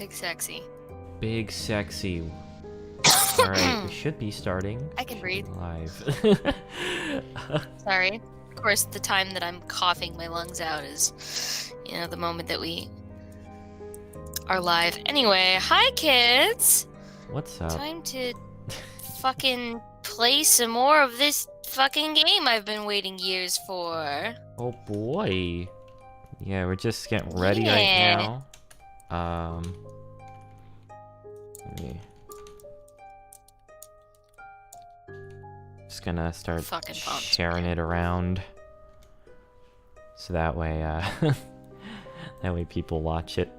Big sexy. Big sexy. Alright, we should be starting. I can breathe. Live. Sorry. Of course, the time that I'm coughing my lungs out is, you know, the moment that we are live. Anyway, hi kids! What's up? Time to fucking play some more of this fucking game I've been waiting years for. Oh boy. Yeah, we're just getting ready right now. Yeah. Just gonna start sharing it around. So that way, that way people watch it.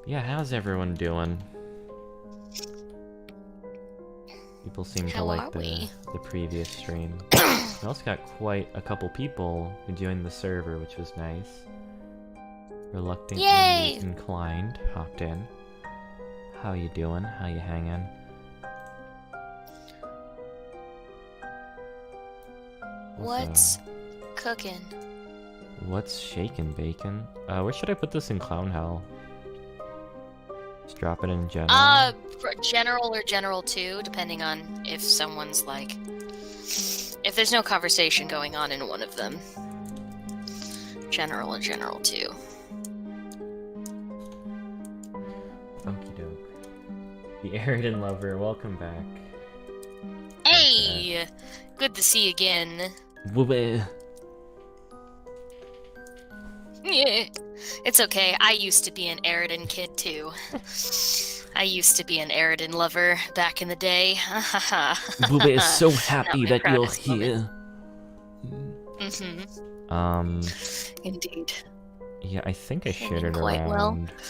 Yeah, how's everyone doing? People seem to like the previous stream. We also got quite a couple people who joined the server, which was nice. Reluctantly inclined, hopped in. How you doing? How you hanging? What's cooking? What's shaking, bacon? Where should I put this in Clown Hell? Just drop it in general? General or general 2, depending on if someone's like... If there's no conversation going on in one of them. General or general 2. Okie doke. The Aridin Lover, welcome back. Hey! Good to see you again. Whoopee. Yeah. It's okay, I used to be an Aridin kid too. I used to be an Aridin lover back in the day. Booba is so happy that you're here. Indeed. Yeah, I think I shared it quite around. Well.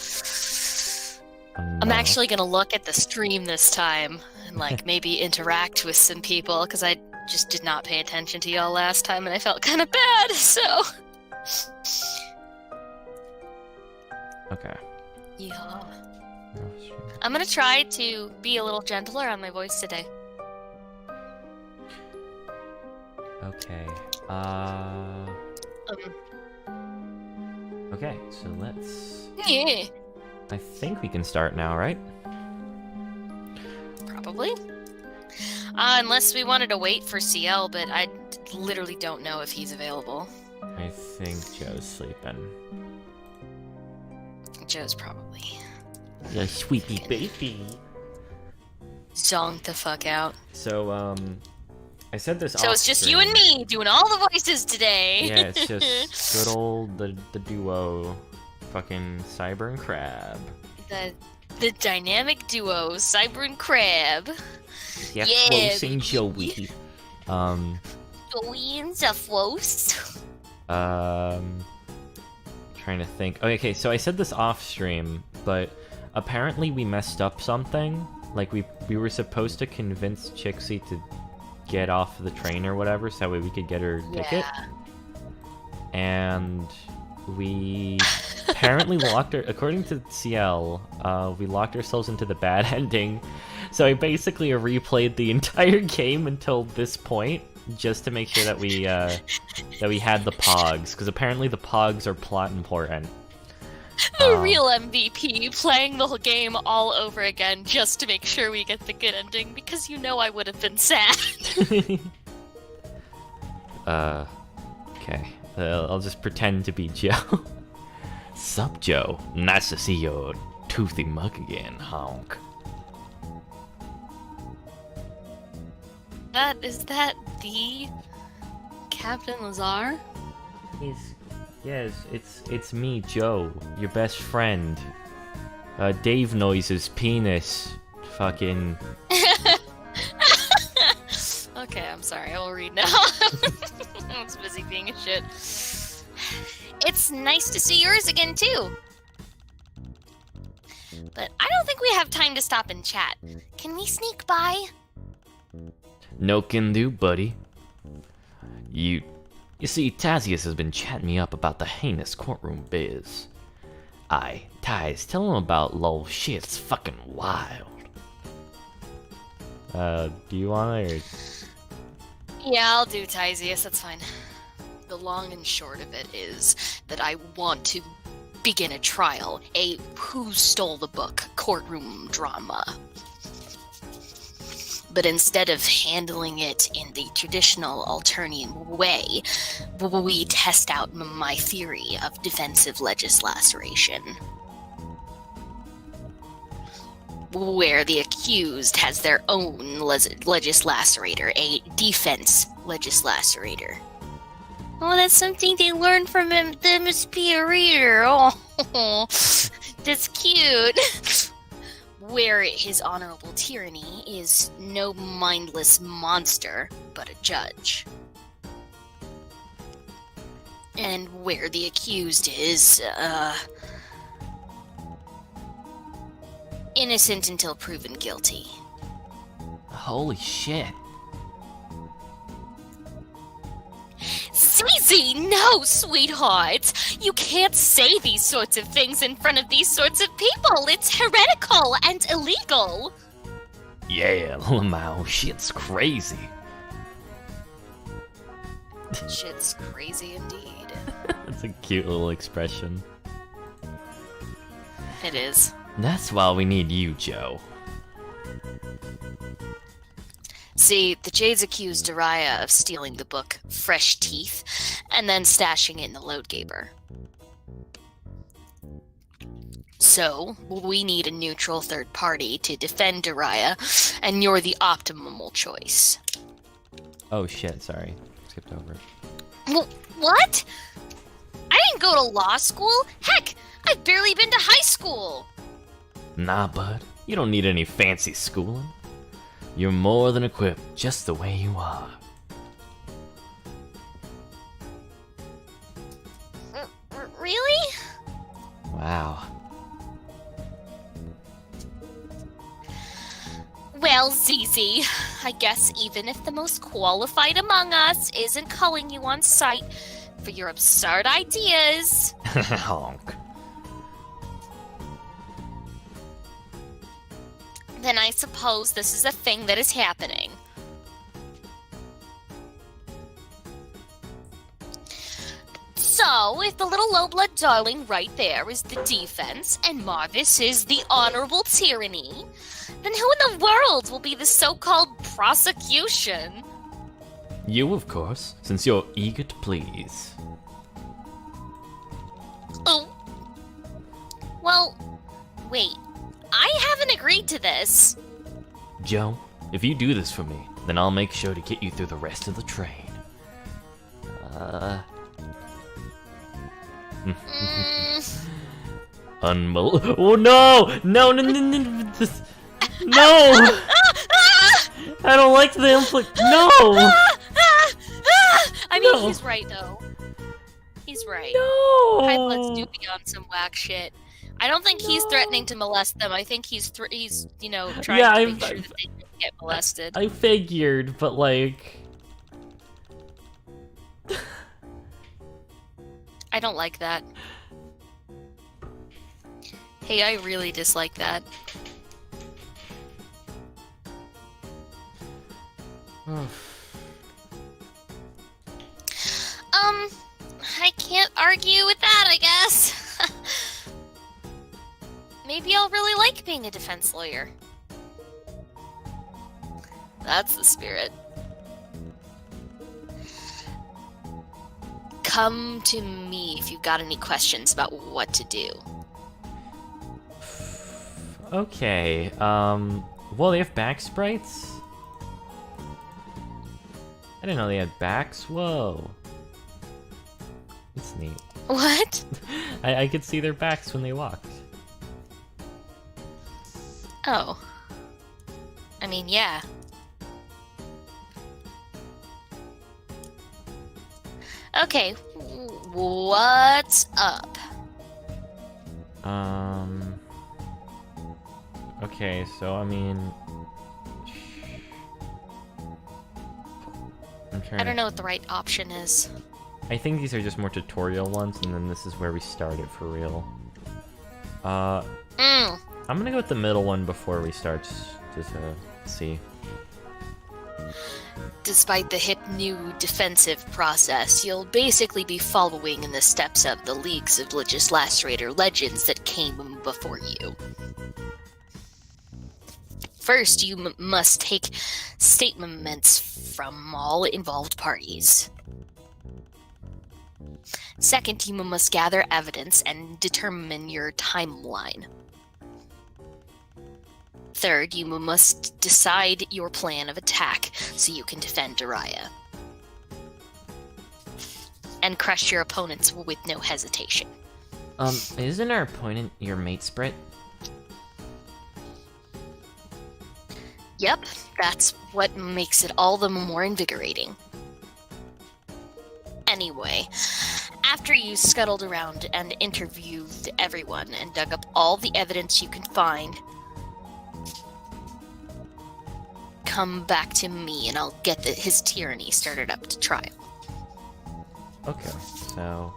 I'm actually gonna look at the stream this time and like maybe interact with some people because I just did not pay attention to y'all last time and I felt kind of bad. So. Okay. Yeah. I'm gonna try to be a little gentler on my voice today. Okay. Okay, so let's... Yeah. I think we can start now, right? Probably. Unless we wanted to wait for CL, but I literally don't know if he's available. I think Joe's sleeping. Joe's probably. Yeah, sweetie baby. Zonked the fuck out. So, I said this So it's just you and me doing all the voices today. Yeah, it's just good old the duo, fucking Cyber and Crab. The dynamic duo, Cyber and Crab. Yeah, Close and Joey. Joey and Zephlos. Trying to think. Okay, so I said this off stream, but apparently we messed up something. Like we were supposed to convince Chixie to get off the train or whatever, so that way we could get her ticket. And we apparently locked her. According to CL, we locked ourselves into the bad ending. So I basically replayed the entire game until this point, just to make sure that we had the pogs, because apparently the pogs are plot important. The real MVP, playing the whole game all over again just to make sure we get the good ending, because you know I would have been sad. Okay. I'll just pretend to be Joe. Sup, Joe? Nice to see your toothy mug again, honk. Is that the Captain Lazar? Yes, it's me, Joe, your best friend. Dave Noise's penis. Fucking... Okay, I'm sorry, I will read now. I was busy being a shit. It's nice to see yours again, too. But I don't think we have time to stop and chat. Can we sneak by? No can do, buddy. You see, Tazius has been chatting me up about the heinous courtroom biz. Aye, Taz, tell him about lol shit's fucking wild. Do you wanna, or... Yeah, I'll do Tysius, that's fine. The long and short of it is that I want to begin a trial, a who stole the book courtroom drama. But instead of handling it in the traditional Alternian way, we test out my theory of defensive legislation. Where the accused has their own legislator, a defense legislator. Oh, that's something they learned from him. They must be a reader. Oh, that's cute. Where his honorable tyranny is no mindless monster, but a judge. And where the accused is, innocent until proven guilty. Holy shit. Zizi, no, sweetheart! You can't say these sorts of things in front of these sorts of people! It's heretical and illegal! Yeah, Lamau, shit's crazy. Shit's crazy indeed. That's a cute little expression. It is. That's why we need you, Joe. See, the Jades accused Dariah of stealing the book Fresh Teeth and then stashing it in the load gaber. So, we need a neutral third party to defend Dariah, and you're the optimal choice. Oh shit, sorry. Skipped over. What? I didn't go to law school. Heck, I've barely been to high school. Nah, bud. You don't need any fancy schooling. You're more than equipped just the way you are. Really? Wow. Well, Zizi, I guess even if the most qualified among us isn't calling you on sight for your absurd ideas... Honk. Then I suppose this is a thing that is happening. So, if the little low-blood darling right there is the defense, and Marvis is the honorable tyranny, then who in the world will be the so-called prosecution? You, of course, since you're eager to please. Oh. Well, wait. I haven't agreed to this. Joe, if you do this for me, then I'll make sure to get you through the rest of the train. Oh no! No, no, no, no, no! I don't like the No! I mean, No. he's right, though. He's right. No! Highbloods do be on some whack shit. I don't think he's threatening to molest them. I think he's trying to make sure that they don't get molested. I figured, but like... I don't like that. Hey, I really dislike that. I can't argue with that, I guess. Maybe I'll really like being a defense lawyer. That's the spirit. Come to me if you've got any questions about what to do. Okay, well, they have back sprites? I didn't know they had backs. Whoa. That's neat. What? I could see their backs when they walked. Oh. I mean, yeah. Okay, what's up? Okay, so I mean... I don't know what the right option is. I think these are just more tutorial ones, and then this is where we start it for real. I'm gonna go with the middle one before we start, just to see. Despite the hip new defensive process, you'll basically be following in the steps of the leagues of Legislator legends that came before you. First, you must take statements from all involved parties. Second, you must gather evidence and determine your timeline. Third, you must decide your plan of attack so you can defend Daraya. And crush your opponents with no hesitation. Isn't our opponent your mate Sprit? Yep, that's what makes it all the more invigorating. Anyway, after you scuttled around and interviewed everyone and dug up all the evidence you can find, come back to me and I'll get his tyranny started up to trial. Okay, so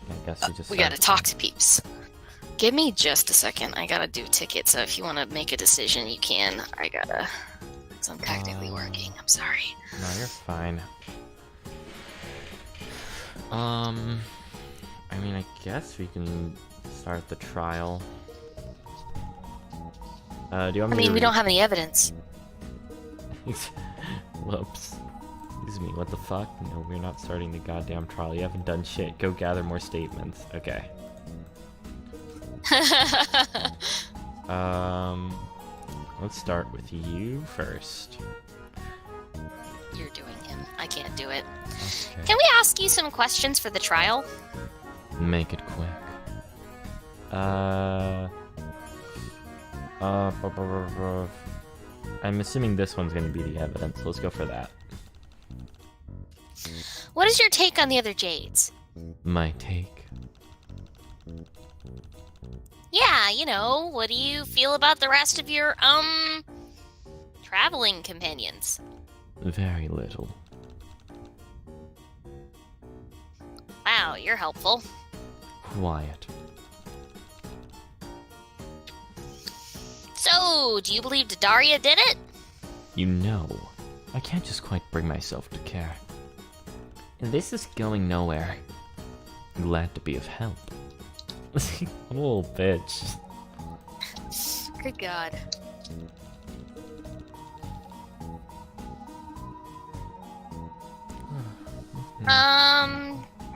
I guess you just we gotta talk to peeps. Give me just a second. I gotta do tickets, so if you want to make a decision, you can. Because I'm technically working. I'm sorry. No, you're fine. I mean, I guess we can start the trial. Do you want me to we don't have any evidence. Whoops. Excuse me, what the fuck? No, we're not starting the goddamn trial. You haven't done shit. Go gather more statements. Okay. Let's start with you first. You're doing him. I can't do it. Okay. Can we ask you some questions for the trial? Make it quick. I'm assuming this one's gonna be the evidence. Let's go for that. What is your take on the other Jades? My take? Yeah, what do you feel about the rest of your, traveling companions? Very little. Wow, you're helpful. Quiet. So, do you believe Daria did it? You know, I can't just quite bring myself to care. This is going nowhere. Glad to be of help. What a little bitch. Good God.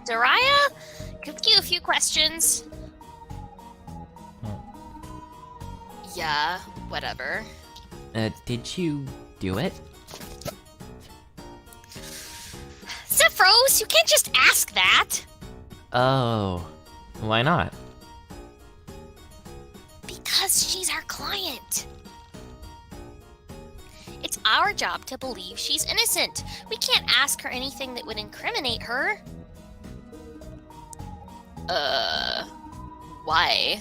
Daria? Could you a few questions? Yeah, whatever. Did you do it? Zephyros, you can't just ask that! Oh, why not? Because she's our client. It's our job to believe she's innocent. We can't ask her anything that would incriminate her. Why?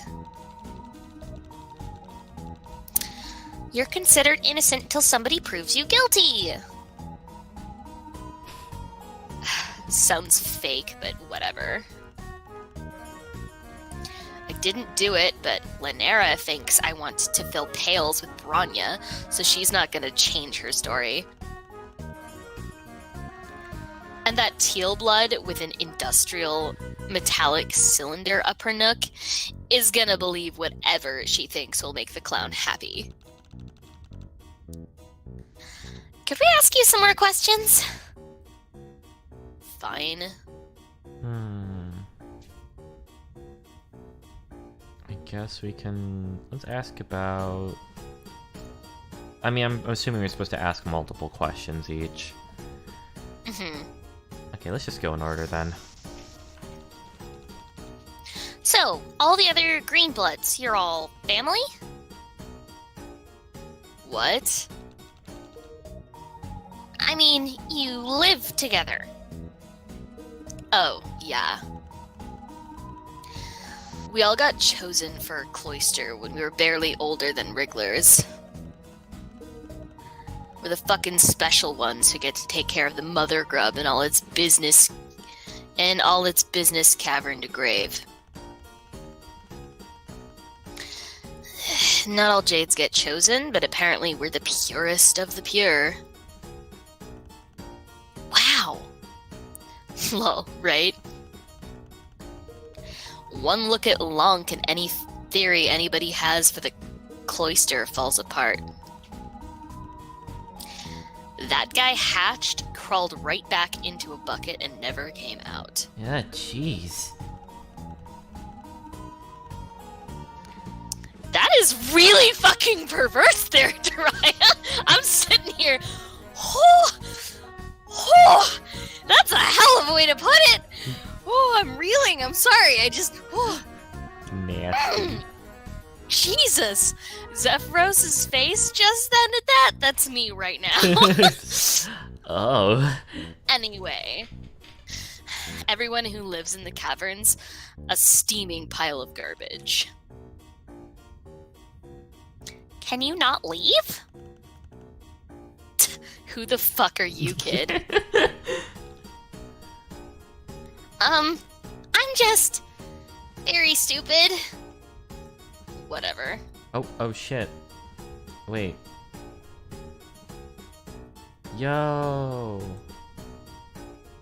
You're considered innocent till somebody proves you guilty. Sounds fake, but whatever. I didn't do it, but Lanera thinks I want to fill pails with Bronya, so she's not gonna change her story. And that teal blood with an industrial metallic cylinder up her nook is gonna believe whatever she thinks will make the clown happy. Could we ask you some more questions? Fine. I guess we can... Let's ask about... I mean, I'm assuming we're supposed to ask multiple questions each. Okay, let's just go in order then. So, all the other Greenbloods, you're all family? What? I mean, you live together. Oh, yeah. We all got chosen for Cloister when we were barely older than Wrigglers. We're the fucking special ones who get to take care of the mother grub and all its business cavern to grave. Not all jades get chosen, but apparently we're the purest of the pure. Wow. Lol, right? One look at Lonk and any theory anybody has for the cloister falls apart. That guy hatched, crawled right back into a bucket, and never came out. Yeah, jeez. That is really fucking perverse there, Dariah. I'm sitting here. That's a hell of a way to put it. I'm reeling. I'm sorry. I just. Nasty. Jesus. Zephyros' face just ended that. That's me right now. Oh. Anyway. Everyone who lives in the caverns, a steaming pile of garbage. Can you not leave? Who the fuck are you, kid? I'm just very stupid. Whatever. Oh shit. Wait. Yo.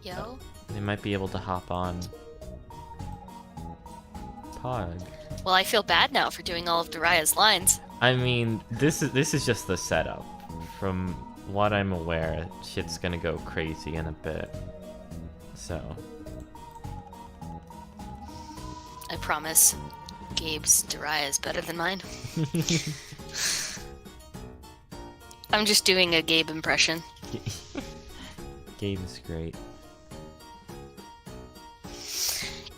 Yo? They might be able to hop on. Pog. Well, I feel bad now for doing all of Dariah's lines. I mean, this is just the setup. From what I'm aware, shit's gonna go crazy in a bit. So. I promise. Gabe's Dariah is better than mine. I'm just doing a Gabe impression. Gabe's great.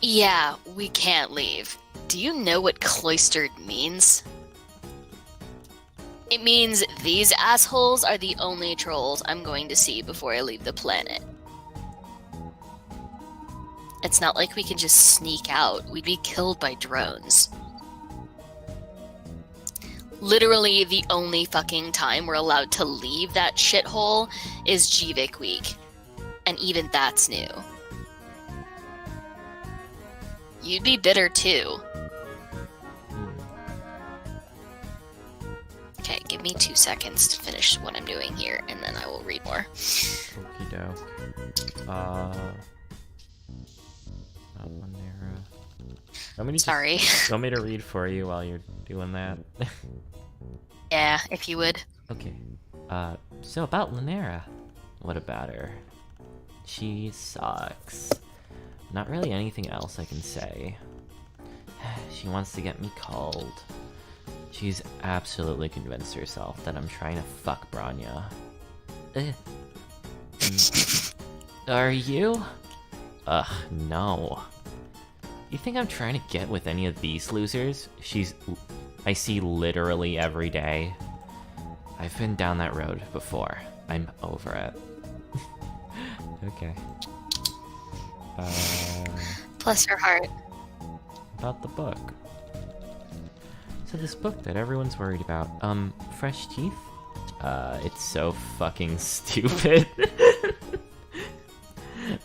Yeah, we can't leave. Do you know what cloistered means? It means these assholes are the only trolls I'm going to see before I leave the planet. It's not like we can just sneak out. We'd be killed by drones. Literally the only fucking time we're allowed to leave that shithole is GVIC week. And even that's new. You'd be bitter too. Okay, give me 2 seconds to finish what I'm doing here, and then I will read more. Okie doke. Sorry. Want me to read for you while you're doing that? Yeah, if you would. Okay. So about Lanera. What about her? She sucks. Not really anything else I can say. She wants to get me called. She's absolutely convinced herself that I'm trying to fuck Branya. Are you? Ugh, no. You think I'm trying to get with any of these losers? I see literally every day. I've been down that road before. I'm over it. Okay. Bless her heart. About the book. So this book that everyone's worried about, Fresh Teeth? It's so fucking stupid.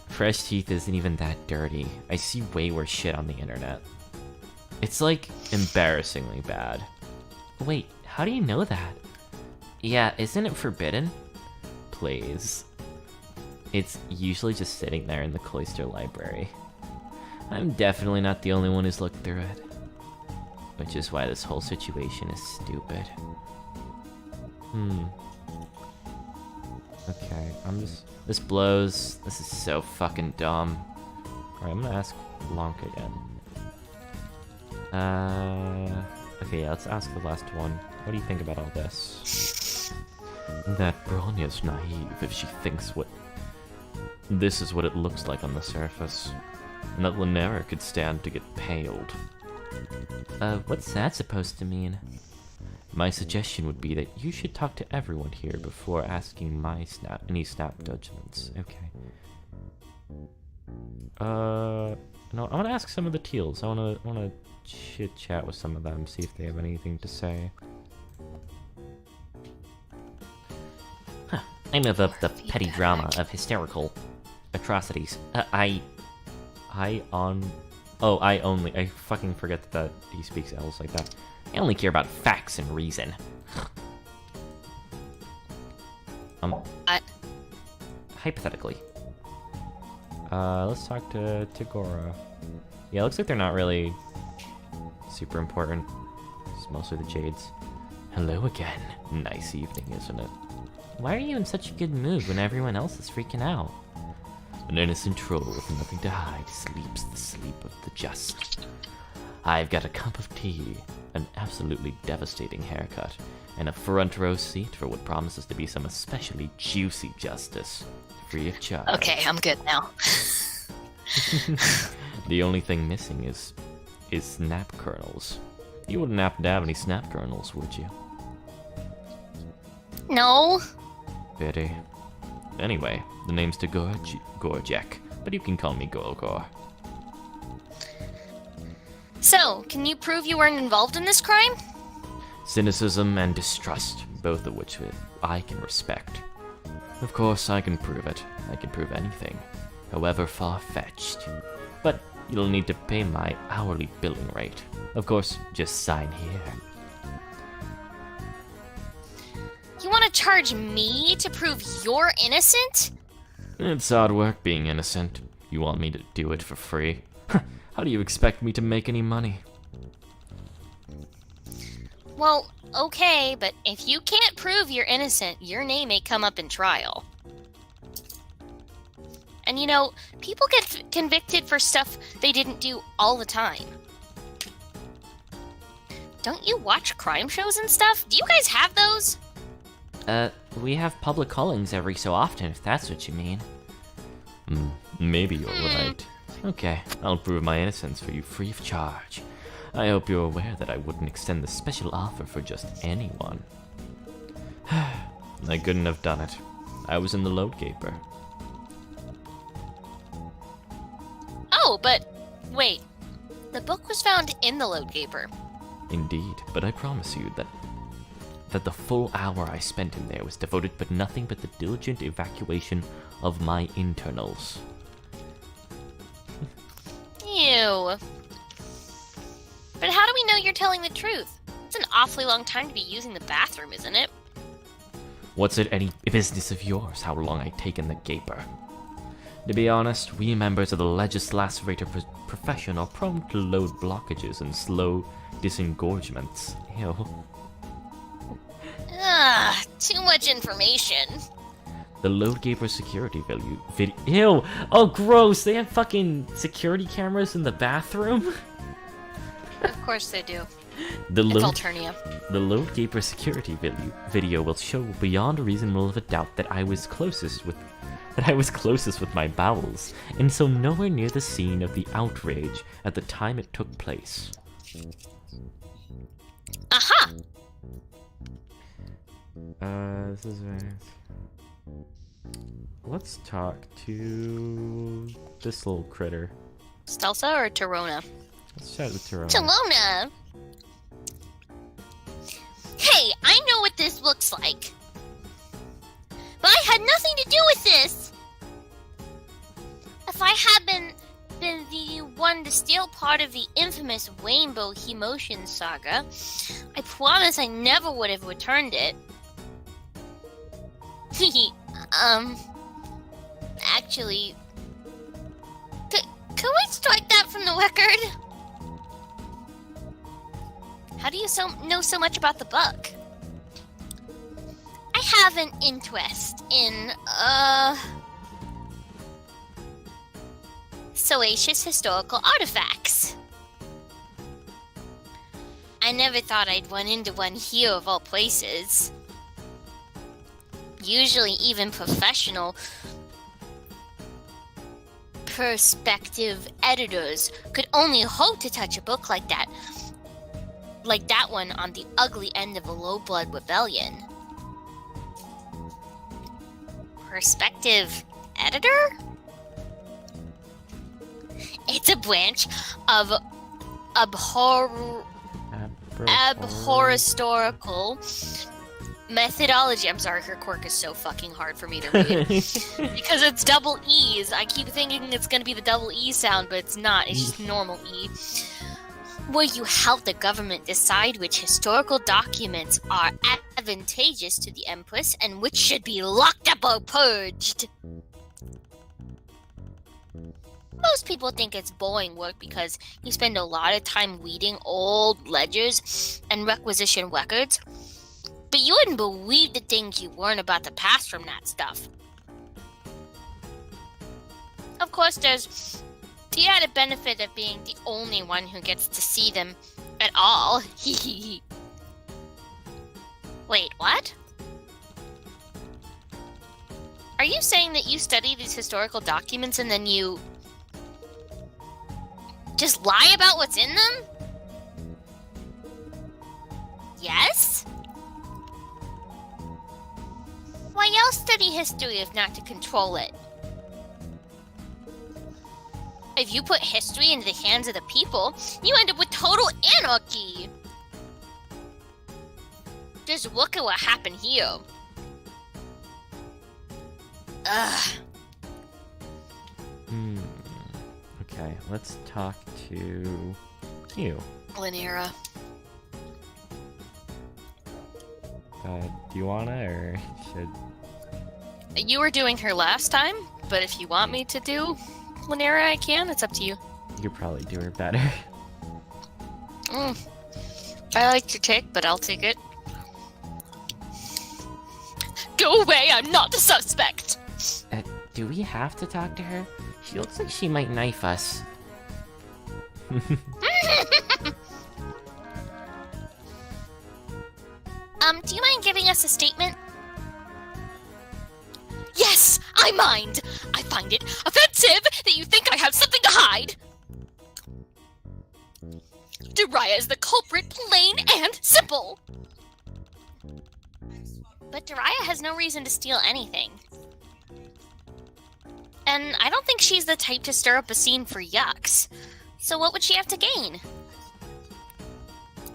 Fresh Teeth isn't even that dirty. I see way worse shit on the internet. It's like, embarrassingly bad. Wait, how do you know that? Yeah, isn't it forbidden? Please. It's usually just sitting there in the cloister library. I'm definitely not the only one who's looked through it. Which is why this whole situation is stupid. Okay, this blows. This is so fucking dumb. Alright, I'm gonna ask Lonk again. Okay, yeah, let's ask the last one. What do you think about all this? That Bronya's naive if she thinks this is what it looks like on the surface. And that Lanera could stand to get paled. What's that supposed to mean? My suggestion would be that you should talk to everyone here before asking any snap judgments. Okay. No, I want to ask some of the teals. I want to chit chat with some of them, see if they have anything to say. Huh. I'm above the petty drama of hysterical atrocities. I fucking forget that he speaks L's like that. I only care about facts and reason. Hypothetically. Let's talk to Tigora. Yeah, looks like they're not really super important. It's mostly the Jades. Hello again. Nice evening, isn't it? Why are you in such a good mood when everyone else is freaking out? An innocent troll with nothing to hide sleeps the sleep of the just. I've got a cup of tea, an absolutely devastating haircut, and a front row seat for what promises to be some especially juicy justice. Free of charge. Okay, I'm good now. The only thing missing is snap kernels. You wouldn't happen to have any snap kernels, would you? No. Pity. Anyway, the name's Gorjek, but you can call me Golgor. So, can you prove you weren't involved in this crime? Cynicism and distrust, both of which I can respect. Of course, I can prove it. I can prove anything, however far-fetched. But you'll need to pay my hourly billing rate. Of course, just sign here. You want to charge me to prove you're innocent? It's hard work being innocent. You want me to do it for free? How do you expect me to make any money? Well, okay, but if you can't prove you're innocent, your name may come up in trial. And you know, people get convicted for stuff they didn't do all the time. Don't you watch crime shows and stuff? Do you guys have those? We have public callings every so often, if that's what you mean. Maybe you're right. Okay, I'll prove my innocence for you free of charge. I hope you're aware that I wouldn't extend the special offer for just anyone. I couldn't have done it. I was in the load gaper. Oh, but wait. The book was found in the load gaper. Indeed, but I promise you that the full hour I spent in there was devoted but nothing but the diligent evacuation of my internals. Ew. But how do we know you're telling the truth? It's an awfully long time to be using the bathroom, isn't it? What's it any business of yours how long I take in the gaper? To be honest, we members of the legislator profession are prone to load blockages and slow disengorgements. Ew. Too much information. The load gaper security video. Ew! Oh, gross! They have fucking security cameras in the bathroom? Of course they do. The It's Alternia. The load gaper security video will show beyond a reasonable doubt that I was closest with my bowels, and so nowhere near the scene of the outrage at the time it took place. Aha! This is let's talk to this little critter. Stelsa or Torona? Let's chat with Torona. Torona! Hey, I know what this looks like. But I had nothing to do with this! If I had been the one to steal part of the infamous Rainbow Hemotion saga, I promise I never would have returned it. Actually, can we strike that from the record? How do you know so much about the book? I have an interest in, salacious historical artifacts. I never thought I'd run into one here of all places. Usually even professional perspective editors could only hope to touch a book like that one on the ugly end of a low-blood rebellion. Perspective editor? It's a branch of abhorhistorical methodology. I'm sorry, her quirk is so fucking hard for me to read. Because it's double E's. I keep thinking it's going to be the double E sound, but it's not. It's just normal E. where you help the government decide which historical documents are advantageous to the Empress and which should be locked up or purged. Most people think it's boring work because you spend a lot of time reading old ledgers and requisition records, but you wouldn't believe the things you learn about the past from that stuff. Of course, there's the added benefit of being the only one who gets to see them at all. Wait, what? Are you saying that you study these historical documents and then you just lie about what's in them? Yes? Why else study history if not to control it? If you put history into the hands of the people, you end up with total anarchy. Just look at what happened here. Ugh. Okay, let's talk to you. Lynera. Do you wanna, or should... You were doing her last time, but if you want me to do Lynera, I can. It's up to you. You could probably do her better. I like your take, but I'll take it. Go away, I'm not the suspect! Do we have to talk to her? She looks like she might knife us. Do you mind giving us a statement? Yes, I mind! I find it offensive that you think I have something to hide! Dariah is the culprit, plain and simple! But Dariah has no reason to steal anything. And I don't think she's the type to stir up a scene for yucks. So what would she have to gain?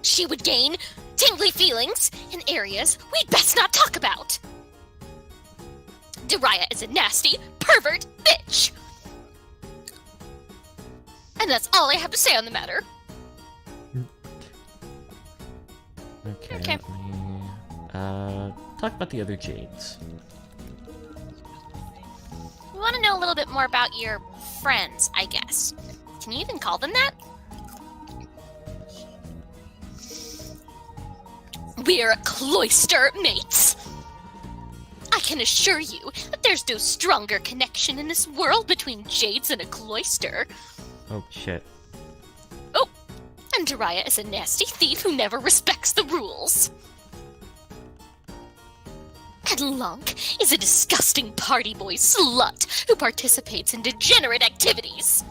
She would gain tingly feelings in areas we'd best not talk about. Dariah is a nasty, pervert bitch. And that's all I have to say on the matter. Okay. Okay. Let me, talk about the other Jades. We want to know a little bit more about your friends, I guess. Can you even call them that? We're cloister mates. I can assure you that there's no stronger connection in this world between Jades and a cloister. Oh, shit. Oh, and Dariah is a nasty thief who never respects the rules. And Lunk is a disgusting party boy slut who participates in degenerate activities.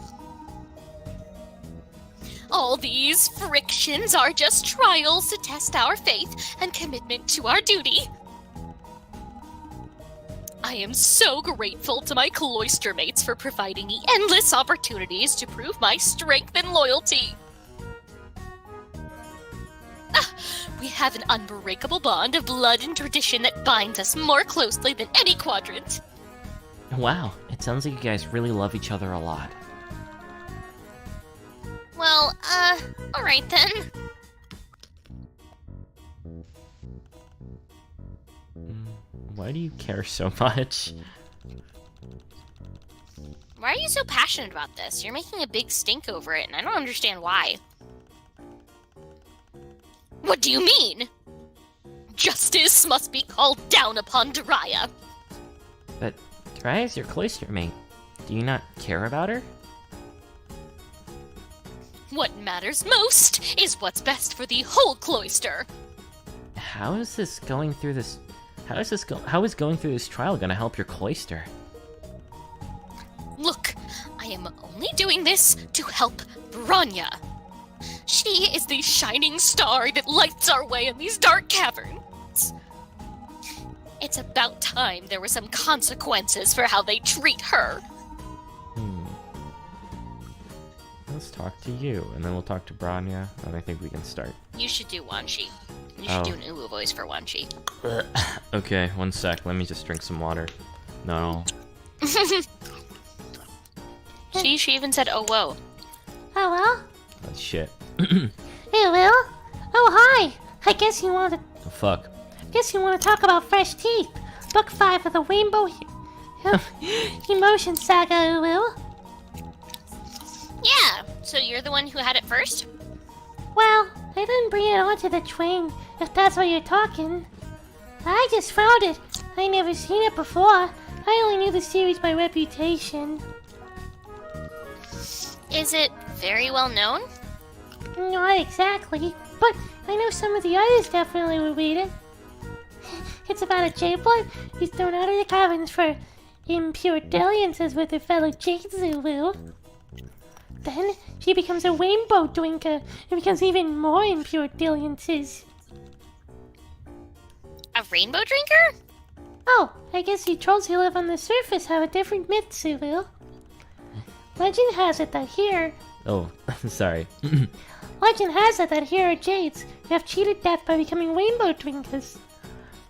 All these frictions are just trials to test our faith and commitment to our duty. I am so grateful to my cloister mates for providing me endless opportunities to prove my strength and loyalty. We have an unbreakable bond of blood and tradition that binds us more closely than any quadrant. Wow, it sounds like you guys really love each other a lot. Well, alright then. Why do you care so much? Why are you so passionate about this? You're making a big stink over it, and I don't understand why. What do you mean? Justice must be called down upon Dariah. But Dariah's your cloister mate. Do you not care about her? What matters most is what's best for the whole cloister. How is going through this trial gonna help your cloister? Look, I am only doing this to help Branya. She is the shining star that lights our way in these dark caverns. It's about time there were some consequences for how they treat her. Let's talk to you, and then we'll talk to Branya, and I think we can start. You should do Wanshi. You should do an Uwu voice for Wanshi. Okay, one sec. Let me just drink some water. No. She even said, oh, whoa. Oh well. That's shit. Hey, Will. Oh, hi. I guess you want to. Oh, fuck. Guess you want to talk about fresh teeth. Book 5 of the Rainbow Emotion Saga, Will. Yeah, so you're the one who had it first? Well, I didn't bring it onto the train, if that's what you're talking. I just found it. I never seen it before. I only knew the series by reputation. Is it very well known? Not exactly, but I know some of the others definitely would read it. It's about a J-blood who's thrown out of the caverns for impure dalliances with her fellow J-Zulu. Then she becomes a rainbow drinker and becomes even more impure dalliances. A rainbow drinker? Oh, I guess you trolls who live on the surface have a different myth, Zulu. Legend has it that here... Oh, sorry. Legend has it that here are Jades who have cheated death by becoming rainbow drinkers.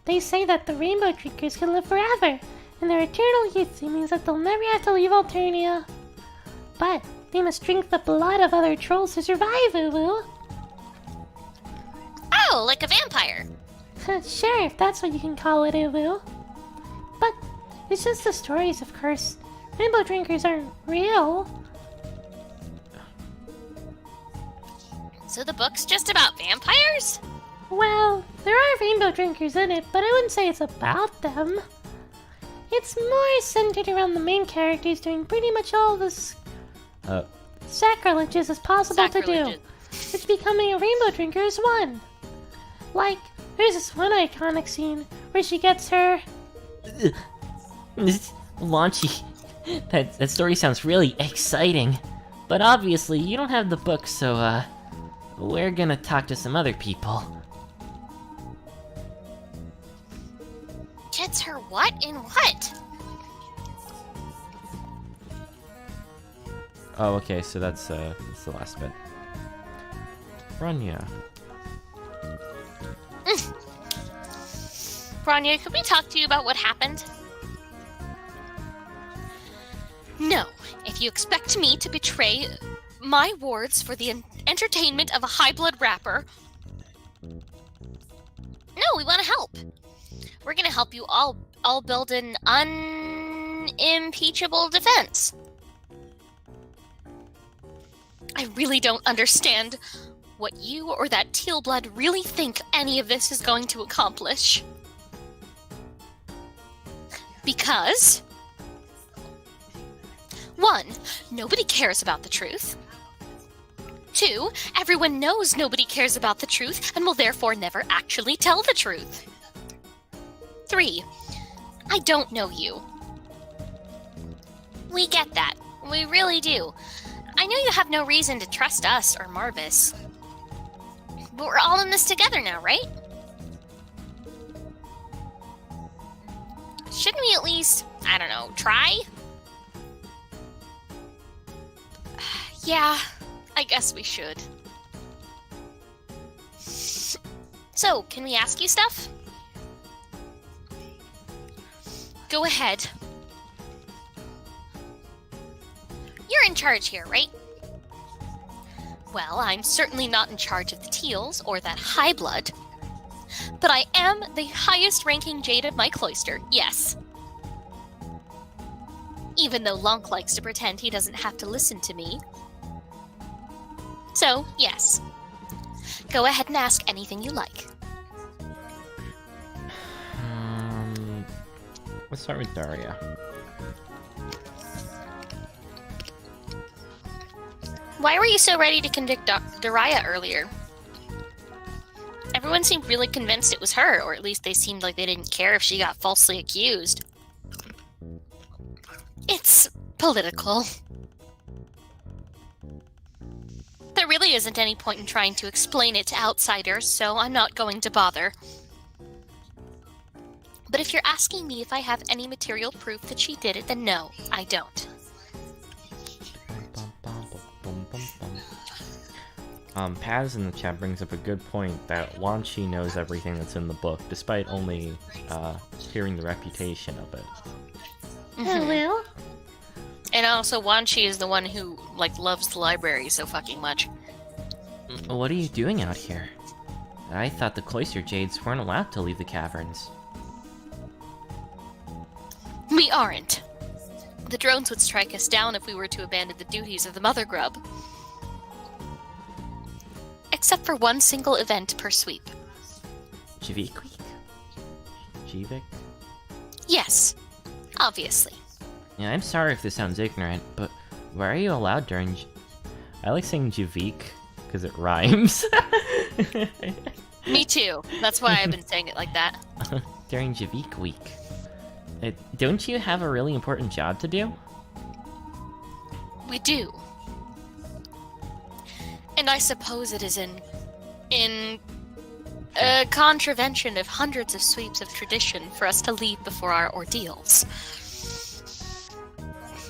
They say that the rainbow drinkers can live forever, and their eternal youth means that they'll never have to leave Alternia. But they must drink the blood of other trolls to survive, Ulu. Oh, like a vampire. Sure, if that's what you can call it, Ulu. But it's just the stories, of course. Rainbow drinkers aren't real. So the book's just about vampires? Well, there are rainbow drinkers in it, but I wouldn't say it's about them. It's more centered around the main characters doing pretty much all this sacrileges as possible to do, which becoming a rainbow drinker is one. Like, there's this one iconic scene where she gets her... Launchy. That story sounds really exciting. But obviously, you don't have the book, so, we're gonna talk to some other people. Gets her what in what? Oh, okay, so that's the last bit. Rania. Rania, could we talk to you about what happened? No. If you expect me to betray my wards for the entertainment of a high-blood rapper... No, we want to help. We're gonna help you all build an unimpeachable defense. I really don't understand what you or that teal blood really think any of this is going to accomplish. Because... 1. Nobody cares about the truth. 2. Everyone knows nobody cares about the truth and will therefore never actually tell the truth. 3. I don't know you. We get that. We really do. I know you have no reason to trust us or Marvis. But we're all in this together now, right? Shouldn't we at least, I don't know, try? Yeah, I guess we should. So, can we ask you stuff? Go ahead. You're in charge here, right? Well, I'm certainly not in charge of the Teals or that high blood. But I am the highest ranking Jade of my cloister, yes. Even though Lonk likes to pretend he doesn't have to listen to me. So, yes. Go ahead and ask anything you like. Let's start with Daria. Why were you so ready to convict Daria earlier? Everyone seemed really convinced it was her, or at least they seemed like they didn't care if she got falsely accused. It's political. There really isn't any point in trying to explain it to outsiders, so I'm not going to bother. But if you're asking me if I have any material proof that she did it, then no, I don't. Paz in the chat brings up a good point that Wan Chi knows everything that's in the book, despite only hearing the reputation of it. Oh, well? And also, Wan Chi is the one who, like, loves the library so fucking much. What are you doing out here? I thought the Cloister Jades weren't allowed to leave the caverns. We aren't. The drones would strike us down if we were to abandon the duties of the Mother Grub. Except for one single event per sweep. Javik Week? Javik? Yes, obviously. Yeah, I'm sorry if this sounds ignorant, but why are you allowed during... I like saying Javik, because it rhymes. Me too. That's why I've been saying it like that. During Javik Week. Don't you have a really important job to do? We do. And I suppose it is in contravention of hundreds of sweeps of tradition for us to leave before our ordeals.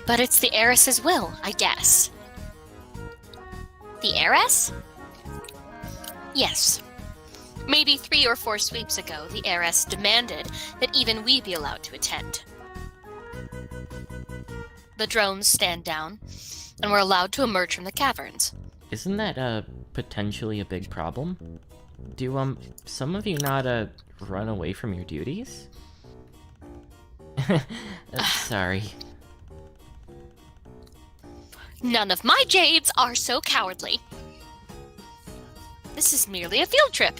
But it's the heiress's will, I guess. The heiress? Yes. Maybe 3 or 4 sweeps ago, the heiress demanded that even we be allowed to attend. The drones stand down, and we're allowed to emerge from the caverns. Isn't that, potentially a big problem? Do, some of you not, run away from your duties? Sorry. None of my jades are so cowardly. This is merely a field trip.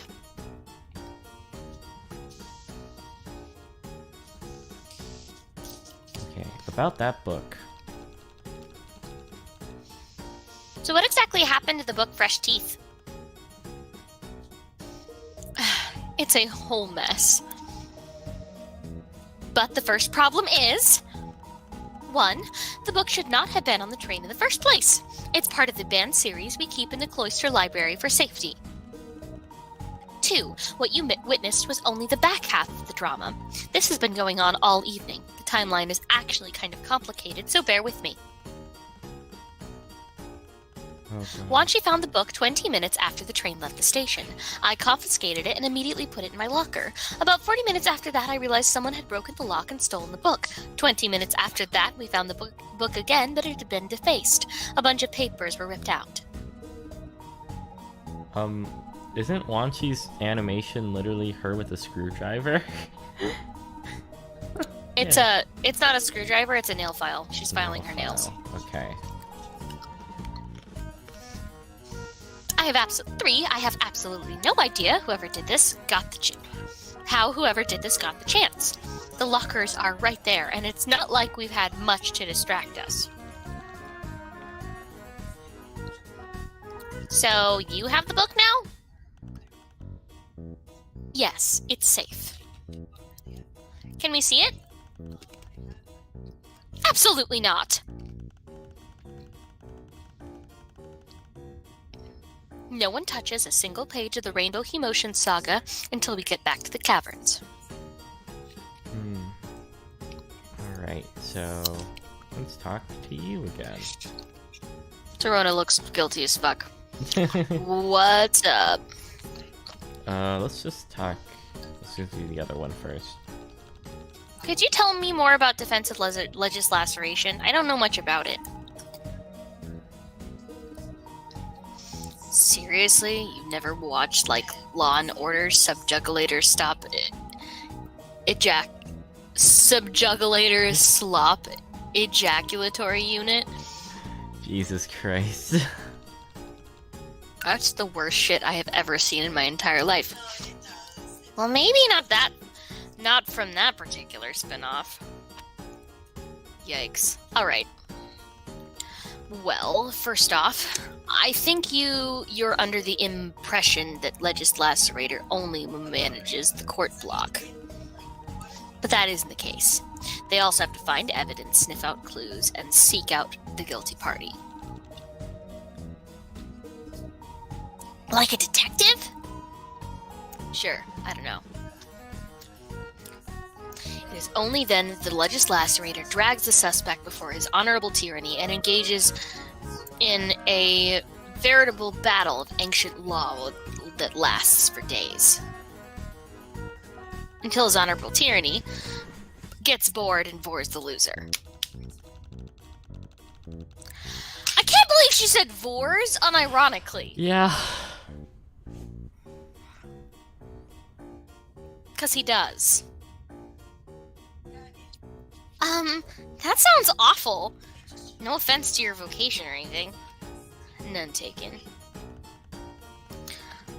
Okay, about that book. So what exactly happened to the book Fresh Teeth? It's a whole mess. But the first problem is... 1. The book should not have been on the train in the first place. It's part of the banned series we keep in the Cloister Library for safety. 2. What you witnessed was only the back half of the drama. This has been going on all evening. The timeline is actually kind of complicated, so bear with me. Okay. Wanshi found the book 20 minutes after the train left the station. I confiscated it and immediately put it in my locker. About 40 minutes after that, I realized someone had broken the lock and stolen the book. 20 minutes after that, we found the book again, but it had been defaced. A bunch of papers were ripped out. Isn't Wanshi's animation literally her with a screwdriver? It's not a screwdriver, it's a nail file. She's filing her nails. Okay. I have absolutely no idea whoever did this got the how whoever did this got the chance. The lockers are right there, and it's not like we've had much to distract us. So, you have the book now? Yes, it's safe. Can we see it? Absolutely not. No one touches a single page of the Rainbow Hemotion saga until we get back to the caverns. Alright, so let's talk to you again. Torona looks guilty as fuck. What's up? Let's just do the other one first. Could you tell me more about defensive legislation? I don't know much about it. Seriously? You've never watched, like, Law and Order Subjugulator Stop Subjugulator Slop Ejaculatory Unit? Jesus Christ. That's the worst shit I have ever seen in my entire life. Well, maybe not from that particular spin-off. Yikes. Alright. Well, first off, I think you're under the impression that Legislacerator only manages the court block. But that isn't the case. They also have to find evidence, sniff out clues, and seek out the guilty party. Like a detective? Sure, I don't know. It is only then that the Legislacerator drags the suspect before his honorable tyranny and engages in a veritable battle of ancient law that lasts for days. Until his honorable tyranny gets bored and bores the loser. I can't believe she said Vors unironically. Yeah. 'cause he does. That sounds awful. No offense to your vocation or anything. None taken.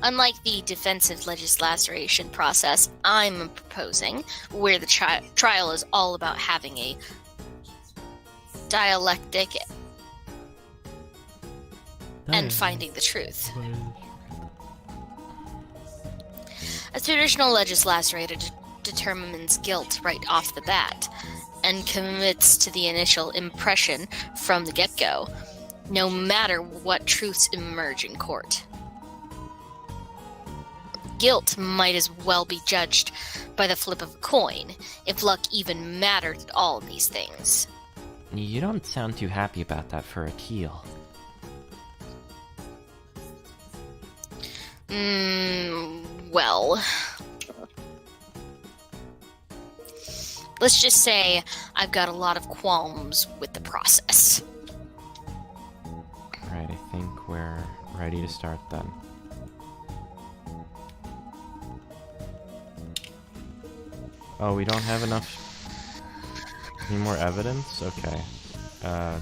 Unlike the defensive legislation process I'm proposing, where the trial is all about having a dialectic and finding the truth. A traditional legislator determines guilt right off the bat and commits to the initial impression from the get-go, no matter what truths emerge in court. Guilt might as well be judged by the flip of a coin, if luck even mattered at all in these things. You don't sound too happy about that for a teal. Well... let's just say I've got a lot of qualms with the process. Alright, I think we're ready to start then. Oh, we don't have enough... Any more evidence? Okay.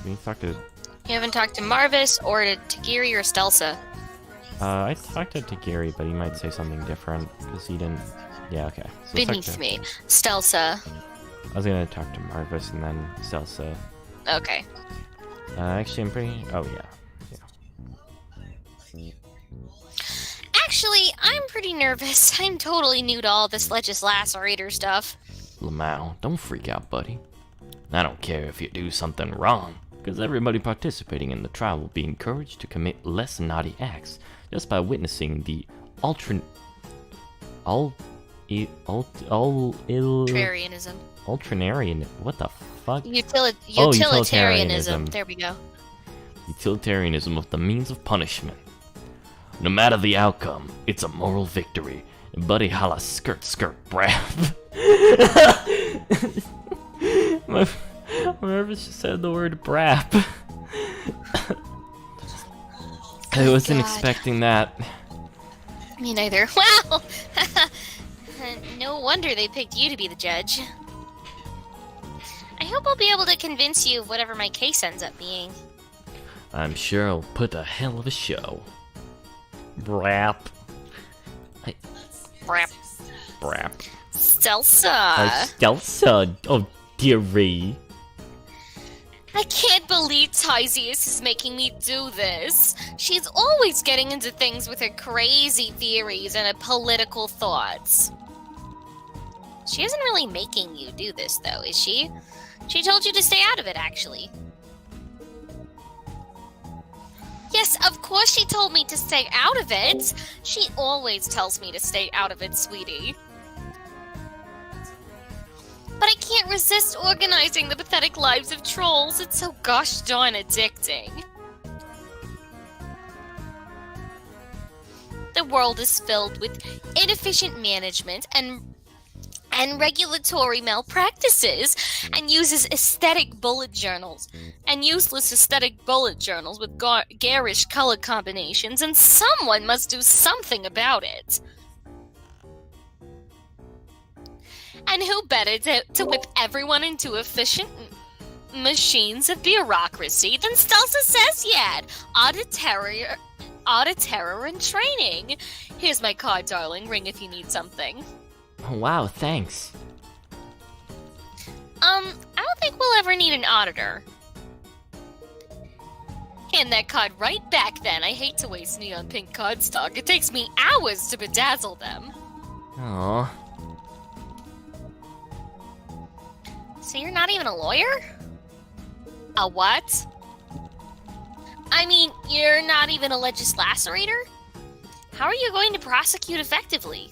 We need to talk to... You haven't talked to Marvis, or to Tagiri, or Stelsa. I talked to Gary, but he might say something different, because he didn't... Yeah, okay. So let's talk Beneath me. Stelsa. I was gonna talk to Marvis and then Stelsa. Okay. Actually, I'm pretty... Oh, yeah. Actually, I'm pretty nervous. I'm totally new to all this legislator stuff. Lamau, don't freak out, buddy. I don't care if you do something wrong, because everybody participating in the trial will be encouraged to commit less naughty acts just by witnessing the Contrarianism. Ultranarian. What the fuck? Utilitarianism. There we go. Utilitarianism of the means of punishment. No matter the outcome, it's a moral victory. Buddy holla skirt brap. My nervous just said the word brap. I wasn't expecting that. Me neither. Wow! No wonder they picked you to be the judge. I hope I'll be able to convince you of whatever my case ends up being. I'm sure I'll put a hell of a show. Brap. Brap. Brap. Stelsa. Stelsa. Oh, dearie. I can't believe Tysius is making me do this. She's always getting into things with her crazy theories and her political thoughts. She isn't really making you do this, though, is she? She told you to stay out of it, actually. Yes, of course she told me to stay out of it. She always tells me to stay out of it, sweetie. But I can't resist organizing the pathetic lives of trolls. It's so gosh darn addicting. The world is filled with inefficient management and regulatory malpractices, and uses aesthetic bullet journals and useless aesthetic bullet journals with garish color combinations, and someone must do something about it. And who better to whip everyone into efficient machines of bureaucracy than Stelsa says yet? Auditor and training. Here's my card, darling. Ring if you need something. Oh, wow, thanks. I don't think we'll ever need an auditor. Hand that card right back then. I hate to waste neon pink cardstock. It takes me hours to bedazzle them. Aww. So you're not even a lawyer? A what? I mean, you're not even a legislator? How are you going to prosecute effectively?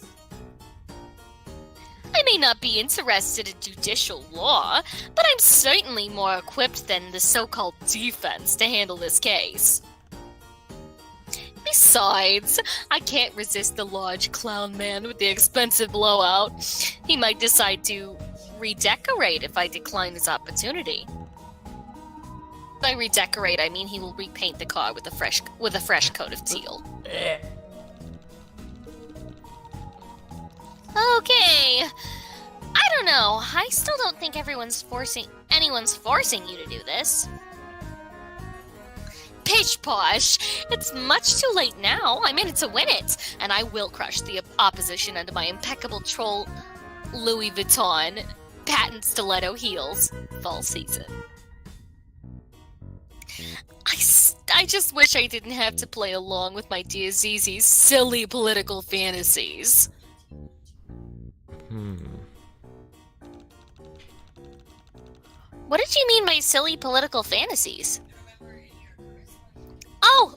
I may not be interested in judicial law, but I'm certainly more equipped than the so-called defense to handle this case. Besides, I can't resist the large clown man with the expensive blowout. He might decide to redecorate if I decline this opportunity. By redecorate, I mean he will repaint the car with a fresh coat of teal. Okay. I don't know. I still don't think anyone's forcing you to do this. Pish posh! It's much too late now. I'm in it to win it, and I will crush the opposition under my impeccable troll Louis Vuitton patent stiletto heels. Fall season. I just wish I didn't have to play along with my dear Zizi's silly political fantasies. What did you mean by silly political fantasies? Oh,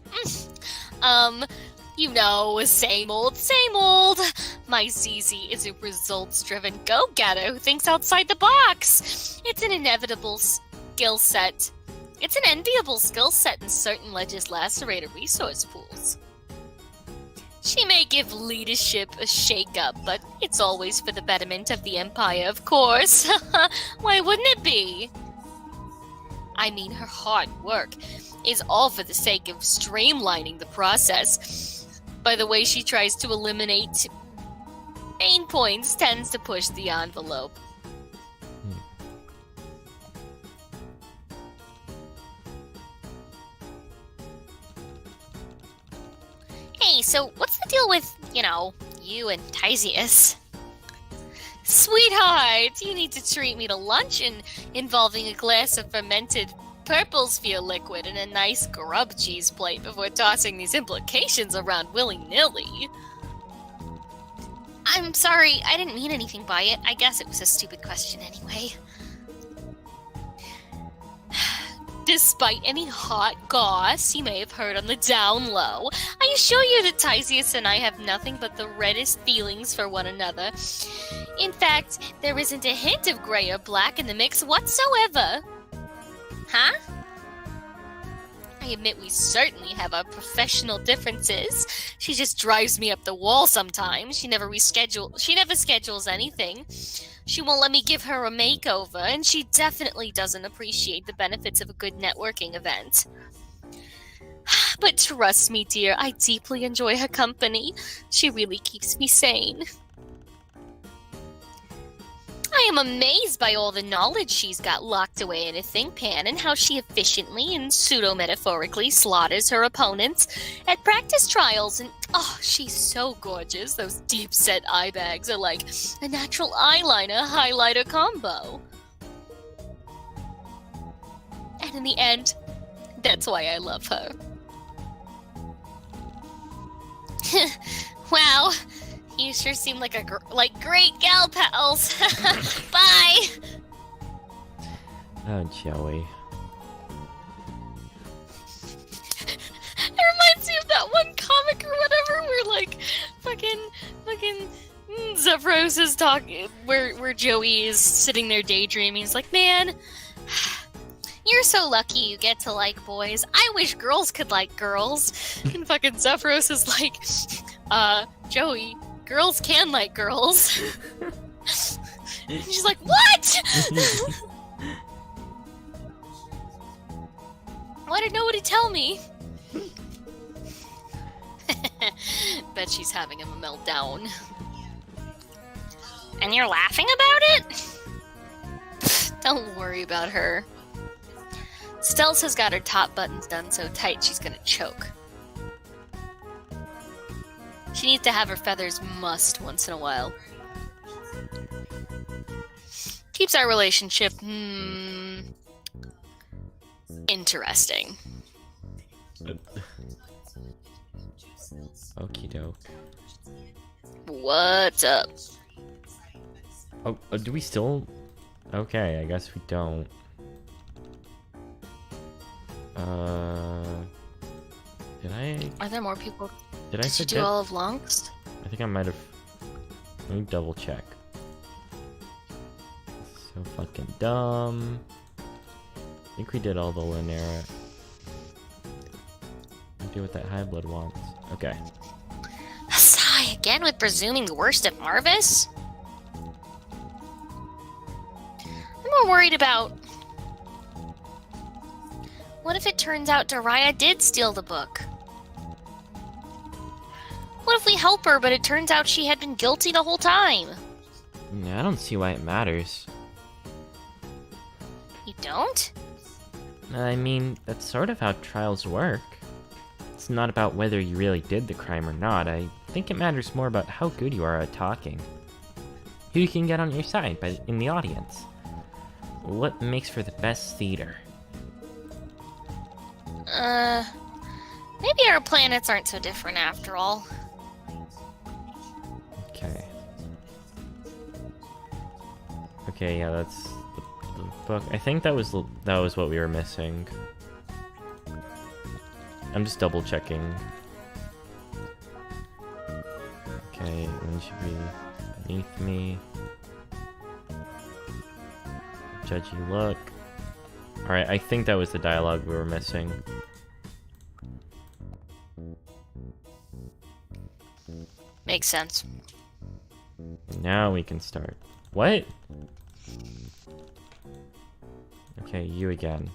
you know, same old, same old. My ZZ is a results-driven go-getter who thinks outside the box. It's an inevitable skill set. It's an enviable skill set in certain lacerated resource pools. She may give leadership a shake-up, but it's always for the betterment of the Empire, of course. Why wouldn't it be? I mean, her hard work is all for the sake of streamlining the process. By the way she tries to eliminate pain points tends to push the envelope. Hey, so what's the deal with, you and Tysius? Sweetheart, you need to treat me to lunch involving a glass of fermented purple sphere liquid and a nice grub cheese plate before tossing these implications around willy-nilly. I'm sorry, I didn't mean anything by it. I guess it was a stupid question anyway. Despite any hot goss you may have heard on the down low, I assure you that Tysius and I have nothing but the reddest feelings for one another. In fact, there isn't a hint of gray or black in the mix whatsoever. Huh? I admit we certainly have our professional differences. She just drives me up the wall sometimes. She never schedules anything. She won't let me give her a makeover, and she definitely doesn't appreciate the benefits of a good networking event. But trust me, dear, I deeply enjoy her company. She really keeps me sane. I am amazed by all the knowledge she's got locked away in a think pan and how she efficiently and pseudo-metaphorically slaughters her opponents at practice trials. And she's so gorgeous. Those deep-set eye bags are like a natural eyeliner-highlighter combo. And in the end, that's why I love her. Wow. You sure seem like great gal pals. Bye. Oh, Joey. It reminds me of that one comic or whatever where fucking Zephyros is talking where Joey is sitting there daydreaming. He's like, man, you're so lucky you get to like boys. I wish girls could like girls. And fucking Zephyros is like, Joey, girls can like girls. She's like, what? Why did nobody tell me? Bet she's having a meltdown. And you're laughing about it? Don't worry about her. Stealth has got her top buttons done so tight she's gonna choke. She needs to have her feathers mussed once in a while. Keeps our relationship, interesting. Okie doke. What's up? Oh, do we still? Okay, I guess we don't. Did I? Are there more people? Did I you do all of Longst? I think I might have. Let me double check. So fucking dumb. I think we did all the Linera. Do what that high blood wants. Okay. Sigh again with presuming the worst of Marvis? I'm more worried about... What if it turns out Dariah did steal the book? What if actively help her, but it turns out she had been guilty the whole time. Yeah, I don't see why it matters. You don't? I mean, that's sort of how trials work. It's not about whether you really did the crime or not. I think it matters more about how good you are at talking. Who you can get on your side in the audience. What makes for the best theater. Maybe our planets aren't so different after all. Okay. Okay, yeah, that's the book. I think that was what we were missing. I'm just double checking. Okay, when should be beneath me. Judgy look. Alright, I think that was the dialogue we were missing. Makes sense. Now we can start. What? Okay, you again.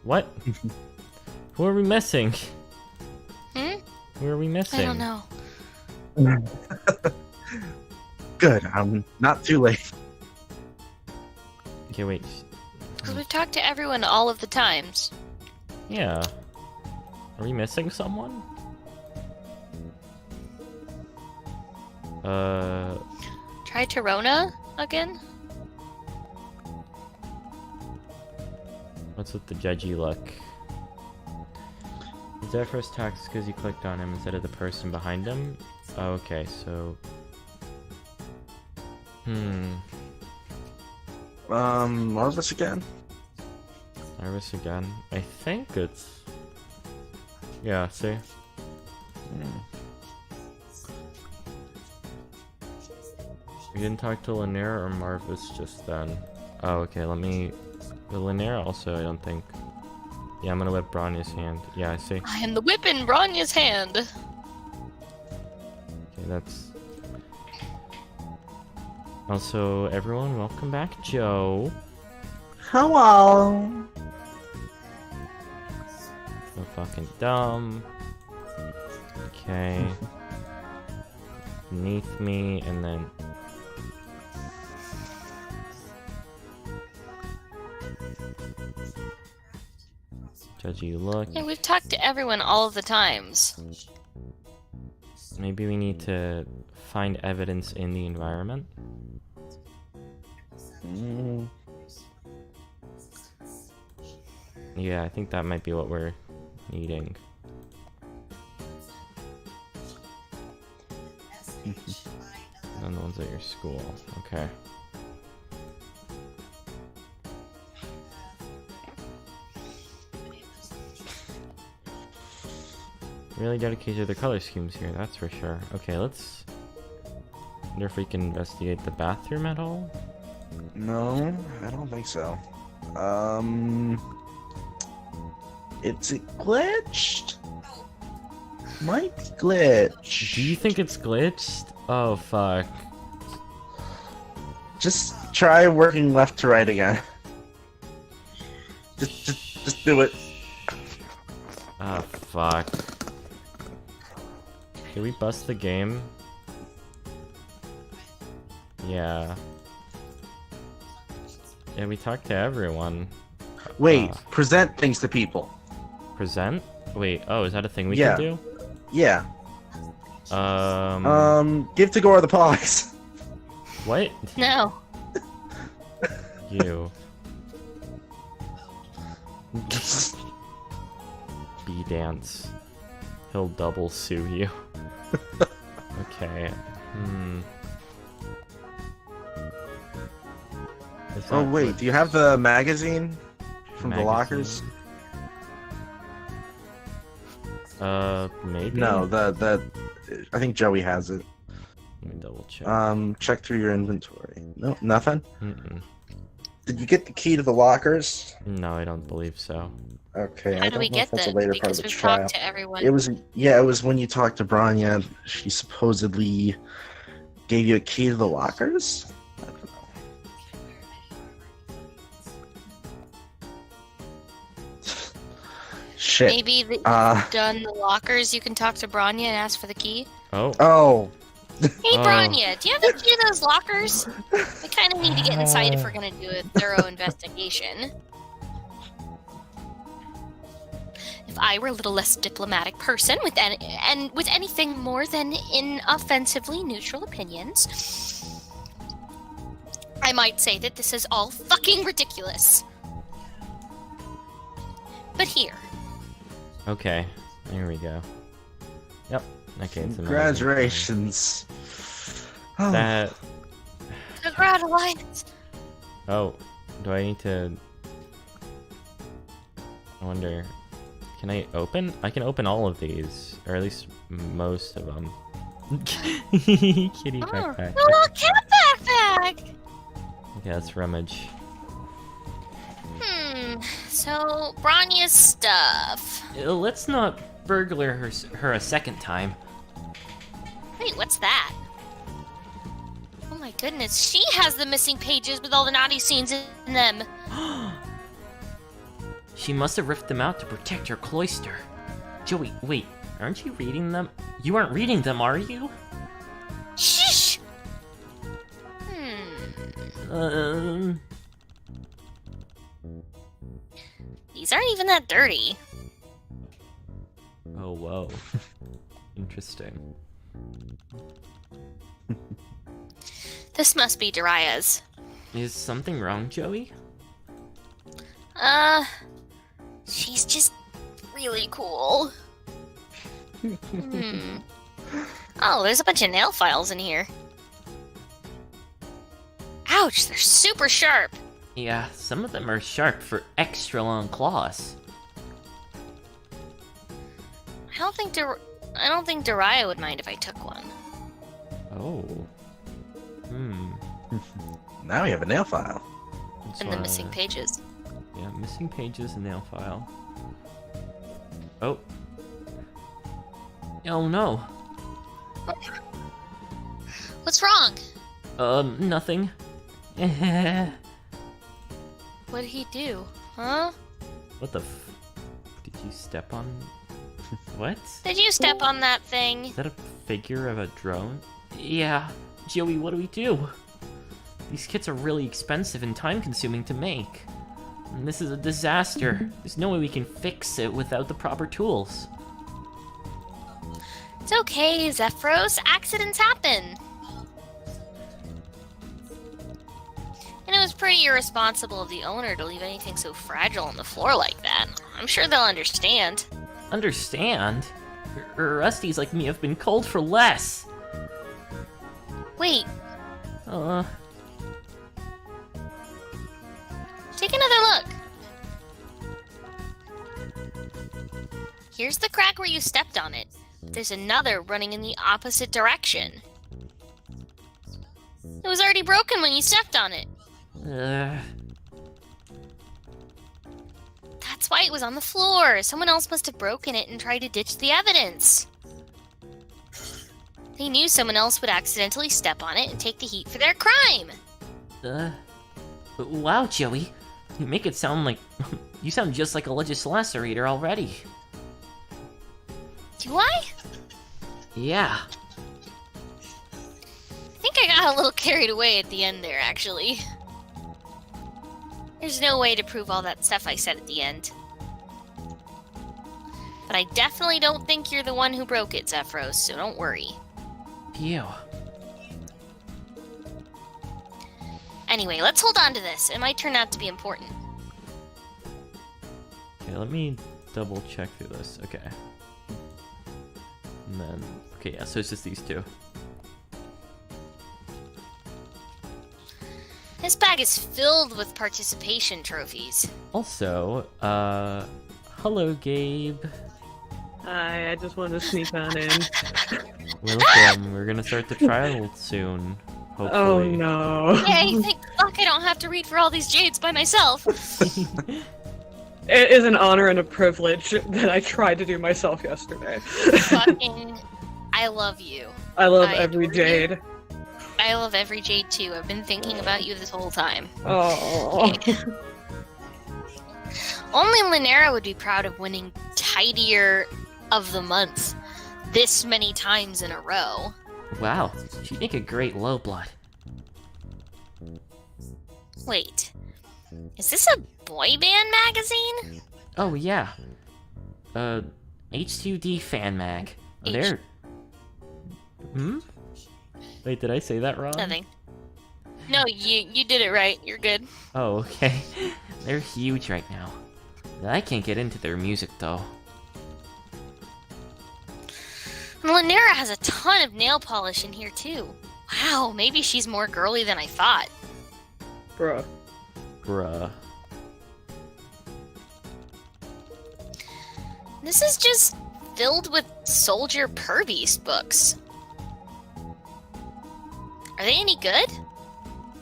What? Who are we missing? Who are we missing? I don't know. Good, I'm not too late. Okay, wait. Because we've talked to everyone all of the times. Yeah. Are we missing someone? Try Torona again? What's with the judgy look? Is that first text because you clicked on him instead of the person behind him? Oh, okay, so... What was this again? Iris again. I think it's... Yeah, see? We didn't talk to Lanier or Marvis just then. Oh, okay, let me... The Lanier also, I don't think... Yeah, I'm gonna whip Bronya's hand. Yeah, I see. I am the whip in Bronya's hand. Okay, that's... Also, everyone, welcome back, Joe. Hello. So fucking dumb. Okay. Beneath me, and then... Judgy look. Yeah, we've talked to everyone all of the times. Maybe we need to find evidence in the environment. Yeah, I think that might be what we're needing. And the ones at your school. Okay. Really dedicated to the color schemes here, that's for sure. Okay, let's... wonder if we can investigate the bathroom at all? No, I don't think so. It's glitched? Might be glitched. Do you think it's glitched? Oh, fuck. Just try working left to right again. Just do it. Oh, fuck. Did we bust the game? Yeah. Yeah, we talked to everyone. Wait, present things to people. Present? Wait, oh, is that a thing we Yeah. can do? Yeah. Give Tagore the pies. What? No. You. B-dance. He'll double sue you. Okay. Is Oh that wait, what- do you have the magazine from the lockers? Maybe? No, the I think Joey has it. Let me double check. Check through your inventory. No, nothing. Mm-mm. Did you get the key to the lockers? No, I don't believe so. Okay, How I do don't we know get if that's a that? later part of Because the we've trial. talked to everyone. It was when you talked to Branya. She supposedly gave you a key to the lockers. I don't know. shit. Maybe that you've done the lockers, you can talk to Branya and ask for the key. Oh. Oh. Hey, Oh. Branya, do you have the key to those lockers? We kind of need to get inside if we're going to do a thorough investigation. If I were a little less diplomatic person with with anything more than inoffensively neutral opinions, I might say that this is all fucking ridiculous. But here. Okay, there we go. Yep. Okay, it's another Congratulations. Oh. That. Congratulations. Oh, do I need to? I wonder. Can I open? I can open all of these, or at least most of them. Kitty backpack. A little cat backpack. Okay, let's rummage. So Branya's stuff. Let's not burglar her a second time. Wait, what's that? Oh my goodness, she has the missing pages with all the naughty scenes in them. She must have ripped them out to protect her cloister. Joey, wait, aren't you reading them? You aren't reading them, are you? Shh! These aren't even that dirty. Oh, whoa. Interesting. This must be Daria's. Is something wrong, Joey? She's just really cool. Oh, there's a bunch of nail files in here. Ouch, they're super sharp. Yeah, some of them are sharp for extra long claws. I don't think Daria would mind if I took one. Oh. Now we have a nail file. And the missing pages. Yeah, missing pages and nail file. Oh. Oh no. What's wrong? Nothing. What did he do? Huh? What the Did you step on... What? Did you step on that thing? Is that a figure of a drone? Yeah. Joey, what do we do? These kits are really expensive and time-consuming to make. And this is a disaster. There's no way we can fix it without the proper tools. It's okay, Zephyros. Accidents happen. And it was pretty irresponsible of the owner to leave anything so fragile on the floor like that. I'm sure they'll understand. Understand? Rusties like me have been cold for less. Wait, take another look. Here's the crack where you stepped on it. There's another running in the opposite direction. It was already broken when you stepped on it. That's why it was on the floor. Someone else must have broken it and tried to ditch the evidence. They knew someone else would accidentally step on it and take the heat for their crime. Wow, Joey. You make it sound like... You sound just like a legislator already. Do I? Yeah. I think I got a little carried away at the end there, actually. There's no way to prove all that stuff I said at the end. But I definitely don't think you're the one who broke it, Zephyros, so don't worry. Phew. Anyway, let's hold on to this. It might turn out to be important. Okay, let me double check through this. Okay. And then... Okay, yeah, so it's just these two. This bag is filled with participation trophies. Also, hello, Gabe. Hi, I just wanted to sneak on in. Welcome. We're gonna start the trial soon, hopefully. Oh no. Yeah, you think, fuck, I don't have to read for all these jades by myself. It is an honor and a privilege that I tried to do myself yesterday. Fucking, I love you. I love I every adore you. jade. I love every jade too. I've been thinking about you this whole time. Oh. Only Linera would be proud of winning Tidier of the Month this many times in a row. Wow, she'd make a great low blood. Wait, is this a boy band magazine? Oh yeah. H2D Fan Mag. They're... Hmm? Wait, did I say that wrong? Nothing. No, you did it right. You're good. Oh, okay. They're huge right now. I can't get into their music, though. Linera has a ton of nail polish in here, too. Wow, maybe she's more girly than I thought. Bruh. Bruh. This is just filled with Soldier Purvis books. Are they any good?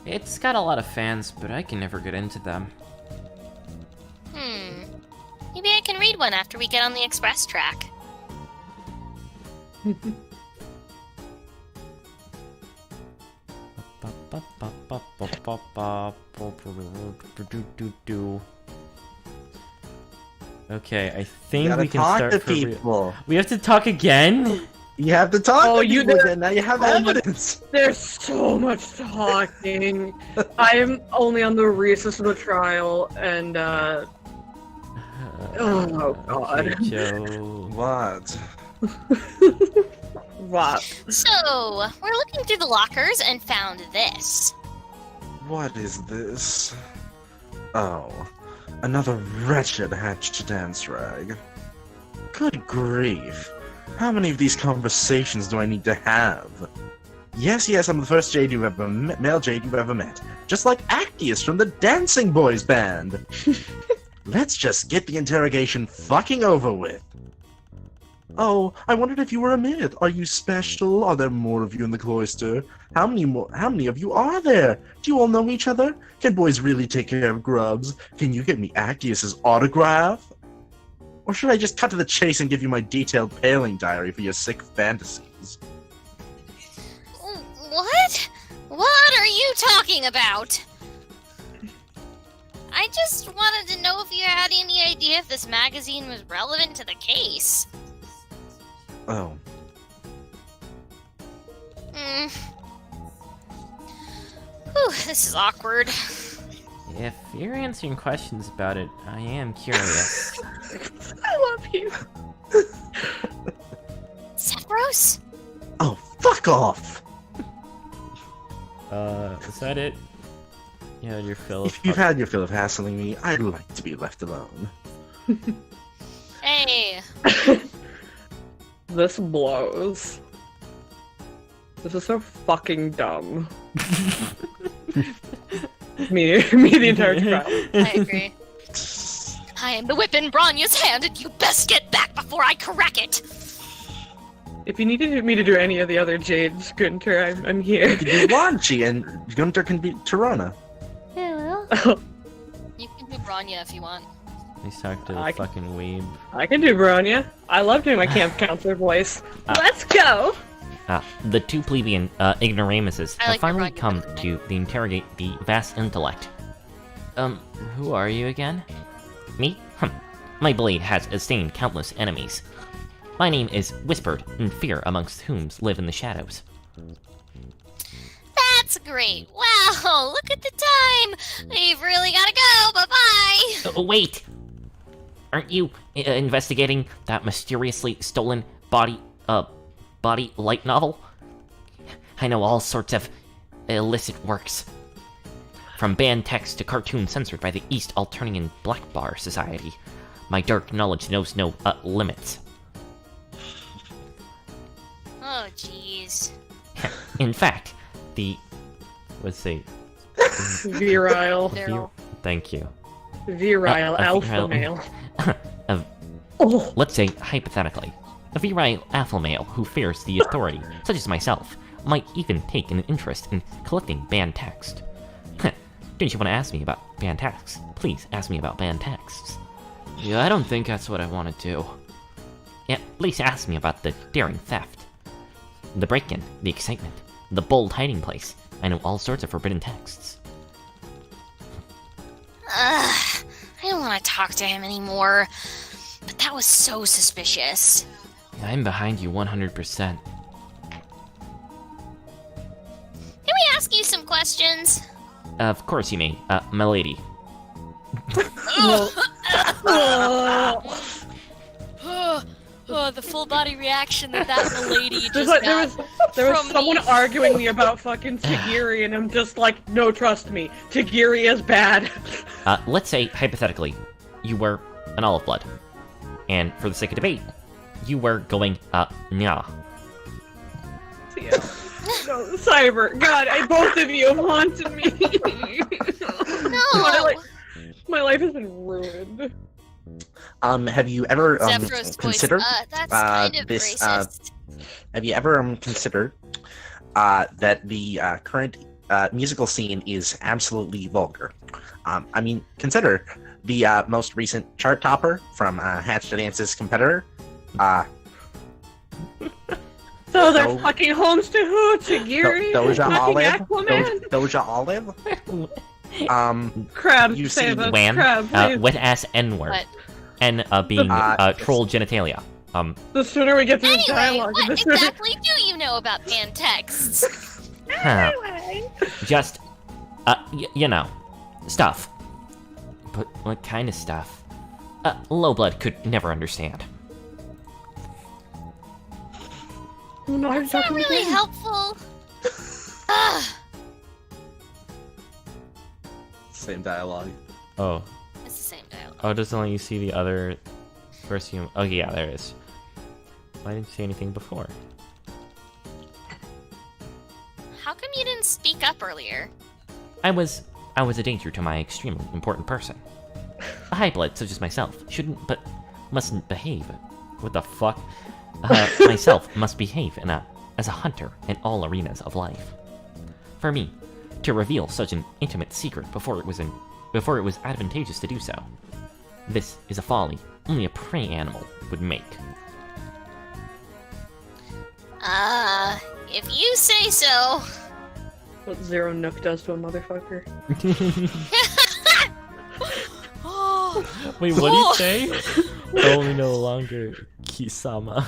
It's got a lot of fans, but I can never get into them. Maybe I can read one after we get on the express track. Okay, I think gotta we can talk start to for real. people. We have to talk again? You have to talk Oh, to you people did- again. Now you have evidence. There's so much talking. I am only on the recess of the trial, and oh god. Okay, Joe. What? Wow. So, we're looking through the lockers and found this. What is this? Oh, another wretched hatched dance rag. Good grief. How many of these conversations do I need to have? Yes, I'm the first Jade you've ever met, male Jade you've ever met. Just like Actius from the Dancing Boys band. Let's just get the interrogation fucking over with. Oh, I wondered if you were a myth. Are you special? Are there more of you in the cloister? How many of you are there? Do you all know each other? Can boys really take care of grubs? Can you get me Actius's autograph? Or should I just cut to the chase and give you my detailed paling diary for your sick fantasies? What? What are you talking about? I just wanted to know if you had any idea if this magazine was relevant to the case. Oh, Whew, this is awkward. If you're answering questions about it, I am curious. I love you. Sephiroth? oh, fuck off! Is that it? Yeah, your fill If you've had your fill of hassling me, I'd like to be left alone. Hey, This blows. This is so fucking dumb. me the entire trial. I agree. I am the whip in Bronya's hand, and you best get back before I crack it! If you needed me to do any of the other Jades, Gunter, I'm here. You can do Wanchi, and Gunter can beat Tirana. Yeah, well, You can do Bronya if you want. Please talk to the I can- fucking weeb. I can do Bronya. I love doing my camp counselor voice. Let's go! The two plebeian ignoramuses I have like finally your come Bronya. to interrogate the vast intellect. Who are you again? Me? My blade has sustained countless enemies. My name is whispered in fear amongst whom live in the shadows. That's great! Wow, look at the time! We've really gotta go, bye-bye! Wait! Aren't you investigating that mysteriously stolen body light novel? I know all sorts of illicit works. From banned text to cartoons censored by the East Alternian Black Bar Society. My dark knowledge knows no limits. Oh, jeez. In fact, let's see. Virile. Daryl. Thank you. Virile alpha virile- male. A- Oh, Let's say, hypothetically, a virile alpha male who fears the authority, such as myself, might even take an interest in collecting banned text. Didn't you want to ask me about banned texts? Please ask me about banned texts. Yeah, I don't think that's what I want to do. Yeah, please ask me about the daring theft. The break-in, the excitement, the bold hiding place. I know all sorts of forbidden texts. Ugh, I don't want to talk to him anymore. But that was so suspicious. I'm behind you 100%. Can we ask you some questions? Of course you may, my lady. The full body reaction that lady just There got. was from someone me. arguing me about fucking Tagiri, and I'm just like, no, trust me, Tagiri is bad. Let's say, hypothetically, you were an olive blood. And for the sake of debate, you were going, nah. Yeah. No, Cyber, God, both of you haunted me. No! My life has been ruined. Have you ever Zephyros' considered voice. That's kind of this? racist. Have you ever considered that the current musical scene is absolutely vulgar? I mean, consider the most recent chart topper from Hatch to Dance's competitor. So they're Do- fucking homes to who? Tagiri? Doja fucking Olive. Aquaman? Doja Olive. Crab, You say see about Wham, crab, please. wet ass N-word. What? And being troll genitalia. The sooner we get through the Anyway, dialogue, what the sooner... exactly do you know about banned texts? Huh. Just, you know, stuff. But what kind of stuff? Low blood could never understand. No, I'm It's not talking really again. helpful. Ugh. Same dialogue. Oh. It's the same dialogue. Oh, doesn't let you see the other first human. Oh, yeah, there it is. Why didn't you say anything before? How come you didn't speak up earlier? I was a danger to my extremely important person. A high blood such as myself shouldn't, but mustn't behave. What the fuck? Myself must behave as a hunter in all arenas of life. For me, to reveal such an intimate secret before it was advantageous to do so. This is a folly only a prey animal would make. If you say so. What Zero Nook does to a motherfucker. Oh, Wait, what did he say? Only no longer Kisama.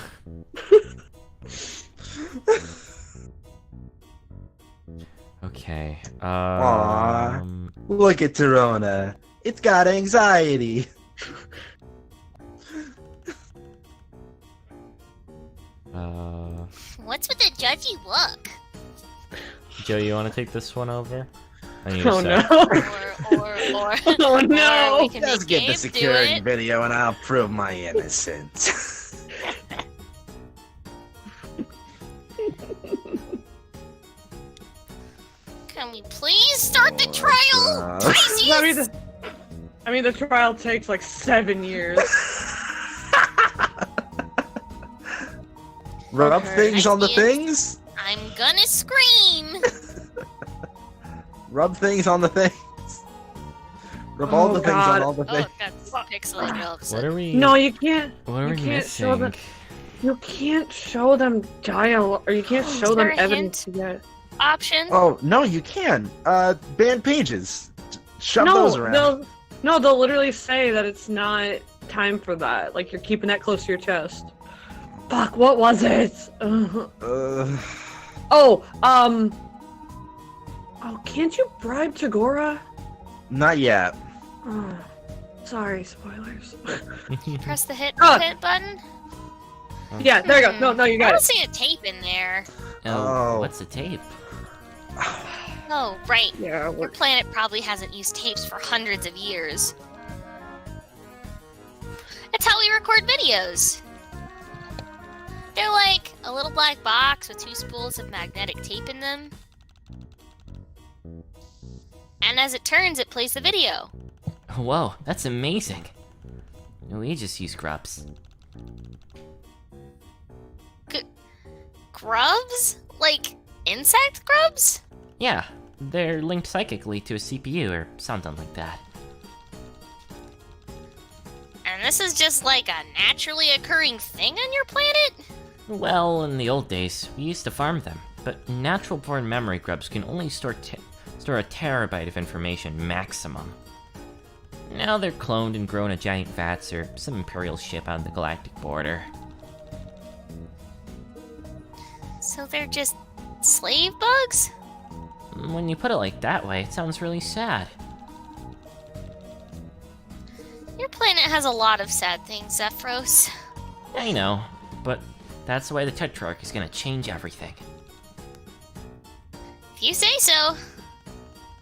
Okay. Aww. Look at Torona. It's got anxiety. what's with the judgy look? Joe, you want to take this one over? I need Oh a no. sec. Or Oh or no. we can Just make get the Gabe do security it. video and I'll prove my innocence. Can we please start the trial? Pisces! I mean, the trial takes like 7 years. Rub Okay. things on the I see it. things? I'm gonna scream. Rub things on the things. Rub all Oh, the things God. on all the Oh, things. that's pixelated all of a What sudden. are we? No, you can't. What are you we can't show missing? them. You can't show them dialogue, or you can't show Is them there a evidence yet. Option? Oh, no, you can. Ban pages. Shove those around. They'll literally say that it's not time for that. Like, you're keeping that close to your chest. Fuck, what was it? Oh, can't you bribe Tagora? Not yet. Oh, sorry, spoilers. Press the hit Ah. button. Yeah, there you go. No, you I got don't it. see a tape in there. Oh, Oh. what's the tape? Oh, right. Yeah, Your planet probably hasn't used tapes for hundreds of years. That's how we record videos. They're like a little black box with 2 spools of magnetic tape in them. And as it turns, it plays the video. Whoa, that's amazing. We just use grubs. Grubs? Like insect grubs? Yeah, they're linked psychically to a CPU or something like that. And this is just like a naturally occurring thing on your planet? Well, in the old days, we used to farm them, but natural-born memory grubs can only store a terabyte of information maximum. Now they're cloned and grown in giant vats or some Imperial ship on the galactic border. So they're just slave bugs? When you put it like that way, it sounds really sad. Your planet has a lot of sad things, Zephyros. I know, but that's the way the Tetrarch is gonna change everything. If you say so.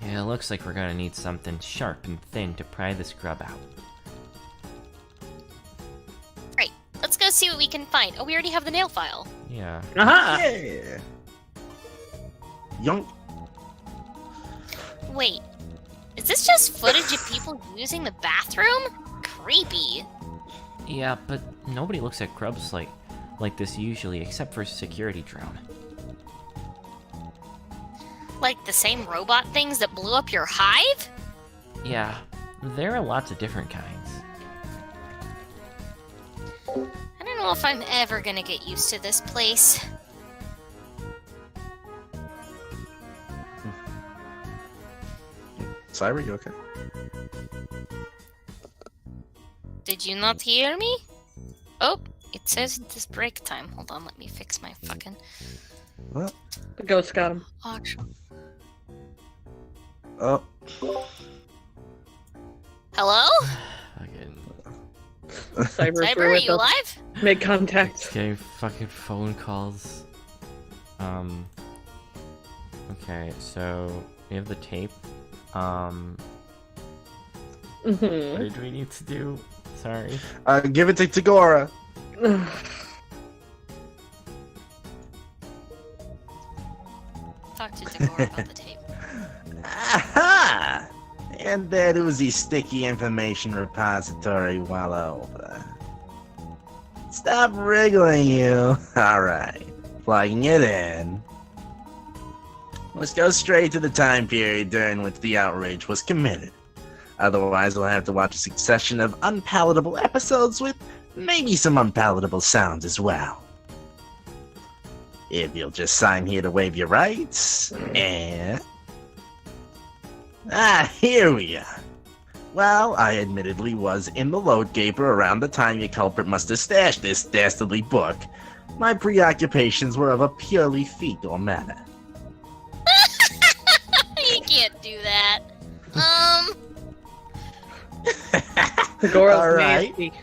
Yeah, it looks like we're gonna need something sharp and thin to pry this grub out. Right, let's go see what we can find. Oh, we already have the nail file. Yeah. Aha! Yeah. Yoink. Wait, is this just footage of people using the bathroom? Creepy. Yeah, but nobody looks at grubs like this usually, except for a security drone. Like the same robot things that blew up your hive? Yeah, there are lots of different kinds. I don't know if I'm ever gonna get used to this place. Cyber, you okay? Did you not hear me? Oh, it says it is break time. Hold on, let me fix my fucking... What? The ghost got him. Oh. Hello? Fucking Cyber, Cyber, are you alive? Make contact. getting fucking phone calls. Okay, so we have the tape. What did we need to do? Sorry. Give it to Tagora. Talk to Dagor about the tape. Aha! And that was the sticky information repository well over. Stop wriggling, you. Alright. Plugging it in. Let's go straight to the time period during which the outrage was committed. Otherwise, we'll have to watch a succession of unpalatable episodes with maybe some unpalatable sounds as well. If you'll just sign here to waive your rights, and... here we are. Well, I admittedly was in the load gaper around the time your culprit must have stashed this dastardly book. My preoccupations were of a purely fecal matter. You can't do that. Tagora's Alright. nasty.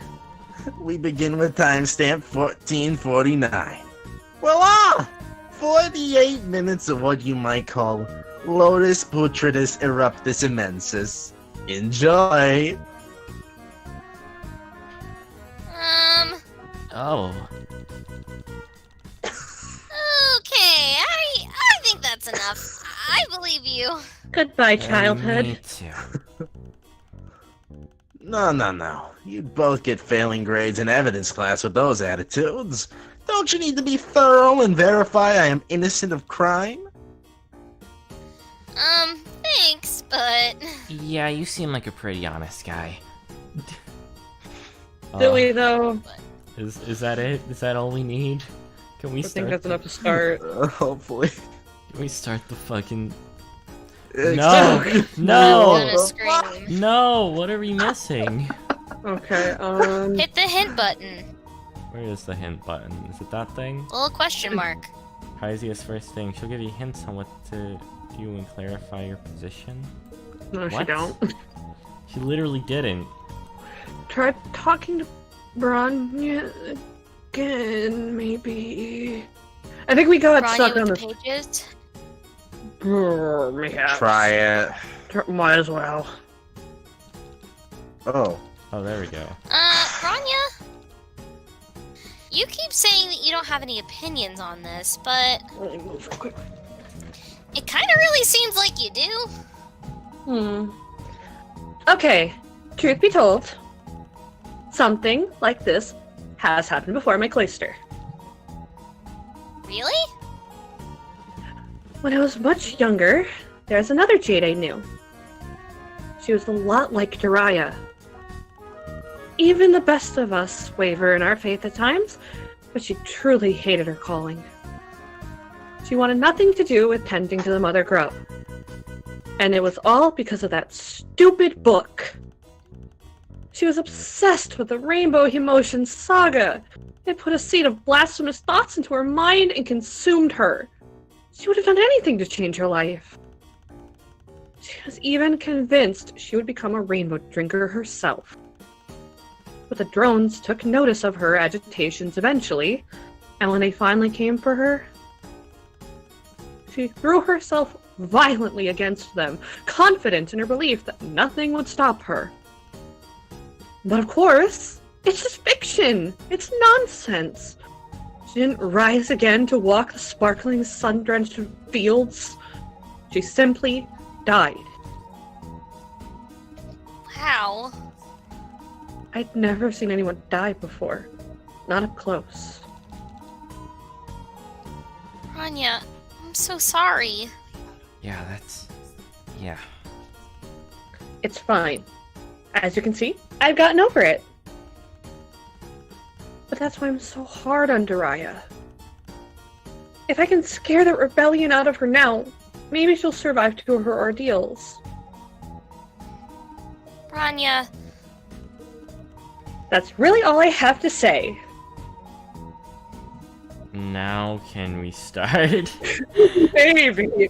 We begin with timestamp 1449. Voila! 48 minutes of what you might call Lotus Putridus Eruptus Immensus. Enjoy! Oh. Okay, I think that's enough. I believe you. Goodbye, Me childhood. too. No. You'd both get failing grades in evidence class with those attitudes. Don't you need to be thorough and verify I am innocent of crime? Thanks, but... Yeah, you seem like a pretty honest guy. Silly though. Is that it? Is that all we need? Can we I start? think that's enough to start. Hopefully. Can we start the fucking? Exactly. I'm No! gonna scream. No! What are we missing? Okay, Hit the hint button. Where is the hint button? Is it that thing? Little question mark. Hyzia's first thing. She'll give you hints on what to do and clarify your position. no, she What? don't. She literally didn't. Try talking to Bronya again, maybe. I think we got Branya stuck with on the this. pages. Perhaps. Try it. Might as well. Oh. Oh, there we go. Branya? You keep saying that you don't have any opinions on this, but Let me move real quick. it kind of really seems like you do. Okay, truth be told, something like this has happened before in my cloister. Really? When I was much younger, there's another Jade I knew. She was a lot like Jiraiya. Even the best of us waver in our faith at times, but she truly hated her calling. She wanted nothing to do with tending to the mother grub. And it was all because of that stupid book. She was obsessed with the Rainbow Emotion Saga. It put a seed of blasphemous thoughts into her mind and consumed her. She would have done anything to change her life. She was even convinced she would become a rainbow drinker herself. But the drones took notice of her agitations eventually, and when they finally came for her, she threw herself violently against them, confident in her belief that nothing would stop her. But of course, it's just fiction! It's nonsense! She didn't rise again to walk the sparkling, sun-drenched fields. She simply died. How? I'd never seen anyone die before. Not up close. Rania, I'm so sorry. Yeah, that's... Yeah. It's fine. As you can see, I've gotten over it. But that's why I'm so hard on Daraya. If I can scare that rebellion out of her now, maybe she'll survive to her ordeals. Rania, That's really all I have to say. Now can we start? Baby!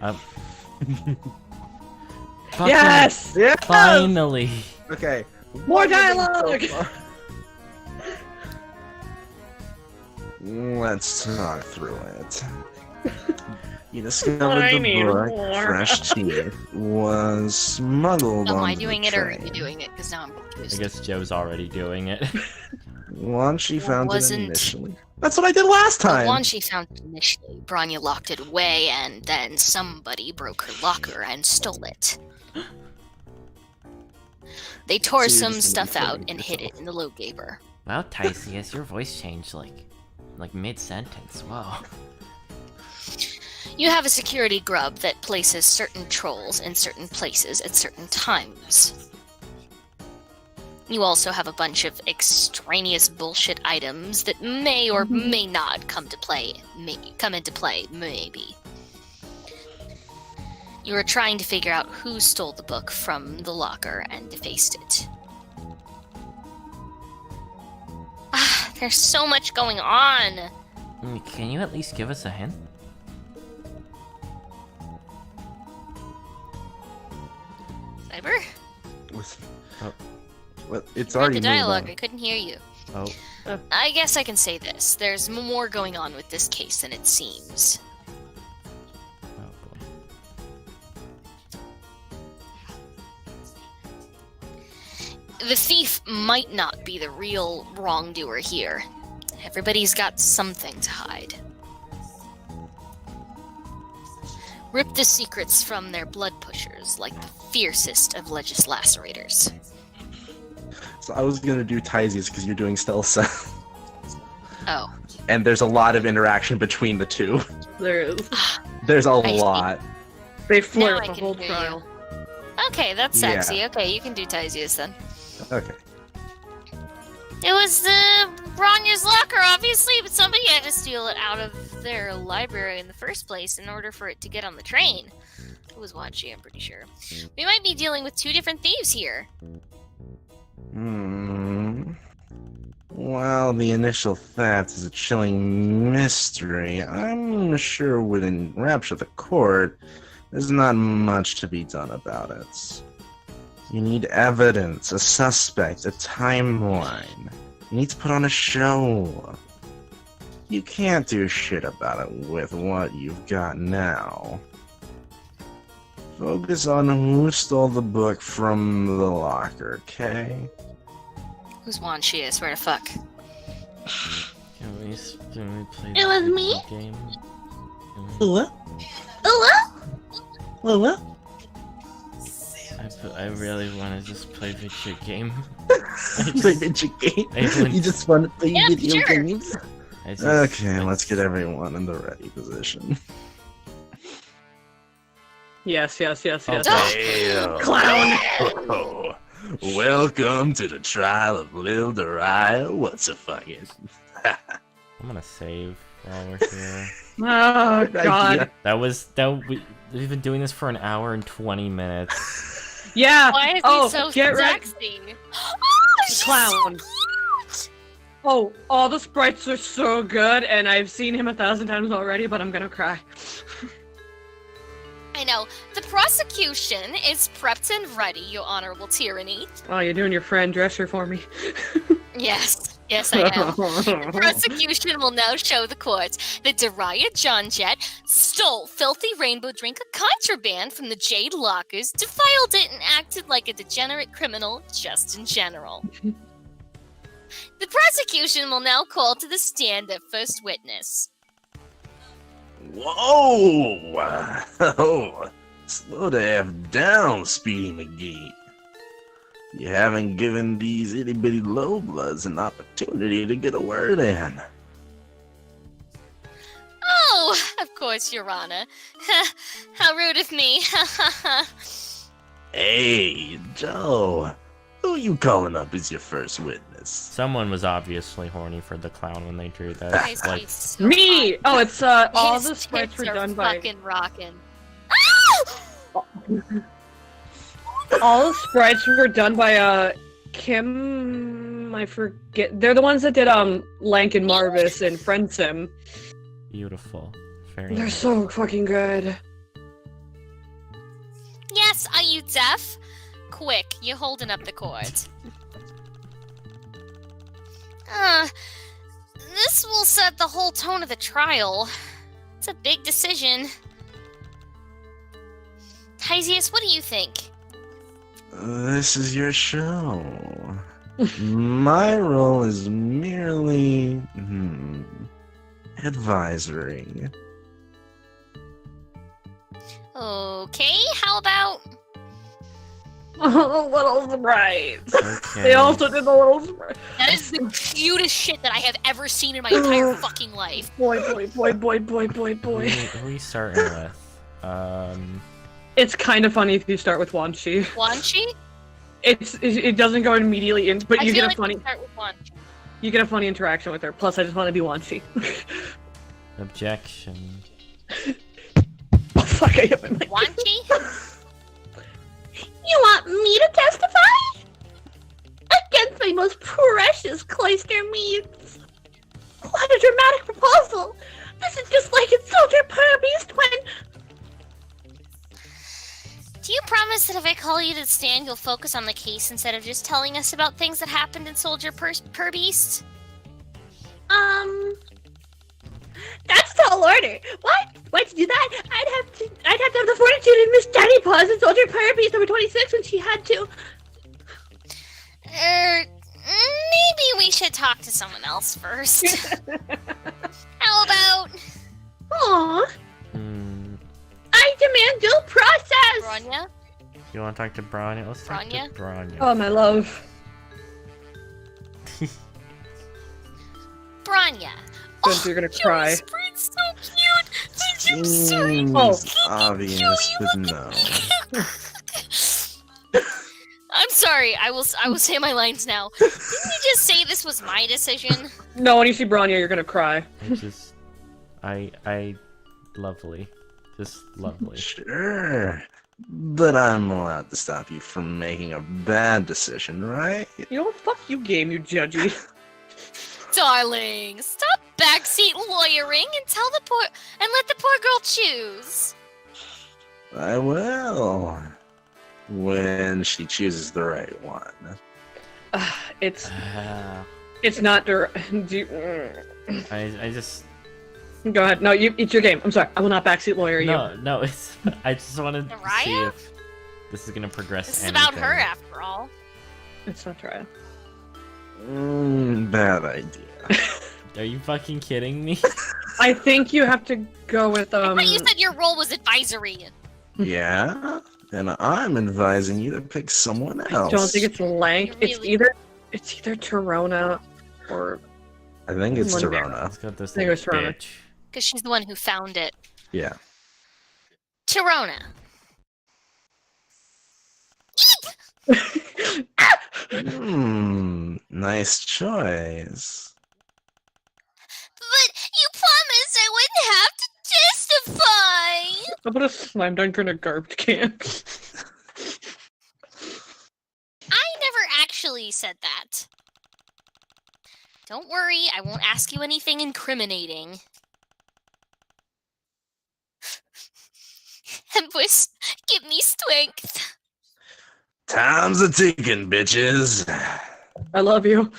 Fucking Yes! Yeah. Finally! Okay. More dialogue! Let's talk through it. You discovered I the need book, more. Fresh Teeth, was smuggled am on I the doing it or are train. you doing it? Because now I'm I confused. guess Joe's already doing it. Once she found it Wasn't- initially. That's what I did last The time! one she found initially, Branya locked it away, and then somebody broke her locker and stole it. They tore So you're some just gonna be stuff out fighting and hid it yourself. in the low gaber. Wow, Tysius, your voice changed like mid-sentence. Whoa. You have a security grub that places certain trolls in certain places at certain times. You also have a bunch of extraneous bullshit items that may or may not come into play, maybe. You are trying to figure out who stole the book from the locker and defaced it. Ah, there's so much going on! Can you at least give us a hint? Cyber? Oh. Well, it's Read already the moved dialogue, on. I couldn't hear you. Oh. I guess I can say this. There's more going on with this case than it seems. Oh boy. The thief might not be the real wrongdoer here. Everybody's got something to hide. Rip the secrets from their blood pushers like the fiercest of legislators. So I was gonna do Tysius because you're doing stealth Oh. and there's a lot of interaction between the two. There is. There's a see. lot. They Now flirt I the can whole hear trial. Okay, that's Yeah. sexy. Okay, you can do Tysius then. Okay. It was Bronya's locker, obviously, but somebody had to steal it out of their library in the first place in order for it to get on the train. It was Wanshi, I'm pretty sure. We might be dealing with two different thieves here. While the initial theft is a chilling mystery, I'm sure would enrapture the court. There's not much to be done about it. You need evidence, a suspect, a timeline. You need to put on a show. You can't do shit about it with what you've got now. Focus on who stole the book from the locker, okay? Who's Wanshi? I swear to fuck. Can we play It was the me? game? What? What? I really want to just play video game. Play video game? I wouldn't- You just want to play Yeah, video sure. games? I just- Okay, let's get everyone in the ready position. Yes, yes, yes, yes. Oh. Clown! Oh, welcome to the trial of Lil Dariah. What's a fucking I'm gonna save while we're here. Oh, good God. idea? We've been doing this for an hour and 20 minutes. Yeah. Why is oh, he so get ready. sexy? Oh, she's Clown. so cute! Oh, all the sprites are so good, and I've seen him 1,000 times already, but I'm gonna cry. I know. The prosecution is prepped and ready, your honorable tyranny. Oh, you're doing your Fran Drescher for me. Yes. Yes, I am. The prosecution will now show the court that Daria John Jet stole filthy rainbow drink of contraband from the Jade Lockers, defiled it, and acted like a degenerate criminal just in general. The prosecution will now call to the stand their first witness. Whoa! Oh, slow the F down, Speedy McGee. You haven't given these itty-bitty low-bloods an opportunity to get a word in. Oh, of course, Your Honor. How rude of me. Hey, Joe. Who you calling up as your first witness? Someone was obviously horny for the clown when they drew that. Guys, Like, he's so Me! hot. Oh, it's all His the sprites tits were are done by fucking rockin'. all the sprites were done by Kim. I forget. They're the ones that did Lank and Marvis and Friendsim. beautiful. Very They're nice. so fucking good. Yes, are you deaf? Quick, you're holding up the court. This will set the whole tone of the trial. It's a big decision. Tysius, what do you think? This is your show. My role is merely advisory. Okay, how about... Oh, little sprites. Okay. They also did the little sprites. That is the cutest shit that I have ever seen in my entire fucking life. Boy. Who are we starting with? It's kind of funny if you start with Wanshi. Wanshi? It doesn't go immediately in, but I you feel get a like funny we start with Wanshi. you get a funny interaction with her. Plus, I just want to be Wanshi. Objection. Oh, fuck! I hit my mic. Wanshi? You want me to testify? Against my most precious cloister meats. What a dramatic proposal! This is just like in Soldier Per Beast when... Do you promise that if I call you to the stand, you'll focus on the case instead of just telling us about things that happened in Soldier Per Beast? That's a tall order. What? Why to do that? I'd have to have the fortitude and Miss Daddy Paws and Soldier Per Beast number 26 when she had to. Maybe we should talk to someone else first. How about... Aw, Hmm. I demand due process. Bronya? You want to talk to Bronya? Let's talk Bronya? to Bronya. Oh, my love. Bronya. Since you're gonna cry. Joey's Sprite's so cute. I'm sorry. Seems obvious, but no. I'm sorry. I will say my lines now. Didn't you just say this was my decision? No, when you see Bronya, you're gonna cry. It's just, lovely, just lovely. Sure. But I'm allowed to stop you from making a bad decision, right? You know, fuck you, game, you judgy. Darling, stop backseat lawyering and let the poor girl choose. I will. When she chooses the right one. It's Ah, not I just Go ahead. No, it's your game. I'm sorry. I will not backseat lawyer you. no. It's I just wanted to see Mariah? if this is gonna progress. This is anything. about her, after all. It's not Trial. Bad idea. Are you fucking kidding me? I think you have to go with I thought you said your role was advisory. Yeah? And I'm advising you to pick someone else. I don't think it's Lank. You really- It's either Torona or I think it's Monday. Torona. Let's go with this I think it was little Toronto. bitch. Because she's the one who found it. Yeah. Tirona. Nice choice. But you promised I wouldn't have to testify. I'll put a slime dunk in a garbage can. said that. Don't worry, I won't ask you anything incriminating. Empress, give me strength. Time's a ticking, bitches. I love you. Eek!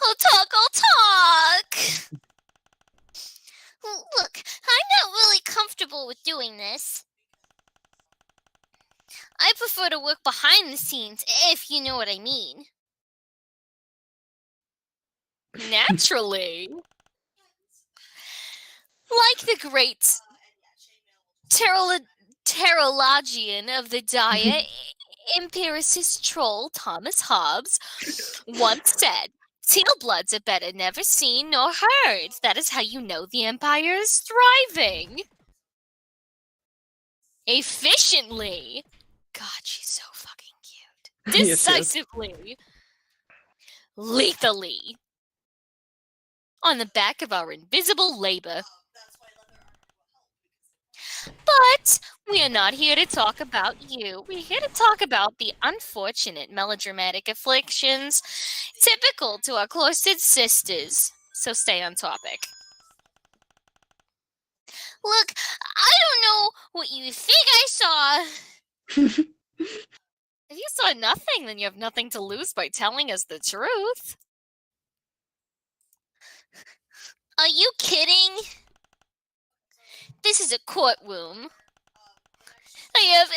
I'll talk. Look, I'm not really comfortable with doing this. I prefer to work behind the scenes, if you know what I mean. Naturally. Like the great Terologian of the Diet, empiricist troll Thomas Hobbes once said, "Seal bloods are better never seen nor heard. That is how you know the Empire is thriving. Efficiently." God, she's so fucking cute. Yes, yes. Decisively. Lethally. On the back of our invisible labor. But we are not here to talk about you. We're here to talk about the unfortunate melodramatic afflictions typical to our cloistered sisters. So stay on topic. Look, I don't know what you think I saw. If you saw nothing, then you have nothing to lose by telling us the truth. Are you kidding? This is a courtroom. I have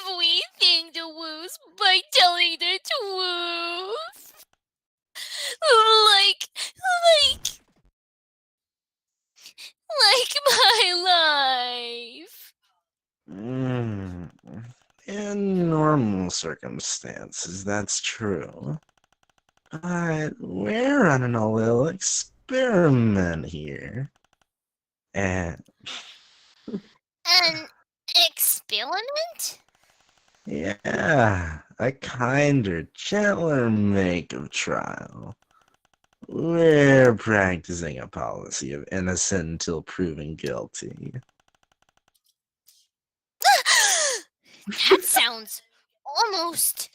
everything to lose by telling the truth. Like my life. In normal circumstances, that's true. But we're running a little experiment here. And An experiment? yeah, a kinder, gentler make of trial. We're practicing a policy of innocent until proven guilty. That sounds almost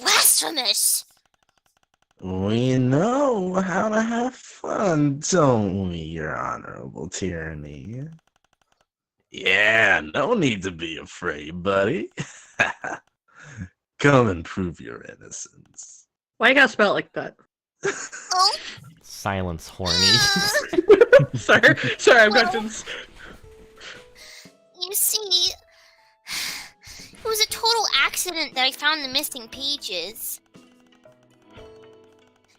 blasphemous. We know how to have fun, don't we, Your Honorable Tyranny? Yeah, no need to be afraid, buddy. Come and prove your innocence. Why you gotta spell it like that? Oh, Silence, horny. sorry, I'm confused. you see, it was a total accident that I found the missing pages.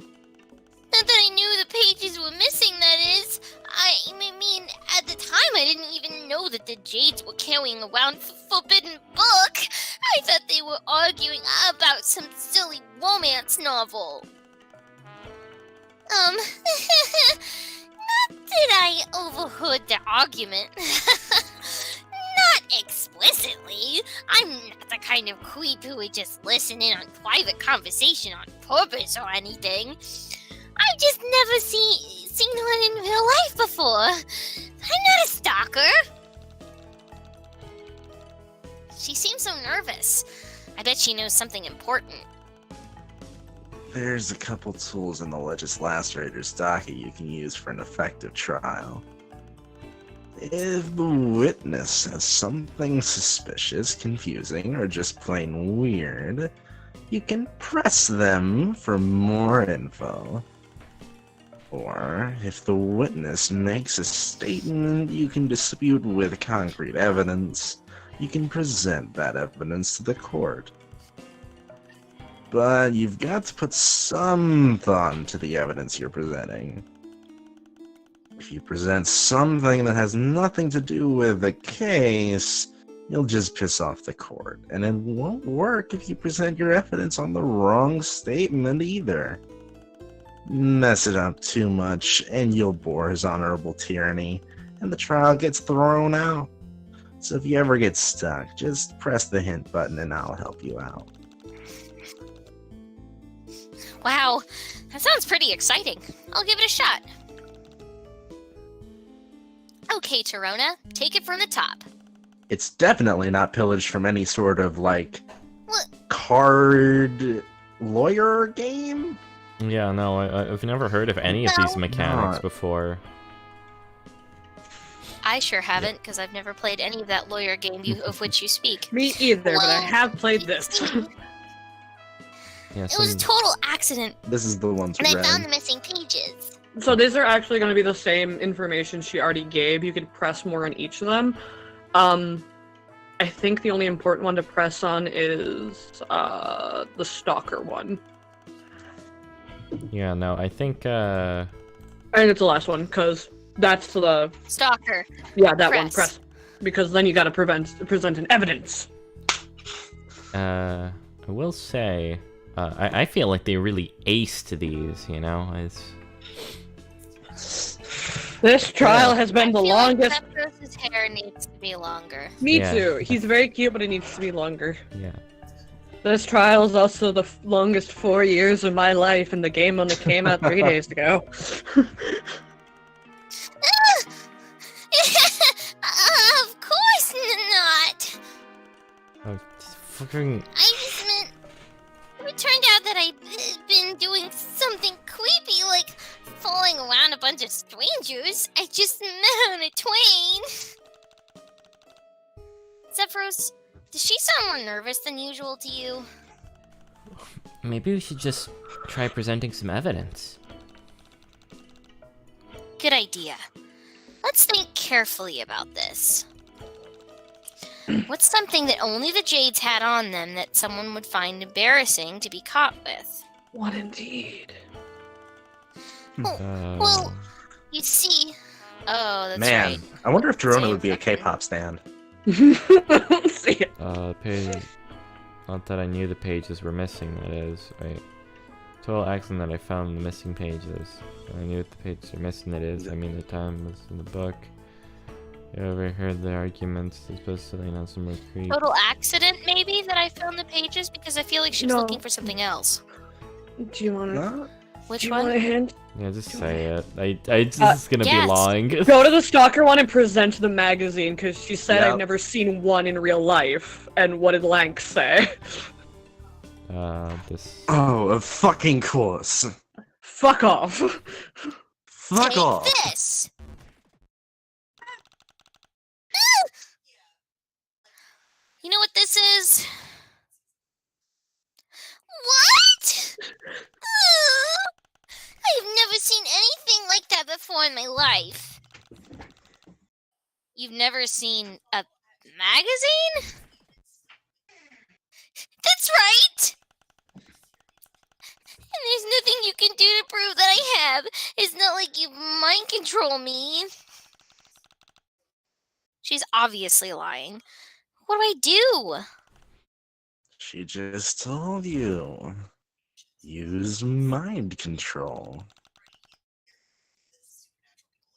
Not that I knew the pages were missing, that is. I mean, at the time I didn't even know that the Jades were carrying around a forbidden book. I thought they were arguing about some silly romance novel. Not that I overheard the argument. Not explicitly. I'm not the kind of creep who would just listen in on private conversation on purpose or anything. I've just never seen one in real life before. I'm not a stalker. She seems so nervous. I bet she knows something important. There's a couple tools in the legislator's docket you can use for an effective trial. If the witness has something suspicious, confusing, or just plain weird, you can press them for more info. Or, if the witness makes a statement you can dispute with concrete evidence, you can present that evidence to the court. But you've got to put some thought into the evidence you're presenting. If you present something that has nothing to do with the case, you'll just piss off the court, and it won't work if you present your evidence on the wrong statement either. Mess it up too much, and you'll bore His Honorable Tyranny, and the trial gets thrown out. So if you ever get stuck, just press the hint button and I'll help you out. Wow, that sounds pretty exciting. I'll give it a shot. Okay, Torona, take it from the top. It's definitely not pillaged from any sort of, What? card lawyer game? Yeah, no, I've never heard of any of these mechanics Not. before. I sure haven't, because I've never played any of that lawyer game of which you speak. Me either, but I Well, have played this. Yeah, It was a total accident, This is the one to and I read. found the missing pages. So these are actually going to be the same information she already gave. You could press more on each of them. I think the only important one to press on is the stalker one. Yeah, no, I think, I think it's the last one, because that's the... Stalker. Yeah, that one, Press. press. Because then you gotta present an evidence. I will say, I feel like they really aced these, you know? This trial has been the I feel longest... like Zephros's hair needs to be longer. Me Yeah. too. He's very cute, but it needs to be longer. Yeah. This trial is also the longest 4 years of my life, and the game only came out 3 days ago. Of course not! Oh, fucking... I just meant... It turned out that I'd been doing something creepy, like following around a bunch of strangers I just met on a train. Zephyros, does she sound more nervous than usual to you? Maybe we should just try presenting some evidence. Good idea. Let's think carefully about this. What's something that only the Jades had on them that someone would find embarrassing to be caught with? What indeed? Well, you see... Oh, that's Man, right. I wonder if Dorona Same would be a fucking- K-pop stan. See ya. Page... Not that I knew the pages were missing, that is, right? Total accident that I found the missing pages. I knew what the pages are missing, that is. I mean, the time was in the book. You overheard the arguments, especially on some more creep. Total accident, maybe, that I found the pages? Because I feel like she was No. looking for something else. Do you want to? Huh? Which Do you want a one? hint? Yeah, just say it. This is gonna yes. be long. Go to the stalker one and present the magazine, because she said Yep. I've never seen one in real life. And what did Lank say? This... Oh, of fucking course. Fuck off. Fuck Take off. this! You know what this is? What? I've never seen anything like that before in my life. You've never seen a magazine? That's right! And there's nothing you can do to prove that I have. It's not like you mind control me. She's obviously lying. What do I do? She just told you. Use mind control.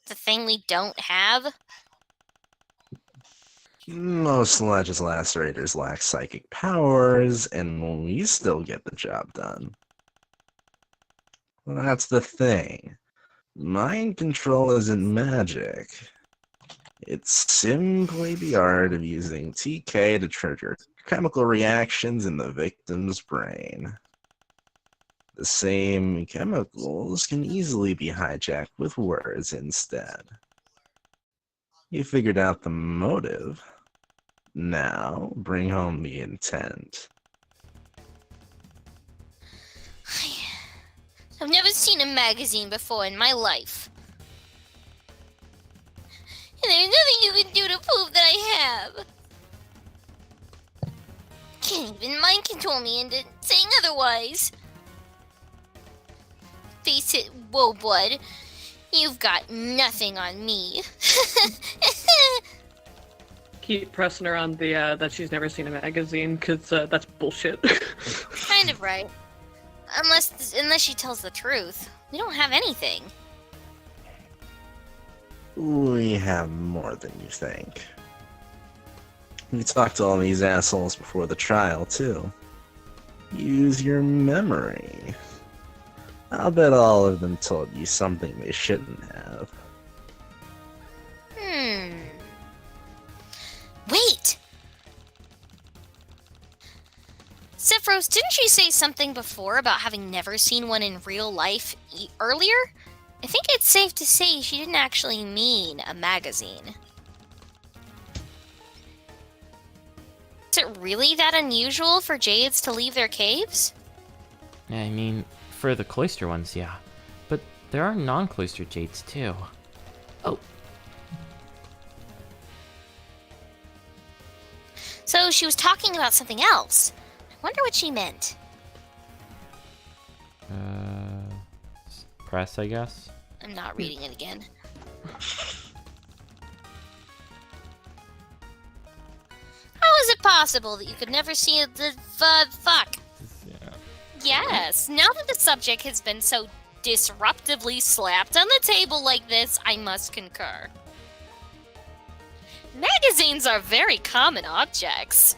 The thing we don't have? Most legislators lack psychic powers, and we still get the job done. That's the thing. Mind control isn't magic. It's simply the art of using TK to trigger chemical reactions in the victim's brain. The same chemicals can easily be hijacked with words instead. You figured out the motive. Now, bring home the intent. I've never seen a magazine before in my life. And there's nothing you can do to prove that I have. Can't even mind control me into saying otherwise. Face it, Woblood. You've got nothing on me. Keep pressing her on the that she's never seen a magazine, because that's bullshit. Kind of right. Unless she tells the truth. We don't have anything. We have more than you think. We talked to all these assholes before the trial, too. Use your memory. I'll bet all of them told you something they shouldn't have. Wait! didn't she say something before about having never seen one in real life earlier? I think it's safe to say she didn't actually mean a magazine. Is it really that unusual for jades to leave their caves? I mean, for the cloister ones, yeah. But there are non-cloister jades, too. Oh. So she was talking about something else. I wonder what she meant. Press, I guess? I'm not reading it again. How is it possible that you could never see the fuck? Yeah. Yes, now that the subject has been so disruptively slapped on the table like this, I must concur. Magazines are very common objects.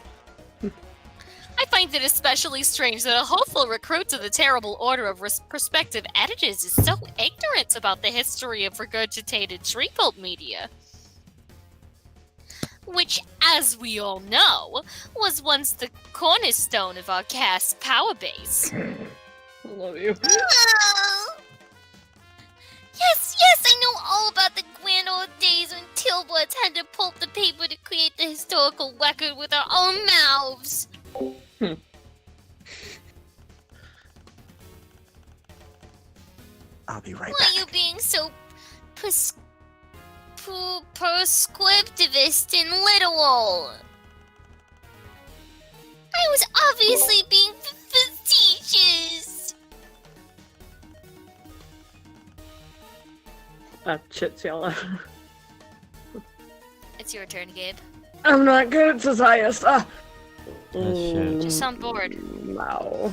I find it especially strange that a hopeful recruit to the terrible order of prospective editors is so ignorant about the history of regurgitated Treecult media. Which, as we all know, was once the cornerstone of our cast's power base. I love you. Yes, I know all about the grand old days when Tilwards had to pulp the paper to create the historical record with our own mouths. I'll be right Why back. are you being so prescriptivist and literal? I was obviously being facetious. Shit's yellow. It's your turn, Gabe. I'm not good at Socius. shit. Just on board. Wow.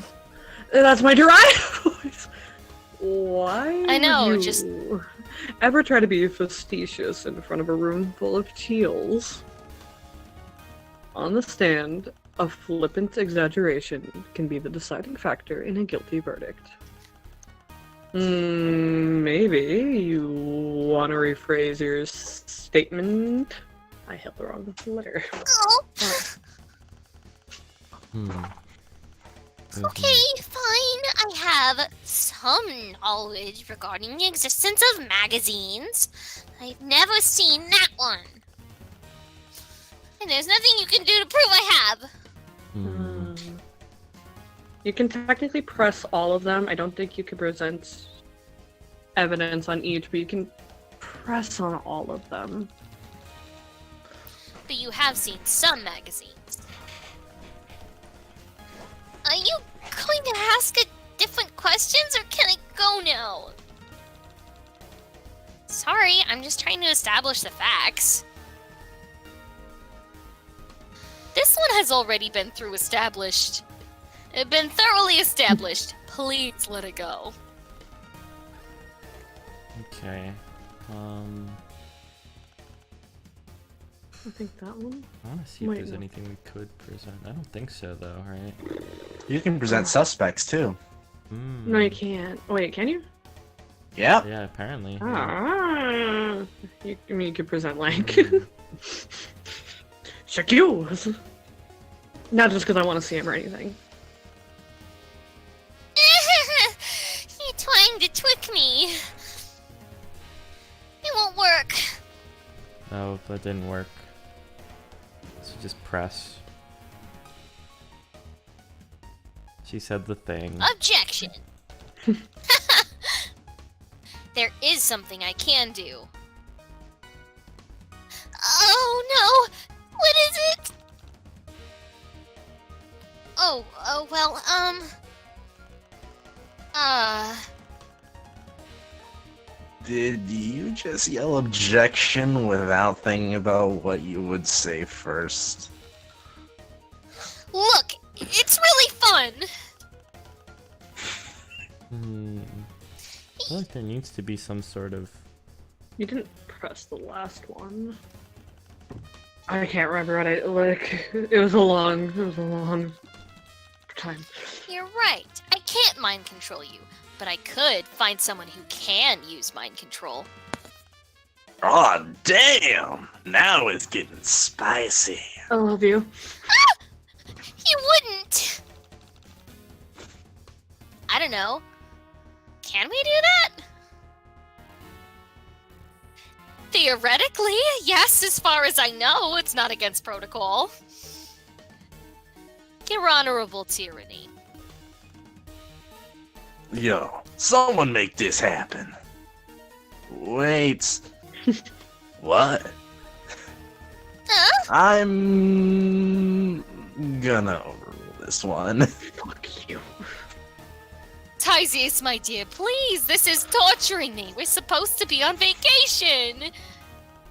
That's my derived voice. Why I know, would you just- ever try to be facetious in front of a room full of teals? Understand, a flippant exaggeration can be the deciding factor in a guilty verdict. Maybe you want to rephrase your statement? I hit the wrong letter. Oh, Mm-hmm. okay, fine. I have some knowledge regarding the existence of magazines. I've never seen that one. And there's nothing you can do to prove I have. You can technically press all of them. I don't think you can present evidence on each, but you can press on all of them. But you have seen some magazines. Are you going to ask different questions, or can I go now? Sorry, I'm just trying to establish the facts. This one has already been thoroughly established. Please let it go. Okay. I think that one. I want to see Wait, if there's no. anything we could present. I don't think so, though, right? You can present suspects too. No, you can't. Wait, can you? Yeah. Yeah, apparently. Yeah. Ah, you could present like Mm. Shaquille. Not just because I want to see him or anything. You're trying to trick me. It won't work. Oh, that didn't work. So just press. She said the thing. Objection. There is something I can do. Oh no! What is it? Oh, well, Did you just yell objection without thinking about what you would say first? look, it's really fun. I feel like there needs to be some sort of... You didn't press the last one. I can't remember what I like. It was a long time. You're right. I can't mind control you, but I could find someone who can use mind control. Aw, damn! Now it's getting spicy. I love you. You wouldn't. don't know. Can we do that? Theoretically, yes, as far as I know, it's not against protocol. Your honorable tyranny. Yo, someone make this happen. Wait. What? I'm gonna overrule this one. Fuck you. Tysius, my dear, please, this is torturing me. We're supposed to be on vacation.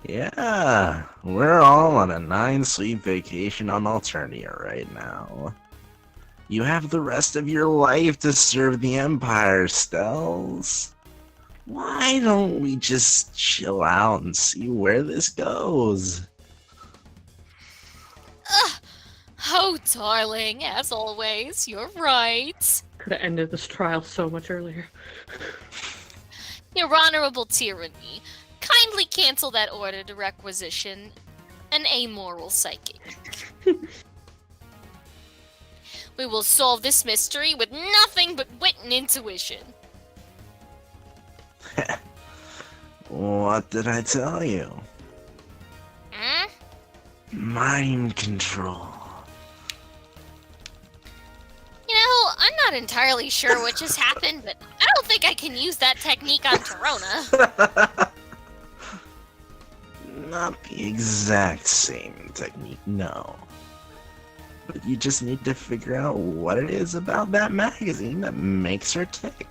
Yeah, we're all on a 9-sleep vacation on Alternia right now. You have the rest of your life to serve the Empire, Stells. Why don't we just chill out and see where this goes? Oh, darling, as always, you're right. Could have ended this trial so much earlier. Your honorable tyranny, kindly cancel that order to requisition an amoral psychic. We will solve this mystery with nothing but wit and intuition. What did I tell you? Hmm? Mind control. You know, I'm not entirely sure what just happened, but I don't think I can use that technique on Torona. Not the exact same technique, no. But you just need to figure out what it is about that magazine that makes her tick.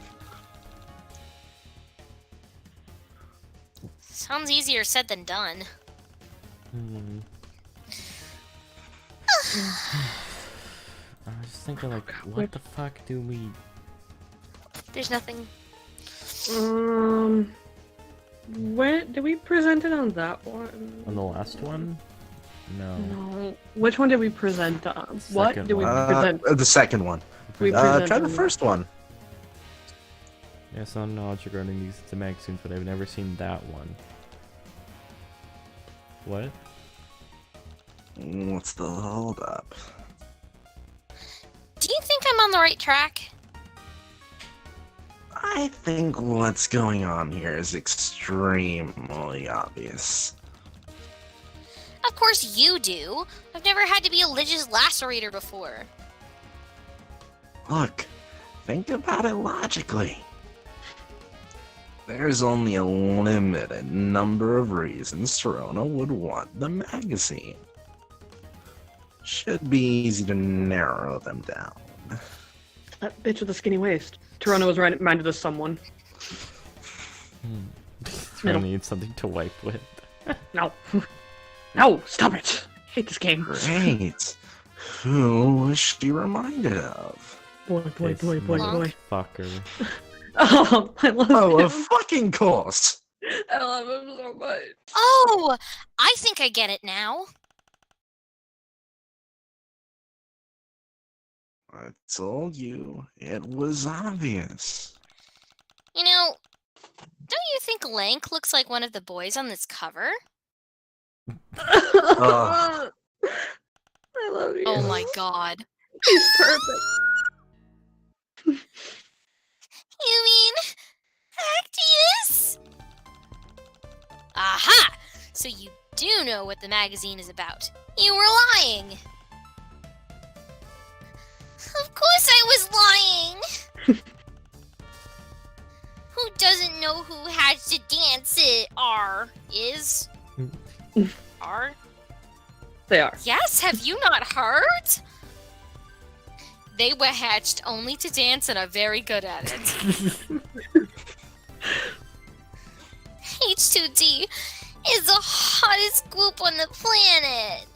Sounds easier said than done. I was just thinking, like, what the fuck do we... There's nothing. When did we present it on that one? On the last one? No. No. Which one did we present on? What Second did we one. present? The second one. We Try presented the first one. Yes, some knowledge regarding these the magazines, but I've never seen that one. What? What's the hold up? Do you think I'm on the right track? I think what's going on here is extremely obvious. Of course you do. I've never had to be a Lige's lacerator before. Look, think about it logically. There's only a limited number of reasons Torona would want the magazine. Should be easy to narrow them down. That bitch with the skinny waist. Toronto was reminded of someone. I need something to wipe with. No. No, stop it. I hate this game. Great. Who was she reminded of? Boy. Fucker. Oh, I love Oh, him. of fucking course. I love him so much. Oh, I think I get it now. I told you, it was obvious. You know, don't you think Lank looks like one of the boys on this cover? I love you. Oh my god. He's perfect. You mean Actius? Aha! So you do know what the magazine is about. You were lying. Of course I was lying. Who doesn't know who Hatched to Dance It is? R? They are. Yes, have you not heard? They were hatched only to dance and are very good at it. H2D is the hottest group on the planet.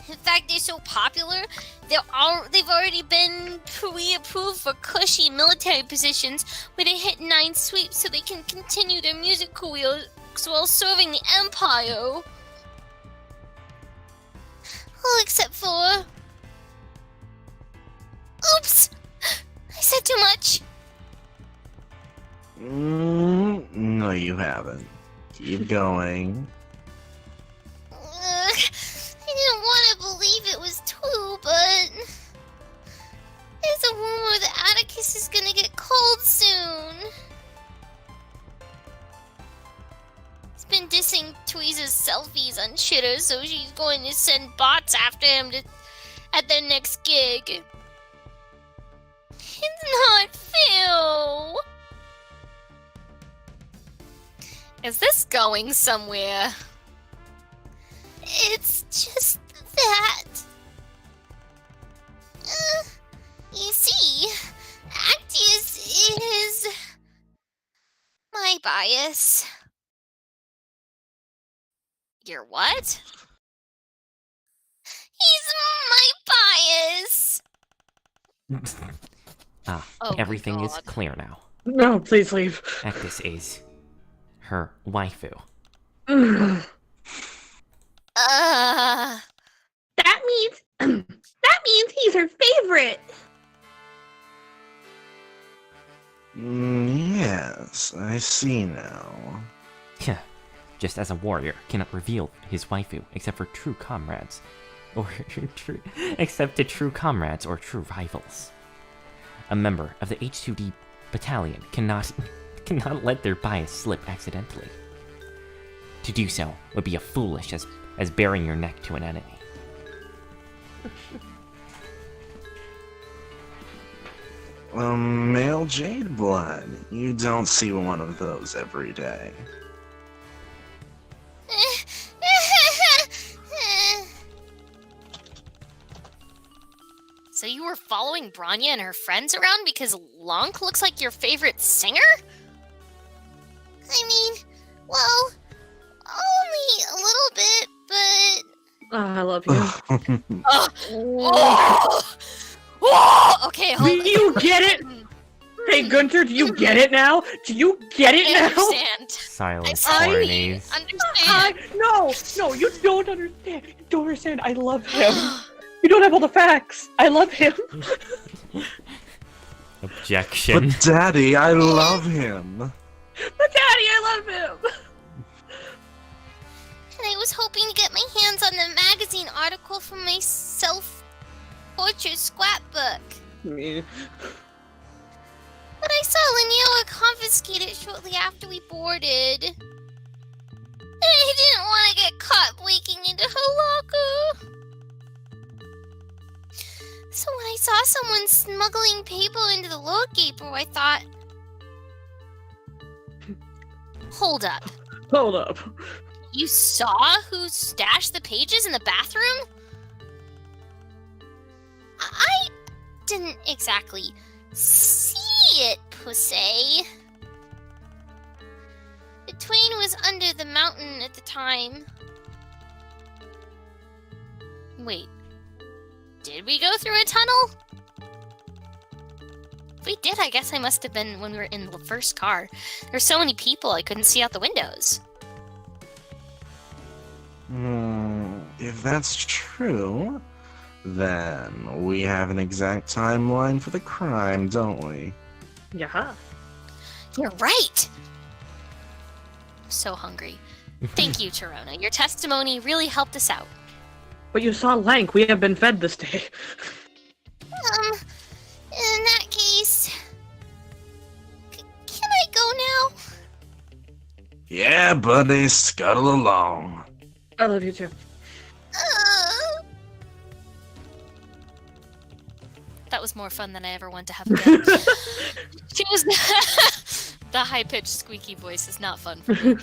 In fact, they're so popular, they've already been pre-approved for cushy military positions where they hit 9 sweeps so they can continue their music careers while serving the Empire. All except for... Oops! I said too much. No, you haven't. Keep going. I didn't want to believe it was true, but there's a rumor cold soon. He's been dissing Tweezer's selfies on Shitter, so she's going to send bots after him at their next gig. It's not Phil. Is this going somewhere? It's just that. You see, Actius is my bias. Your what? He's my bias. Oh Everything is God. clear now. No, please leave. Actus is her waifu. That means he's her favorite. Yes, I see now. Yeah, just as a warrior cannot reveal his waifu except for true comrades, or except to true comrades or true rivals. A member of the H2D battalion cannot let their bias slip accidentally. To do so would be as foolish as baring your neck to an enemy. Male jade blood. You don't see one of those every day. So you were following Branya and her friends around because Lonk looks like your favorite singer? I mean, well, only a little bit, but... I love you. Okay, Do hold on. you get it? Hey, Gunter, do you get it now? Do you get it I now? understand. Silence, I Barneys. understand. No, you don't understand. You don't understand. I love him. You don't have all the facts. I love him. Objection. But Daddy, I love him. But Daddy, I love him. And I was hoping to get my hands on the magazine article from my self-portrait scrapbook. Me. But I saw Linnea confiscate it shortly after we boarded. And I didn't want to get caught breaking into her locker. So when I saw someone smuggling paper into the lower gate, I thought... Hold up. Hold up. You saw who stashed the pages in the bathroom? I didn't exactly see it, per se. The train was under the mountain at the time. Wait. Did we go through a tunnel? If we did, I guess I must have been when we were in the first car. There's so many people I couldn't see out the windows. If that's true, then we have an exact timeline for the crime, don't we? Yeah. You're right! I'm so hungry. Thank you, Torona. Your testimony really helped us out. But you saw Lank. We have been fed this day. In that case... can I go now? Yeah, buddy, scuttle along. I love you too. That was more fun than I ever want to have again. She was... The high-pitched squeaky voice is not fun for me.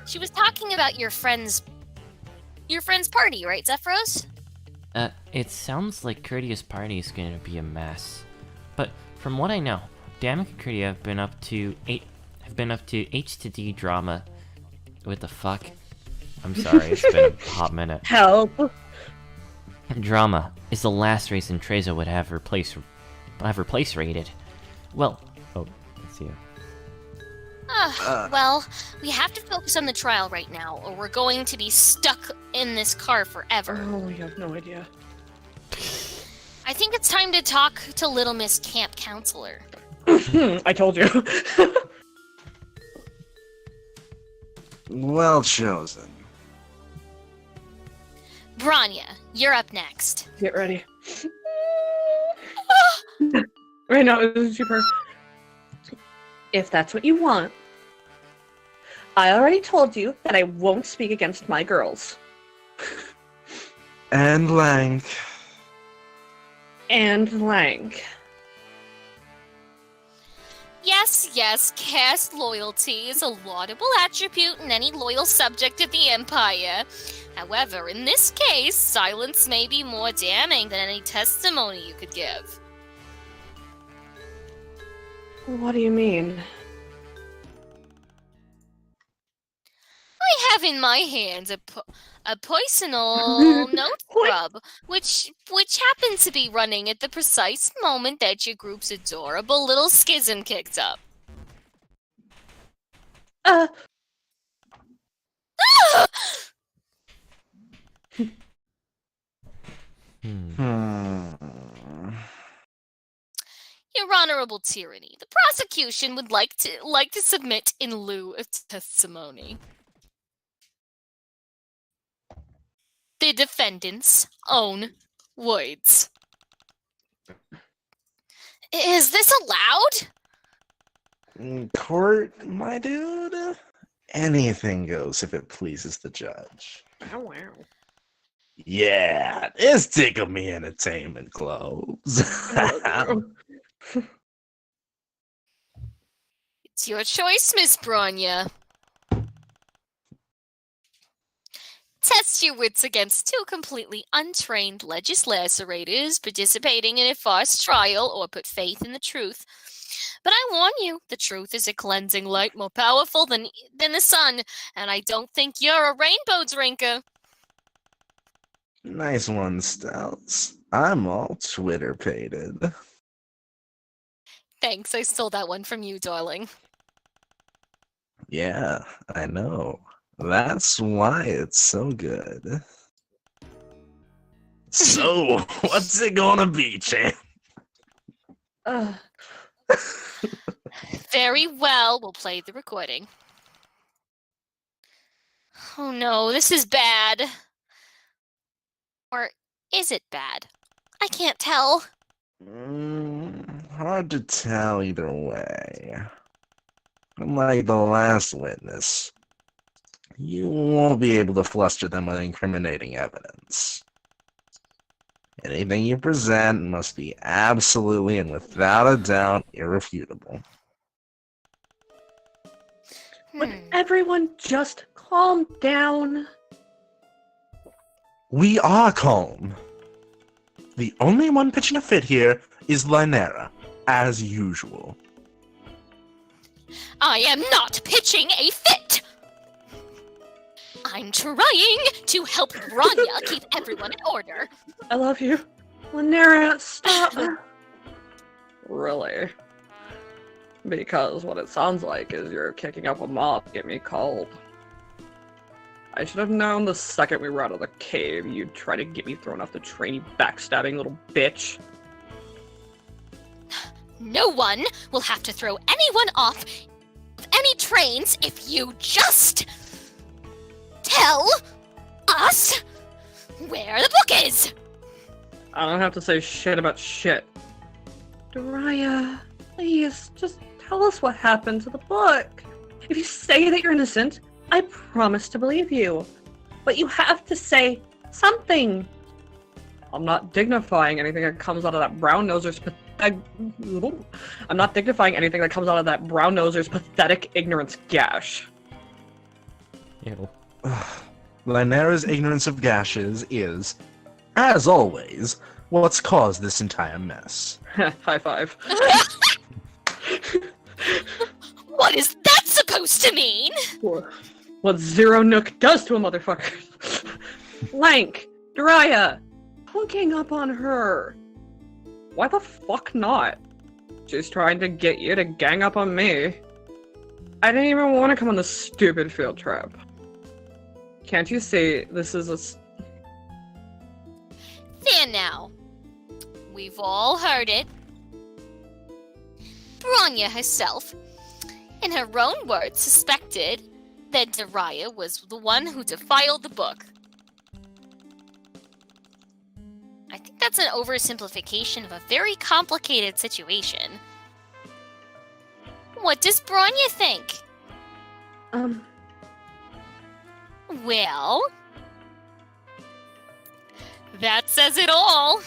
She was talking about your friend's party, right, Zephyros? It sounds like Curtia's party is going to be a mess. But from what I know, Damek and Curtia have been up to H to D drama. What the fuck? I'm sorry, it's been a hot minute. Help. Drama is the last reason Treza would have her place raided. Well, oh, let's see. Well, we have to focus on the trial right now, or we're going to be stuck in this car forever. Oh, you have no idea. I think it's time to talk to Little Miss Camp Counselor. I told you. Well chosen. Branya, you're up next. Get ready. Right now, this is super. If that's what you want. I already told you that I won't speak against my girls. And Lank. And Lank. Yes, caste loyalty is a laudable attribute in any loyal subject of the Empire. However, in this case, silence may be more damning than any testimony you could give. What do you mean? I have in my hands a personal note scrub, which happens to be running at the precise moment that your group's adorable little schism kicked up. Your honorable tyranny, the prosecution would like to submit in lieu of testimony the defendant's own words. Is this allowed? Court, my dude? Anything goes if it pleases the judge. Oh, wow. Yeah, this tickle me entertainment clothes. It's your choice, Miss Bronya. Test your wits against two completely untrained legislators participating in a farce trial or put faith in the truth. But I warn you, the truth is a cleansing light more powerful than the sun, and I don't think you're a rainbow drinker. Nice one, Stouts. I'm all Twitter-pated. Thanks, I stole that one from you, darling. Yeah, I know. That's why it's so good. So, what's it gonna be, champ? Very well, we'll play the recording. Oh no, this is bad. Or is it bad? I can't tell. Hard to tell either way. Unlike the last witness, you won't be able to fluster them with incriminating evidence. Anything you present must be absolutely and without a doubt irrefutable. Would everyone just calm down? We are calm. The only one pitching a fit here is Lynera, as usual. I am not pitching a fit! I'm trying to help Bronya keep everyone in order. I love you. Lynera, stop. Really? Because what it sounds like is you're kicking up a mob to get me called. I should have known the second we were out of the cave you'd try to get me thrown off the train, you backstabbing little bitch. No one will have to throw anyone off any trains if you just tell us where the book is. I don't have to say shit about shit. Doraya, please, just tell us what happened to the book. If you say that you're innocent, I promise to believe you. But you have to say something. I'm not dignifying anything that comes out of that brown-noser's I'm not dignifying anything that comes out of that brown-noser's pathetic ignorance gash. Ew. Lynera's ignorance of gashes is, as always, what's caused this entire mess. High five. What is that supposed to mean? What Zero Nook does to a motherfucker. Lank, Doraya, hooking up on her. Why the fuck not? She's trying to get you to gang up on me. I didn't even want to come on this stupid field trip. Can't you see this is a... There now. We've all heard it. Bronya herself, in her own words, suspected that Doraya was the one who defiled the book. I think that's an oversimplification of a very complicated situation. What does Bronya think? Well, that says it all.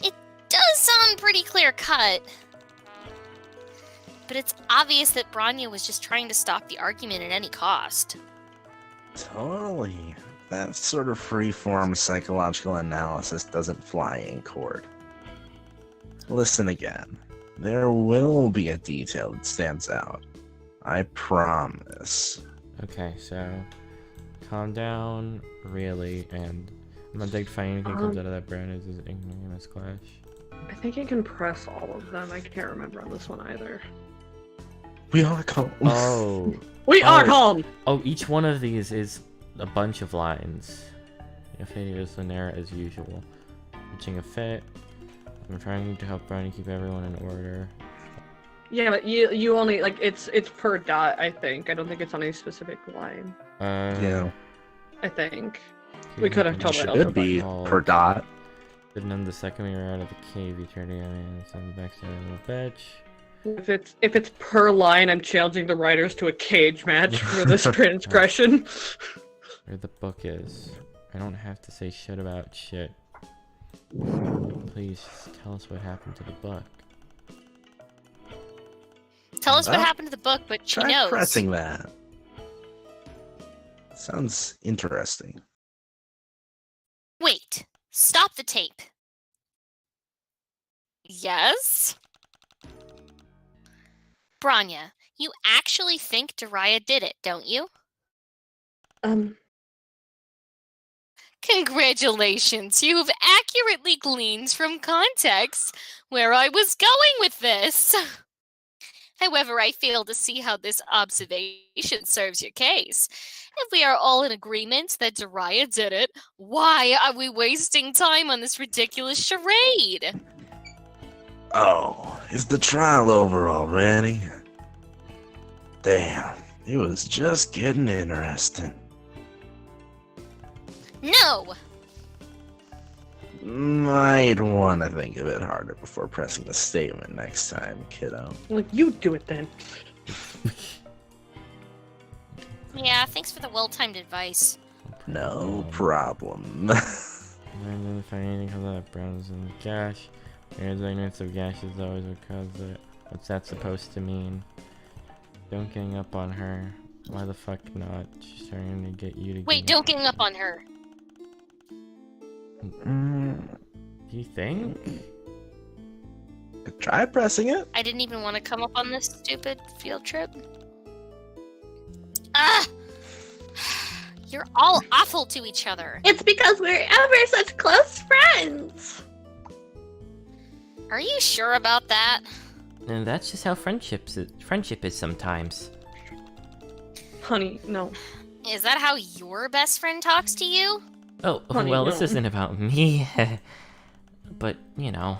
It does sound pretty clear-cut. But it's obvious that Bronya was just trying to stop the argument at any cost. Totally. That sort of free-form psychological analysis doesn't fly in court. Listen again. There will be a detail that stands out. I promise. Okay, so calm down, really, and I'm not dignifying anything comes out of that brand is ignoramus clash. I think you can press all of them. I can't remember on this one either. We are calm. Oh. We are calm! Oh, each one of these is a bunch of lines. Fate is linear as usual. Reaching a fit. I'm trying to help Brownie keep everyone in order. Yeah, but you only, like, it's per dot, I think. I don't think it's on any specific line. Yeah. I think. We could have It told should be per dot. And then the second we were out of the cave, you turned to and send the backside of the little bitch. If it's per line, I'm challenging the writers to a cage match for this transgression. Where the book is. I don't have to say shit about shit. Please just tell us what happened to the book. Tell us what happened to the book, but she Try knows. pressing that. Sounds interesting. Wait. Stop the tape. Yes? Bronya, you actually think Daria did it, don't you? Congratulations, you've accurately gleaned from context where I was going with this. However, I fail to see how this observation serves your case. If we are all in agreement that Daria did it, why are we wasting time on this ridiculous charade? Oh, is the trial over already? Damn, it was just getting interesting. No! Might want to think a bit harder before pressing the statement next time, kiddo. Like, you do it then. Yeah, thanks for the well-timed advice. No problem. And if anything comes out of Browns and Gash, there's ignorance of Gash is always what caused it. What's that supposed to mean? Don't gang up on her. Why the fuck not? She's trying to get you to Wait, don't gang up on her. Do you think? Try pressing it. I didn't even want to come up on this stupid field trip. Ah! You're all awful to each other. It's because we're ever such close friends. Are you sure about that? And that's just how friendship is sometimes. Honey, no. Is that how your best friend talks to you? Oh, Honey, well, no. this isn't about me. But, you know,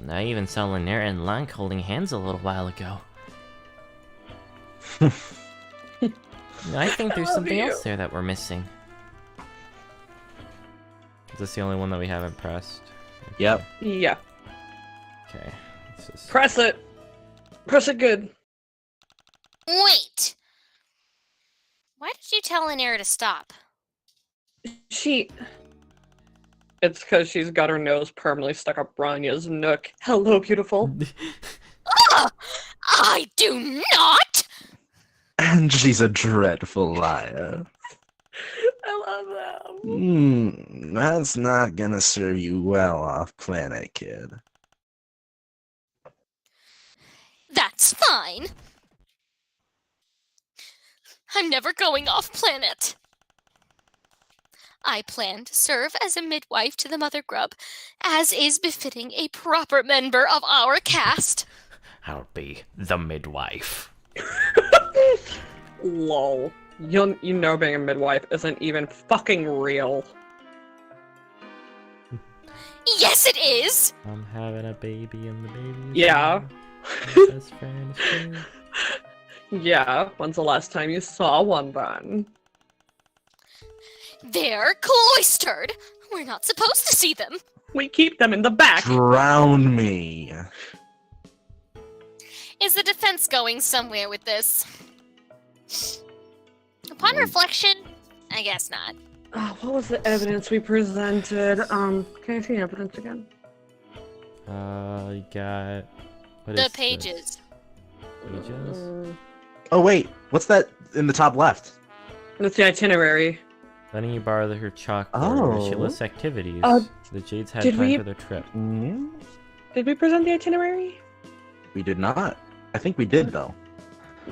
I even saw Lanier and Lank holding hands a little while ago. I think there's something else there that we're missing. Is this the only one that we haven't pressed? Yep. Yeah. Okay. Let's just... Press it! Press it good. Wait! Why did you tell Lanier to stop? It's because she's got her nose permanently stuck up Bronya's nook. Hello, beautiful. Ah! I do not! And she's a dreadful liar. I love them. That's not gonna serve you well off planet, kid. That's fine. I'm never going off planet. I plan to serve as a midwife to the Mother Grub, as is befitting a proper member of our caste. I'll be the midwife. Lol. You know being a midwife isn't even fucking real. Yes, it is! I'm having a baby and the baby's Yeah. my best friend is here. Yeah, when's the last time you saw one then? They're cloistered. We're not supposed to see them. We keep them in the back. Drown me. Is the defense going somewhere with this? Upon reflection, I guess not. What was the evidence we presented? Can I see the evidence again? You got... What The is pages. this? Pages? Oh wait, what's that in the top left? That's the itinerary. Letting you borrow her chalkboard. Oh. Wishless activities. The Jades had did time we- for their trip. Did we present the itinerary? We did not. I think we did though.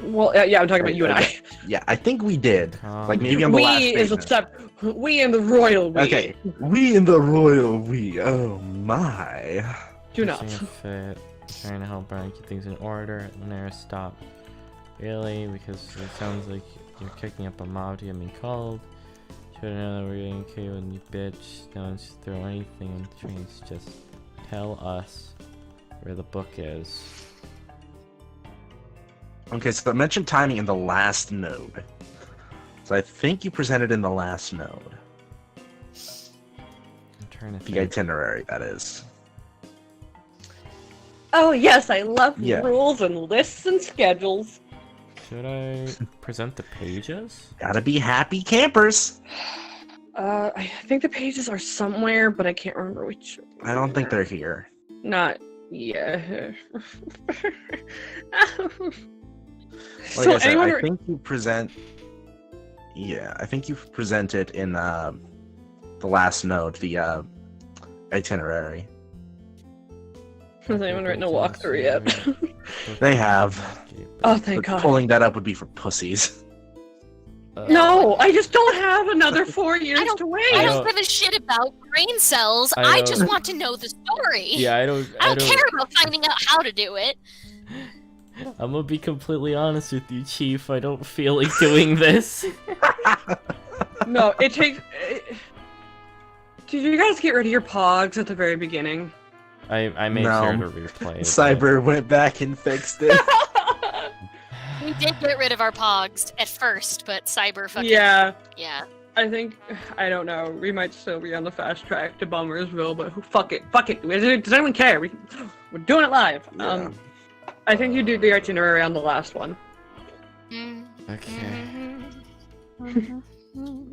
Well, yeah, I'm talking about you and I. Yeah, I think we did. Like maybe on We the last is a page. step. We and the royal we. Okay, we in the royal we. Oh my. Do not. Pushing a fit, trying to help Brian keep things in order. Lanera, stop. Really? Because it sounds like you're kicking up a mob to get me called. Should know that we're getting okay when you bitch. Don't just throw anything in the trains. Just tell us where the book is. Okay, so I mentioned timing in the last node. So I think you presented in the last node. I'm trying to The think. itinerary, that is. Oh yes, I love Yeah. rules and lists and schedules. Should I present the pages? Gotta be happy campers. I think the pages are somewhere, but I can't remember which. I don't think they're here. Not. Yeah. Like So I said, anyone I think you present. Yeah, I think you present it in the last node, the itinerary. Has anyone written a walkthrough yet? They have. Oh, thank But God. pulling that up would be for pussies. No, I just don't have another 4 years to wait. I don't- don't give a shit about brain cells. I I just don't- want to know the story. Yeah, I don't care about finding out how to do it. I'm gonna be completely honest with you, Chief. I don't feel like doing this. No, it takes. Did you guys get rid of your pogs at the very beginning? I made No. sure to replay it. Cyber went back and fixed it. We did get rid of our pogs at first, but Cyber fucking Yeah, yeah. I think I don't know. We might still be on the fast track to Bummersville, but fuck it, fuck it. Does anyone care? We're doing it live. Yeah. I think you do the itinerary on the last one. Mm. Okay.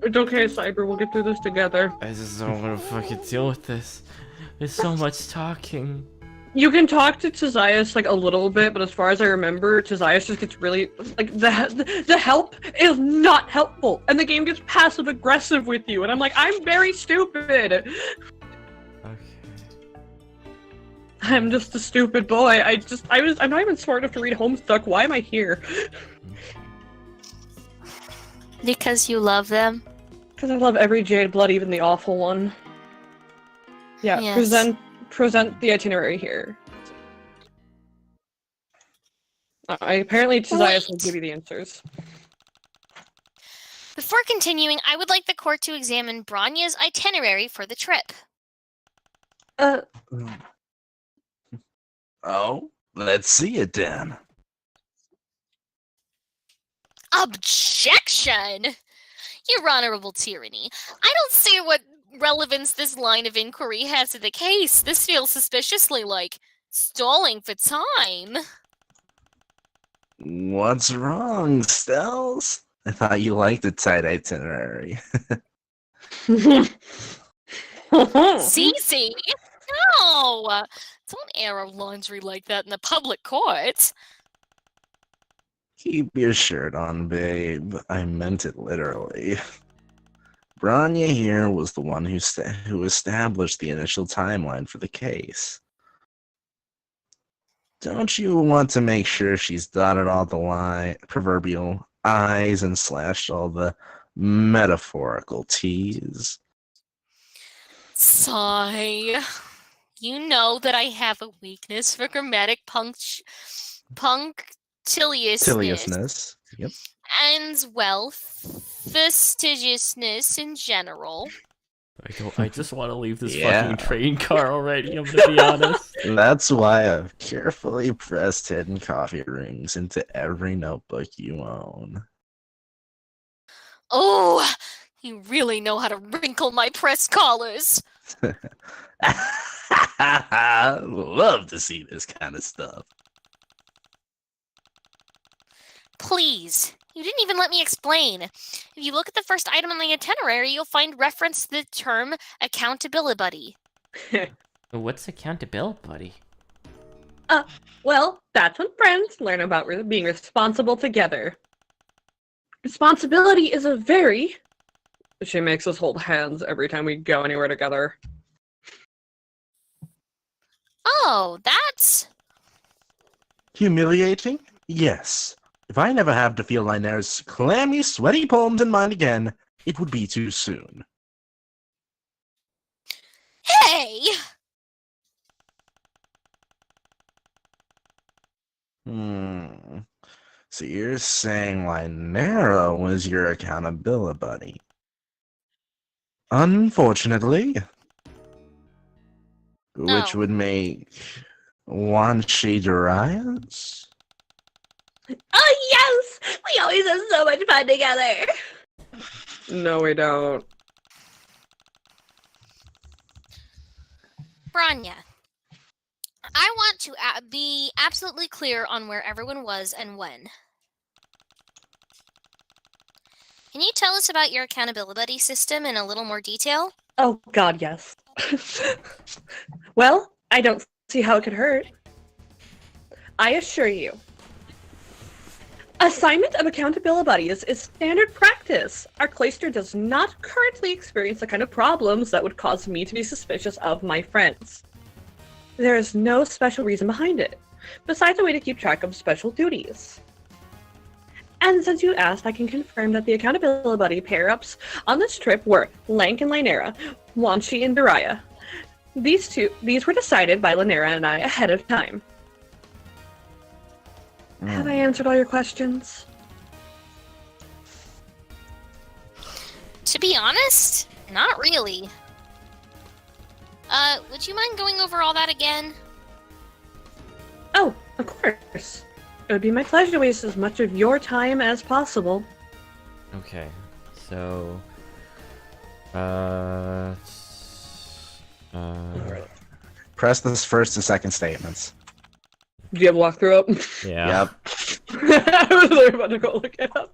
It's okay, Cyber. We'll get through this together. I just don't want to fucking deal with this. There's so much talking. You can talk to Tizias like a little bit, but as far as I remember, Tizias just gets really like the help is not helpful, and the game gets passive aggressive with you, and I'm like, I'm very stupid. Okay. I'm just a stupid boy. I'm not even smart enough to read Homestuck. Why am I here? Because you love them. Because I love every Jade Blood, even the awful one. Yeah, Yes. present the itinerary here. Apparently Tizias will Wait. give you the answers. Before continuing, I would like the court to examine Branya's itinerary for the trip. Oh, let's see it then. Objection! Your Honorable Tyranny, I don't see what relevance this line of inquiry has to the case. This feels suspiciously like stalling for time. What's wrong, Stells? I thought you liked the tight itinerary. Cece? No! Don't air our laundry like that in the public court. Keep your shirt on, babe. I meant it literally. Branya here was the one who established the initial timeline for the case. Don't you want to make sure she's dotted all the proverbial I's and slashed all the metaphorical T's? Sigh. You know that I have a weakness for grammatic punctiliousness. Tiliousness. Yep. And, well, fastidiousness in general. I just want to leave this Yeah. fucking train car already, I'm gonna be honest. That's why I've carefully pressed hidden coffee rings into every notebook you own. Oh, you really know how to wrinkle my press collars. Love to see this kind of stuff. Please. You didn't even let me explain. If you look at the first item on the itinerary, you'll find reference to the term accountability buddy. What's accountability, buddy? Well, that's when friends learn about being responsible together. Responsibility is a very... She makes us hold hands every time we go anywhere together. Oh, that's... Humiliating? Yes. If I never have to feel Linera's clammy, sweaty palms in mine again, it would be too soon. Hey! So you're saying Linera was your accountability buddy? Unfortunately. Which Oh. would make Wanshi Darius? Oh, yes! We always have so much fun together! No, we don't. Branya, I want to be absolutely clear on where everyone was and when. Can you tell us about your accountability buddy system in a little more detail? Oh, God, yes. Well, I don't see how it could hurt. I assure you. Assignment of accountability buddies is standard practice. Our cloister does not currently experience the kind of problems that would cause me to be suspicious of my friends. There is no special reason behind it, besides a way to keep track of special duties. And since you asked, I can confirm that the accountability buddy pair-ups on this trip were Lank and Linera, Wanshi and Daraya. These were decided by Linera and I ahead of time. Have I answered all your questions? To be honest, not really. Would you mind going over all that again? Oh, of course. It would be my pleasure to waste as much of your time as possible. Okay, so... Press the first and second statements. Do you have a walkthrough up? Yeah. Yep. I was literally about to go look it up.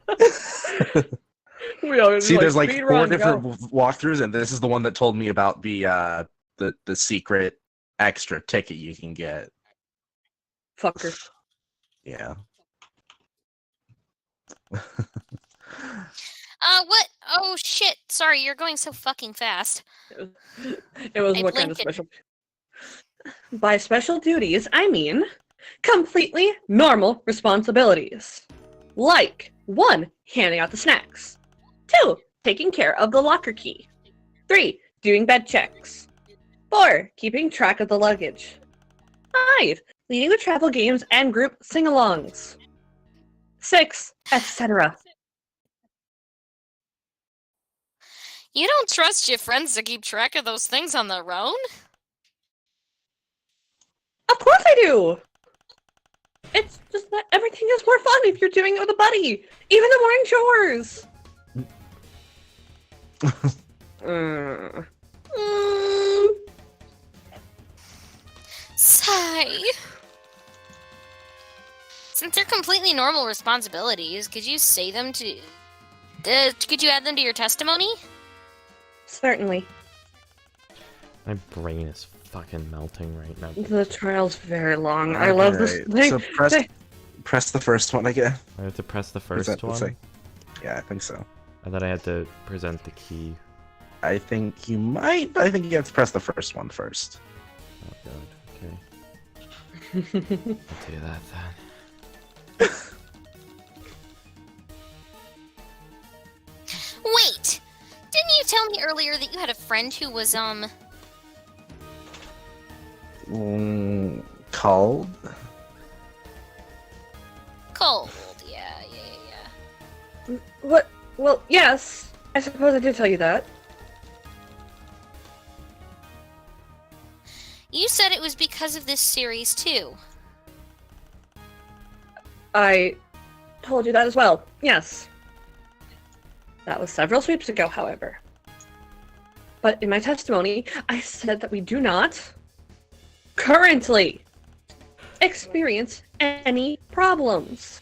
We always See, there's like speed 4 run, different go. walkthroughs, and this is the one that told me about the secret extra ticket you can get. Fucker. Yeah. What? Oh, shit. Sorry, you're going so fucking fast. It was I what kind of blinked it. special... By special duties, I mean completely normal responsibilities. Like 1. Handing out the snacks. 2. Taking care of the locker key. 3. Doing bed checks. 4. Keeping track of the luggage. 5. Leading the travel games and group sing-alongs. 6. Etc. You don't trust your friends to keep track of those things on their own? Of course I do! It's just that everything is more fun if you're doing it with a buddy! Even the morning chores! Sigh. Since they're completely normal responsibilities, could you say them to... could you add them to your testimony? Certainly. My brain is fucking melting right now. The trial's very long. I love this Alright, thing. So press the first one, I guess. I have to press the Is first that one? the Yeah, I think so. And then I had to present the key. I think you might, but I think you have to press the first one first. Oh god, okay. I'll do that then. Wait! Didn't you tell me earlier that you had a friend who was, Called? cold? Yeah. What? Well, yes. I suppose I did tell you that. You said it was because of this series, too. I told you that as well. Yes. That was several sweeps ago, however. But in my testimony, I said that we do not currently experience any problems.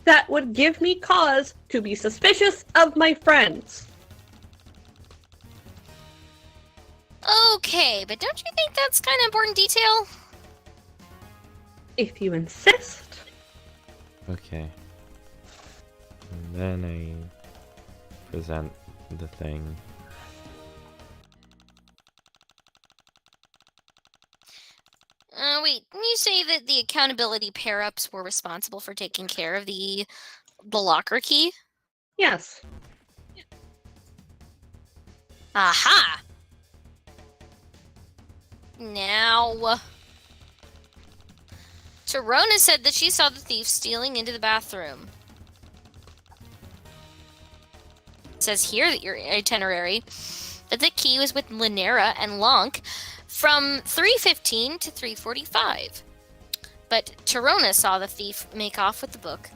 that would give me cause to be suspicious of my friends. Okay, but don't you think that's kind of important detail? If you insist. Okay. And then I present the thing. Wait, can you say that the accountability pair-ups were responsible for taking care of the locker key? Yes. Aha! Now, Torona said that she saw the thief stealing into the bathroom. It says here that your itinerary, that the key was with Linera and Lonk from 3:15 to 3:45. But Torona saw the thief make off with the book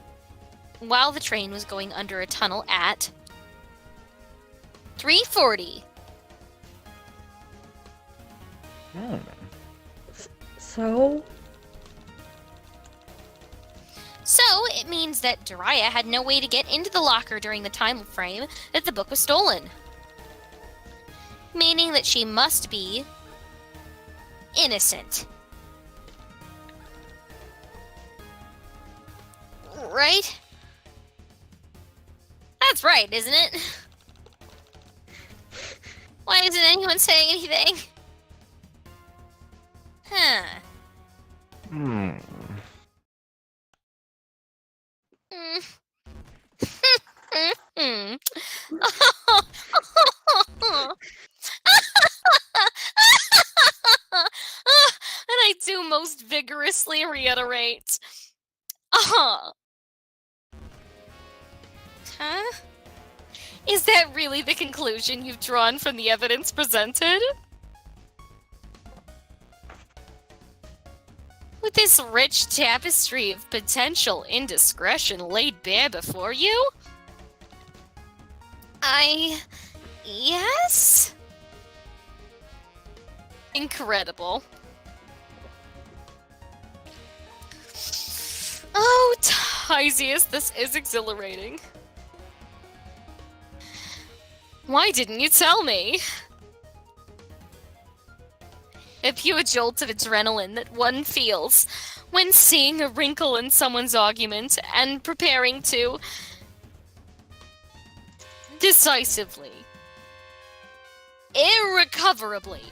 while the train was going under a tunnel at 3:40. So? So, it means that Daria had no way to get into the locker during the time frame that the book was stolen. Meaning that she must be innocent. Right? That's right, isn't it? Why isn't anyone saying anything? Huh. Hmm. And I do most vigorously reiterate. Huh? Is that really the conclusion you've drawn from the evidence presented? With this rich tapestry of potential indiscretion laid bare before you? Yes? Incredible. Oh, Tysius, this is exhilarating. Why didn't you tell me? A pure jolt of adrenaline that one feels when seeing a wrinkle in someone's argument and preparing to decisively, irrecoverably,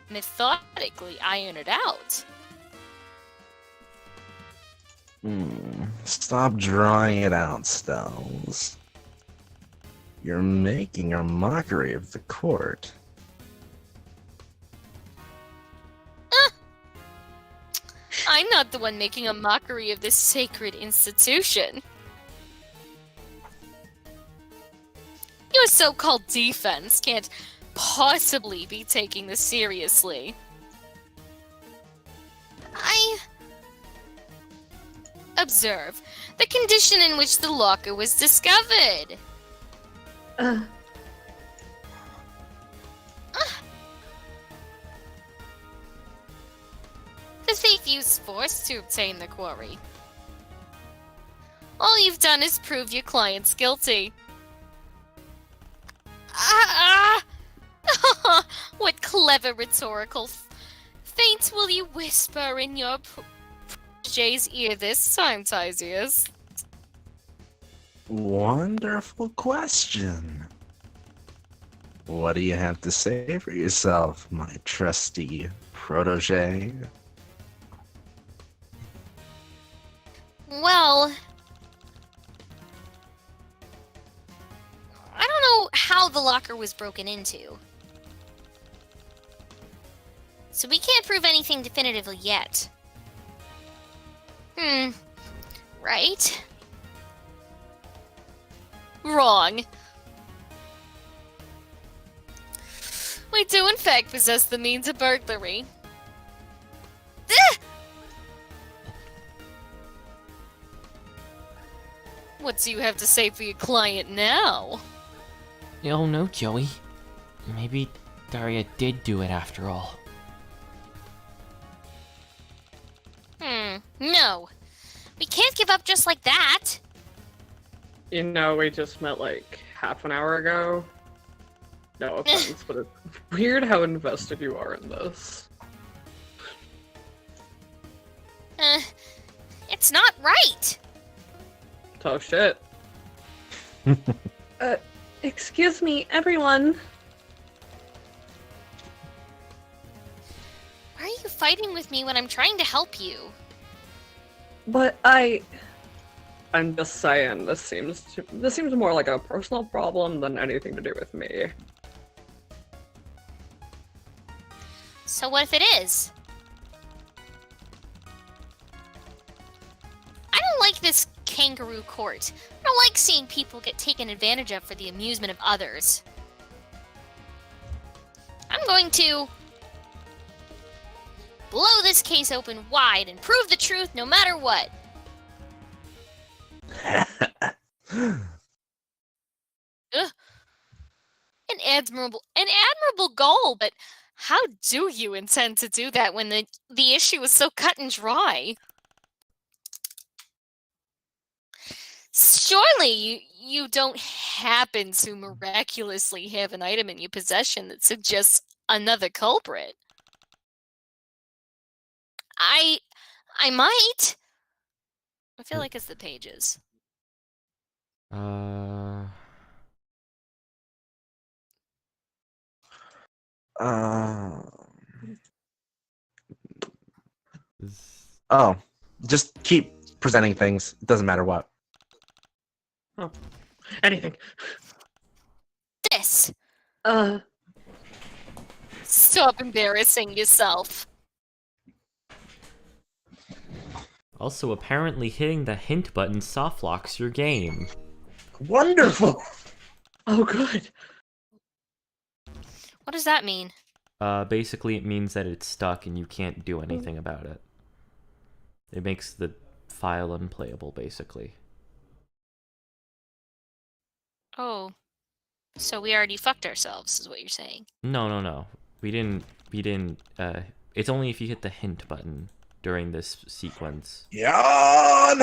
methodically iron it out. Stop drawing it out, Stells. You're making a mockery of the court. I'm not the one making a mockery of this sacred institution. Your so-called defense can't possibly be taking this seriously. Observe the condition in which the locker was discovered. The thief used force to obtain the quarry. All you've done is prove your client's guilty. What clever rhetorical feint will you whisper in your protege's ear this time, Tysius? Wonderful question. What do you have to say for yourself, my trusty protege? Well, I don't know how the locker was broken into. So we can't prove anything definitively yet. Right? Wrong. We do in fact possess the means of burglary. What do you have to say for your client now? Oh no, Joey. Maybe Daria did do it after all. We can't give up just like that! You know, we just met like half an hour ago. No offense, but it's weird how invested you are in this. It's not right! Tough shit. Excuse me, everyone. Why are you fighting with me when I'm trying to help you? But I'm just saying, this seems more like a personal problem than anything to do with me. So what if it is? I don't like this kangaroo court. I don't like seeing people get taken advantage of for the amusement of others. I'm going to blow this case open wide and prove the truth no matter what. An admirable goal, but how do you intend to do that when the issue is so cut and dry? Surely you don't happen to miraculously have an item in your possession that suggests another culprit. I might. I feel like it's the pages. Oh, just keep presenting things. It doesn't matter what. Oh, anything. This. Stop embarrassing yourself. Also, apparently hitting the hint button soft locks your game. Wonderful! Oh, good. What does that mean? Basically it means that it's stuck and you can't do anything about it. It makes the file unplayable, basically. Oh. So we already fucked ourselves, is what you're saying. No. We didn't, it's only if you hit the hint button during this sequence. Yawn!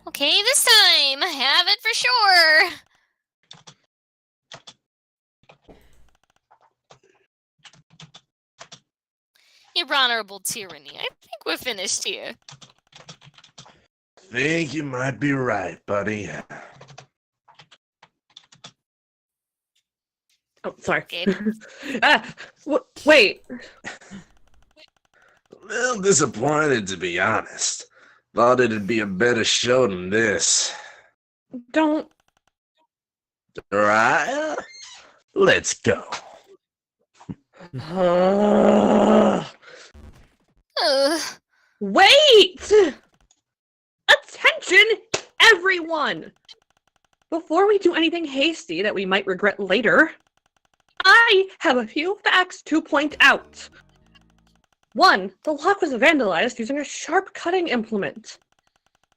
Okay, this time! I have it for sure! Your honorable tyranny, I think we're finished here. Think you might be right, buddy. Oh, sorry. Gabe. Wait. A little disappointed, to be honest. Thought it'd be a better show than this. Don't. Right? Let's go. Wait! Attention, everyone! Before we do anything hasty that we might regret later, I have a few facts to point out. 1. The lock was vandalized using a sharp cutting implement.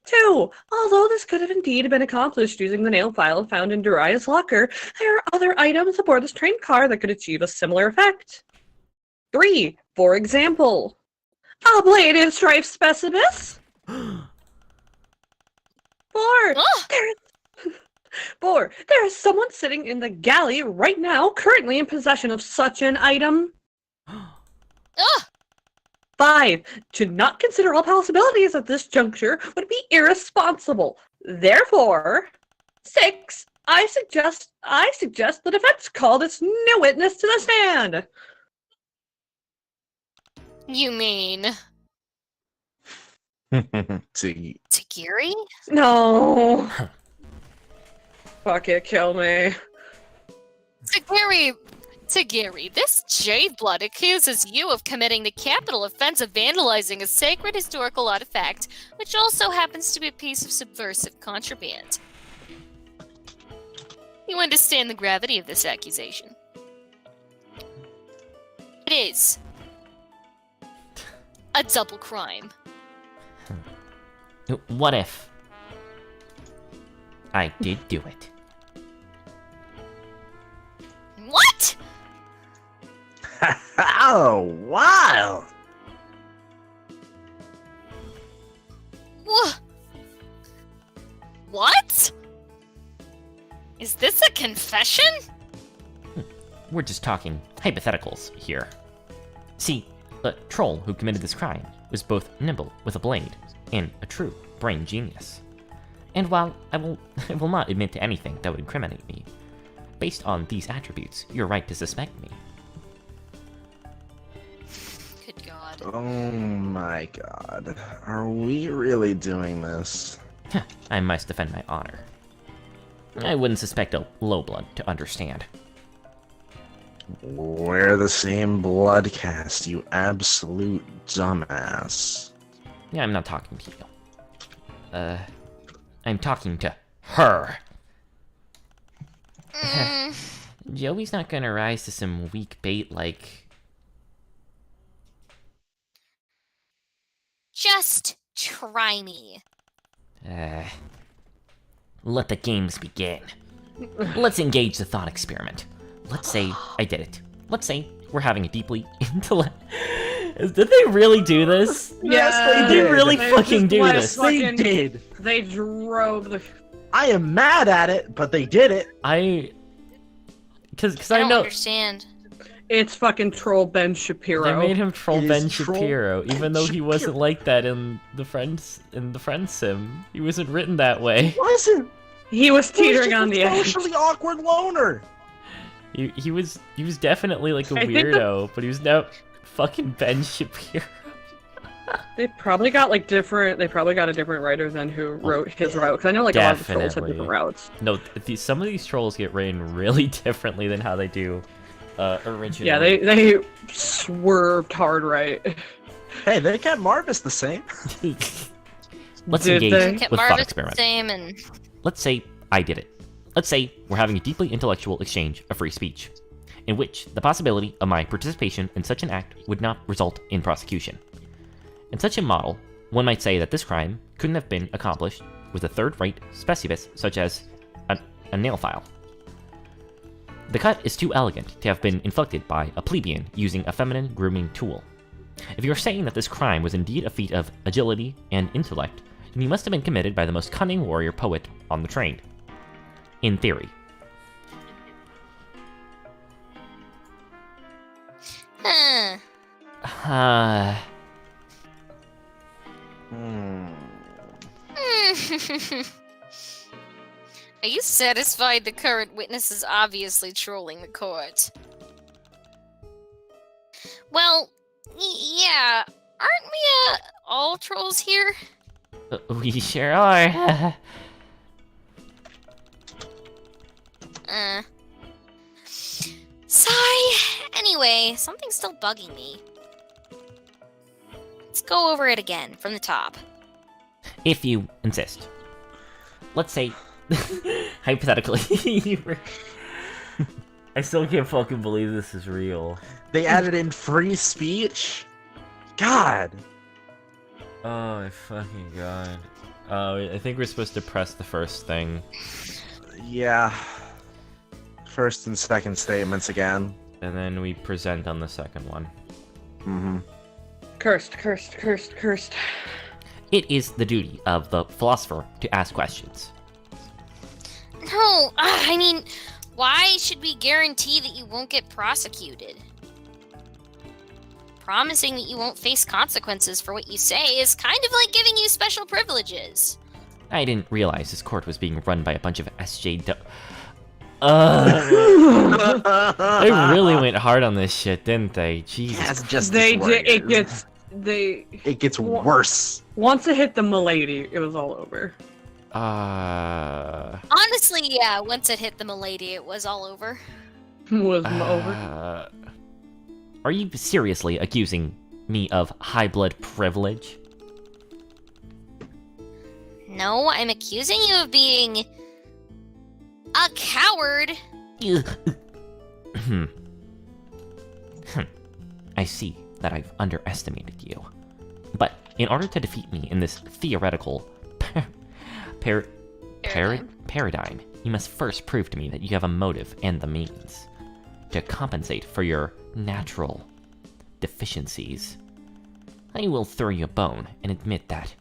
2. Although this could have indeed been accomplished using the nail file found in Daria's locker, there are other items aboard this train car that could achieve a similar effect. 3. For example, ablative stripe specibus. 4. There is someone sitting in the galley right now, currently in possession of such an item. 5. To not consider all possibilities at this juncture would be irresponsible. Therefore, 6. I suggest the defense call this new witness to the stand. You mean... Tagari? No. Fuck it, kill me. Tagari, this jade blood accuses you of committing the capital offense of vandalizing a sacred historical artifact, which also happens to be a piece of subversive contraband. You understand the gravity of this accusation. It is a double crime. What if I did do it? What? Oh, wow! What? Is this a confession? We're just talking hypotheticals here. See, the troll who committed this crime was both nimble with a blade and a true brain genius. And while I will not admit to anything that would incriminate me, based on these attributes, you're right to suspect me. Good God. Oh my god. Are we really doing this? I must defend my honor. I wouldn't suspect a low blood to understand. We're the same blood caste, you absolute dumbass. Yeah, I'm not talking to you. I'm talking to her. Joey's not gonna rise to some weak bait like... Just try me. Let the games begin. Let's engage the thought experiment. Let's say I did it. Let's say we're having a deeply intellect... Did they really do this? Yes, They really They fucking just do let this. They fucking- did. They drove the. I am mad at it, but they did it. Because I I don't know... understand. It's fucking troll Ben Shapiro. They made him troll It is Ben troll Shapiro, even though he wasn't Shapiro. like that in the Friendsim. He wasn't written that way. Wasn't. He was He was teetering just on a the edge. socially awkward loner. He was definitely like a I think the- weirdo, but he was no fucking Ben Shapiro. They probably got like different. They probably got a different writer than who wrote his route. Because I know like a lot of the trolls have Definitely. different routes. No, some of these trolls get written really differently than how they do originally. Yeah, they swerved hard right. Hey, they kept Marvis the same. Let's Did engage they? Kept with thought Marvis the experiment. same and Let's say I did it. Let's say we're having a deeply intellectual exchange of free speech, in which the possibility of my participation in such an act would not result in prosecution. In such a model, one might say that this crime couldn't have been accomplished with a third-rate specibus such as a nail file. The cut is too elegant to have been inflicted by a plebeian using a feminine grooming tool. If you're saying that this crime was indeed a feat of agility and intellect, then you must have been committed by the most cunning warrior poet on the train. In theory. huh. Are you satisfied the current witness is obviously trolling the court? Well, yeah. Aren't we, all trolls here? We sure are. Sigh. Anyway, something's still bugging me. Let's go over it again, from the top. If you insist. Let's say, hypothetically, you were... I still can't fucking believe this is real. They added in free speech. God. Oh my fucking god. I think we're supposed to press the first thing. Yeah. First and second statements again. And then we present on the second one. Mm-hmm. Cursed, cursed, cursed, cursed. It is the duty of the philosopher to ask questions. No, I mean, why should we guarantee that you won't get prosecuted? Promising that you won't face consequences for what you say is kind of like giving you special privileges. I didn't realize this court was being run by a bunch of SJW. They really went hard on this shit, didn't they? Jesus. That's just They this did. It warrior. gets. They. It gets worse. Once it hit the milady, it was all over. Honestly, yeah, once it hit the milady, it was all over. Was over. Are you seriously accusing me of high blood privilege? No, I'm accusing you of being a coward. I see that I've underestimated you. But in order to defeat me in this theoretical paradigm, you must first prove to me that you have a motive and the means. to compensate for your natural deficiencies. I will throw you a bone and admit that,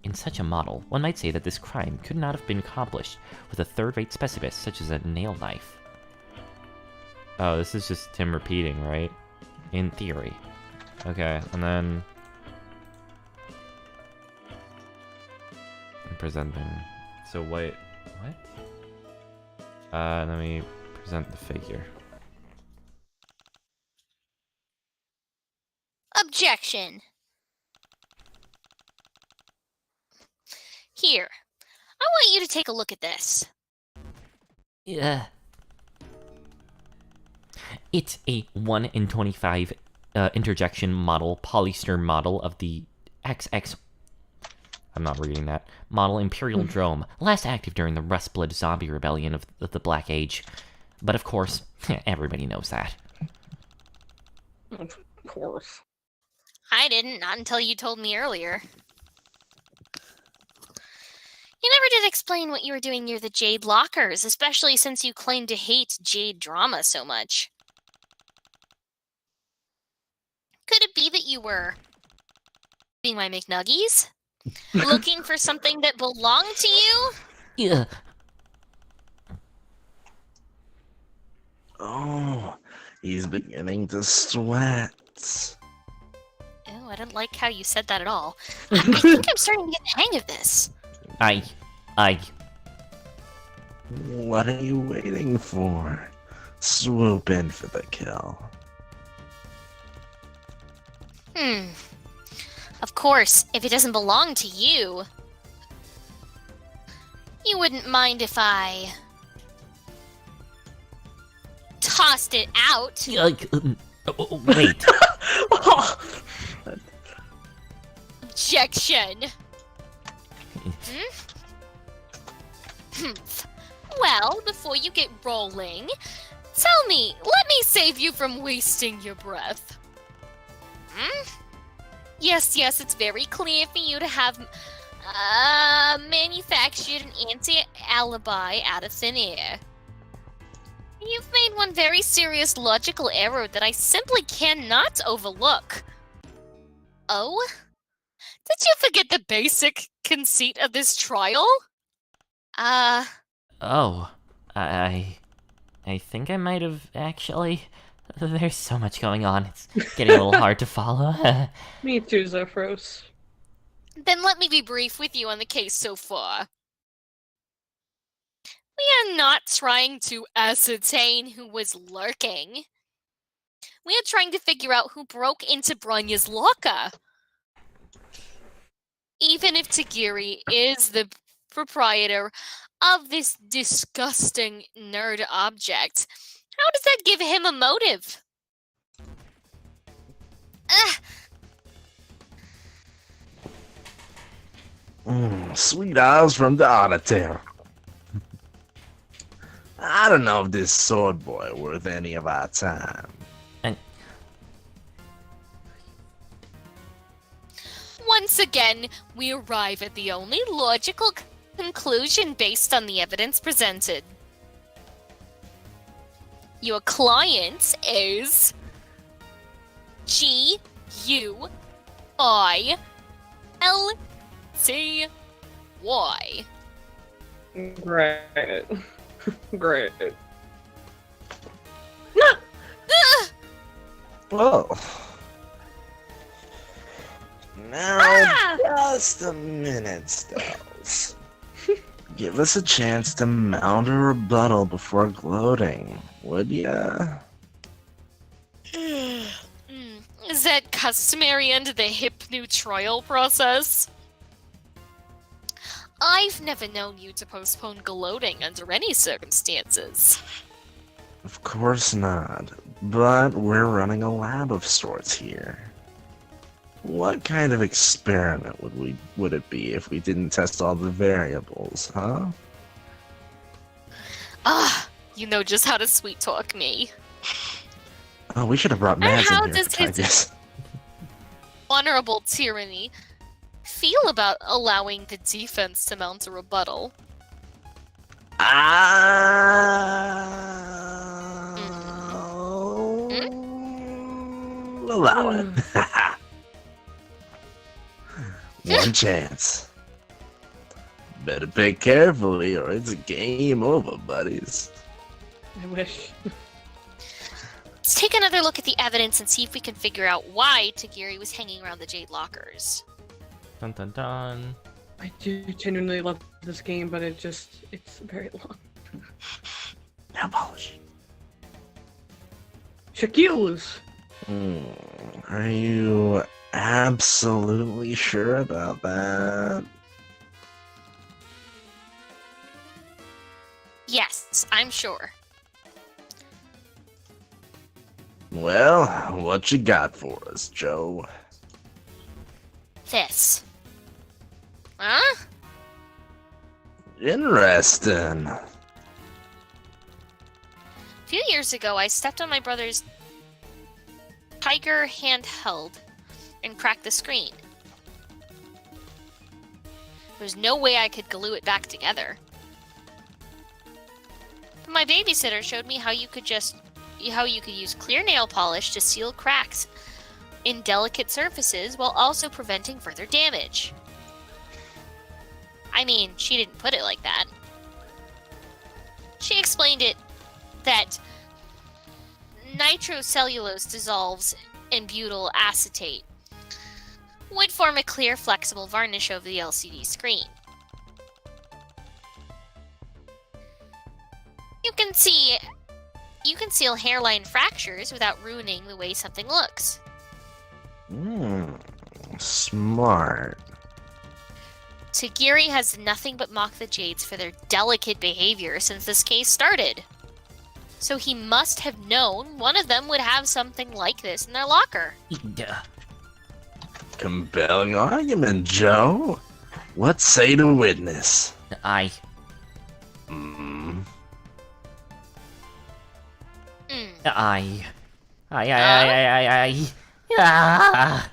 in such a model, one might say that this crime could not have been accomplished with a third-rate specimen such as a nail knife. Oh, this is just him repeating, right? In theory. Okay, and then... presenting. So wait, what? Let me present the figure. Objection. Here, I want you to take a look at this. Yeah. It's a 1 in 25 interjection model, polyester model of the XX... I'm not reading that. Model Imperial Drome, last active during the Rustblood zombie rebellion of the Black Age. But of course, everybody knows that. Of course. I didn't, not until you told me earlier. You never did explain what you were doing near the Jade Lockers, especially since you claim to hate Jade drama so much. Could it be that you were being my McNuggies? Looking for something that belonged to you? Yeah. Oh, he's beginning to sweat. Oh, I didn't like how you said that at all. I think I'm starting to get the hang of this. I... What are you waiting for? Swoop in for the kill. Of course, if it doesn't belong to you, you wouldn't mind if I tossed it out. Wait. Objection. Well, before you get rolling, tell me, let me save you from wasting your breath. Yes, it's very clear for you to have manufactured an anti-alibi out of thin air. You've made one very serious logical error that I simply cannot overlook. Oh? Did you forget the basic conceit of this trial? Oh, I think I might have actually. There's so much going on. It's getting a little hard to follow. Me too, Zephyros. Then let me be brief with you on the case so far. We are not trying to ascertain who was lurking. We are trying to figure out who broke into Bronya's locker. Even if Tagiri is the proprietor of this disgusting nerd object, how does that give him a motive? Sweet eyes from the auditor. I don't know if this sword boy worth any of our time. Once again, we arrive at the only logical conclusion based on the evidence presented. Your client is G-U-I-L-T-Y. Great. Great. Oh. Now, just a minute, Stells. Give us a chance to mount a rebuttal before gloating, would ya? Is that customary under the HIP trial process? I've never known you to postpone gloating under any circumstances. Of course not, but we're running a lab of sorts here. What kind of experiment would it be if we didn't test all the variables, huh? You know just how to sweet talk me. Oh, we should have brought Mads in here to try this. Honorable tyranny feel about allowing the defense to mount a rebuttal? I'll allow it. One chance. Better pick carefully or it's game over, buddies. I wish. Let's take another look at the evidence and see if we can figure out why Tagiri was hanging around the Jade Lockers. Dun dun dun. I do genuinely love this game, but it's very long. Now polish. Shaquille's. Are you absolutely sure about that? Yes, I'm sure. Well, what you got for us, Joe? This. Huh? Interesting. A few years ago, I stepped on my brother's Tiger handheld and cracked the screen. There's no way I could glue it back together. But my babysitter showed me how you could use clear nail polish to seal cracks in delicate surfaces while also preventing further damage. I mean, she didn't put it like that. She explained it that nitrocellulose dissolves in butyl acetate would form a clear, flexible varnish over the LCD screen. You can seal hairline fractures without ruining the way something looks. Smart. Tagiri has nothing but mocked the Jades for their delicate behavior since this case started. So he must have known one of them would have something like this in their locker. Yeah. Compelling argument, Joe. What say the witness? I. Hmm. I. Ah.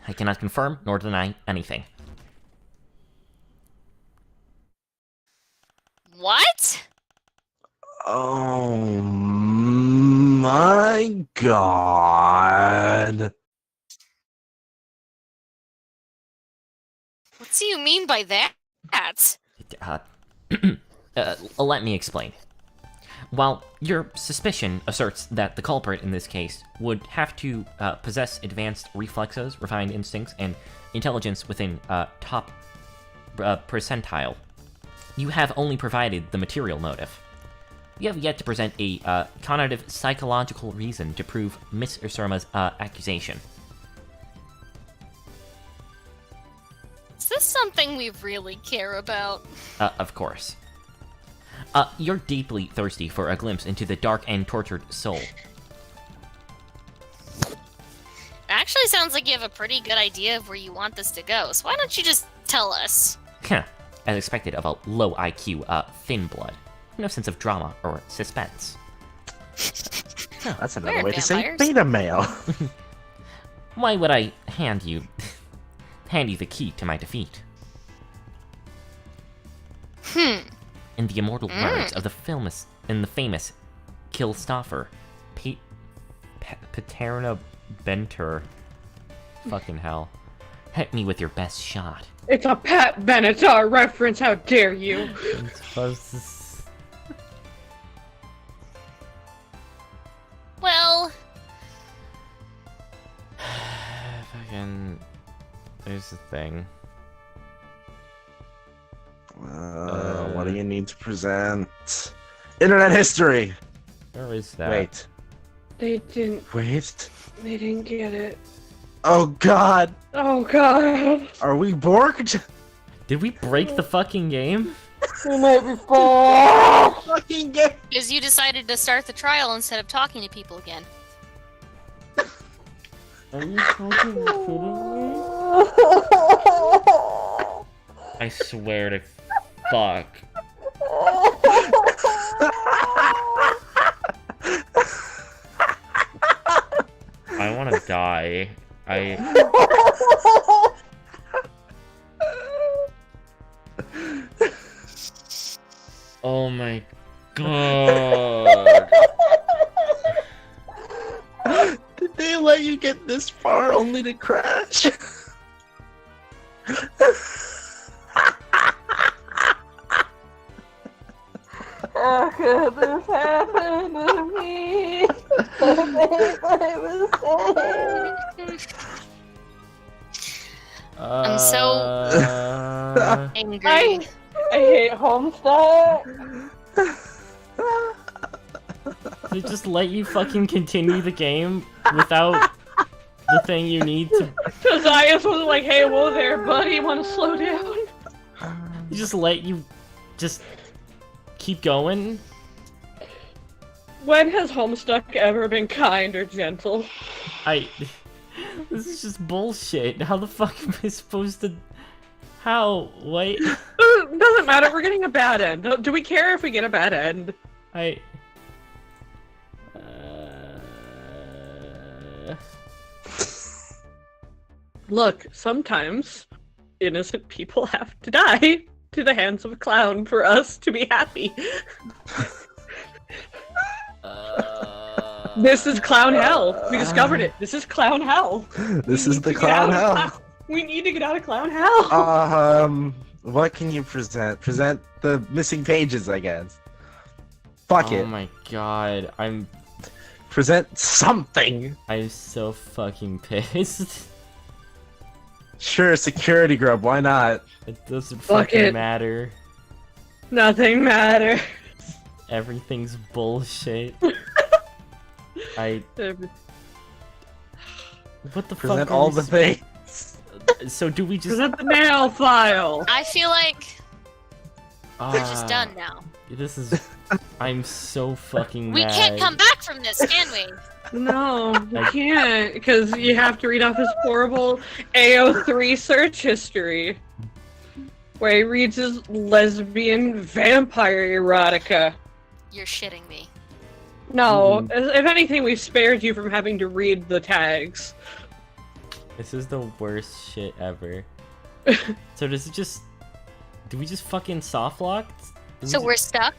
I cannot confirm nor deny anything. What? Oh my god. What do you mean by that? Let me explain. While your suspicion asserts that the culprit in this case would have to possess advanced reflexes, refined instincts, and intelligence within top percentile, you have only provided the material motive. You have yet to present a cognitive psychological reason to prove Miss Usurma's accusation. Is this something we really care about? Of course. You're deeply thirsty for a glimpse into the dark and tortured soul. Actually sounds like you have a pretty good idea of where you want this to go, so why don't you just tell us? As expected of a low IQ, thin blood. No sense of drama or suspense. That's another We're way to say vampires. beta male. Why would I hand you the key to my defeat? In the immortal words of the famous Kilstoffer, Paterna Benter. Fucking hell. Hit me with your best shot. It's a Pat Benatar reference, how dare you! Well, Fucking. There's the thing. What do you need to present? Internet history! Where is that? Wait. They didn't get it. Oh god! Oh god! Are we borked? Did we break the fucking game? The night before! Fucking game! because you decided to start the trial instead of talking to people again. Are you fucking kidding me? I swear to fuck. I wanna die. Oh my god. Did they let you get this far only to crash? How could this happen to me? I'm so angry. I hate Homestuck. They just let you fucking continue the game without the thing you need to. Josiah was like, hey, whoa there, buddy, wanna slow down? They just let you just keep going. When has Homestuck ever been kind or gentle? This is just bullshit. How the fuck am I supposed to? How? Wait. Doesn't matter, we're getting a bad end. Do we care if we get a bad end? Look, sometimes innocent people have to die to the hands of a clown for us to be happy. This is clown hell. We discovered it. This is clown hell. This is the clown hell. We need to get out of clown hell. What can you present? Present the missing pages, I guess. Fuck it. Oh my god, Present something. I'm so fucking pissed. Sure, security grub. Why not? It doesn't Fuck fucking it. matter. Nothing matters. Everything's bullshit. What the Present fuck? all the things. So do we just? Present the nail file. I feel like we're just done now. This is. I'm so fucking We mad. can't come back from this, can we? No, you can't, because you have to read off his horrible AO3 search history, where he reads his lesbian vampire erotica. You're shitting me. No, if anything, we've spared you from having to read the tags. This is the worst shit ever. So does it just? Do we just fucking soft lock? So we're stuck?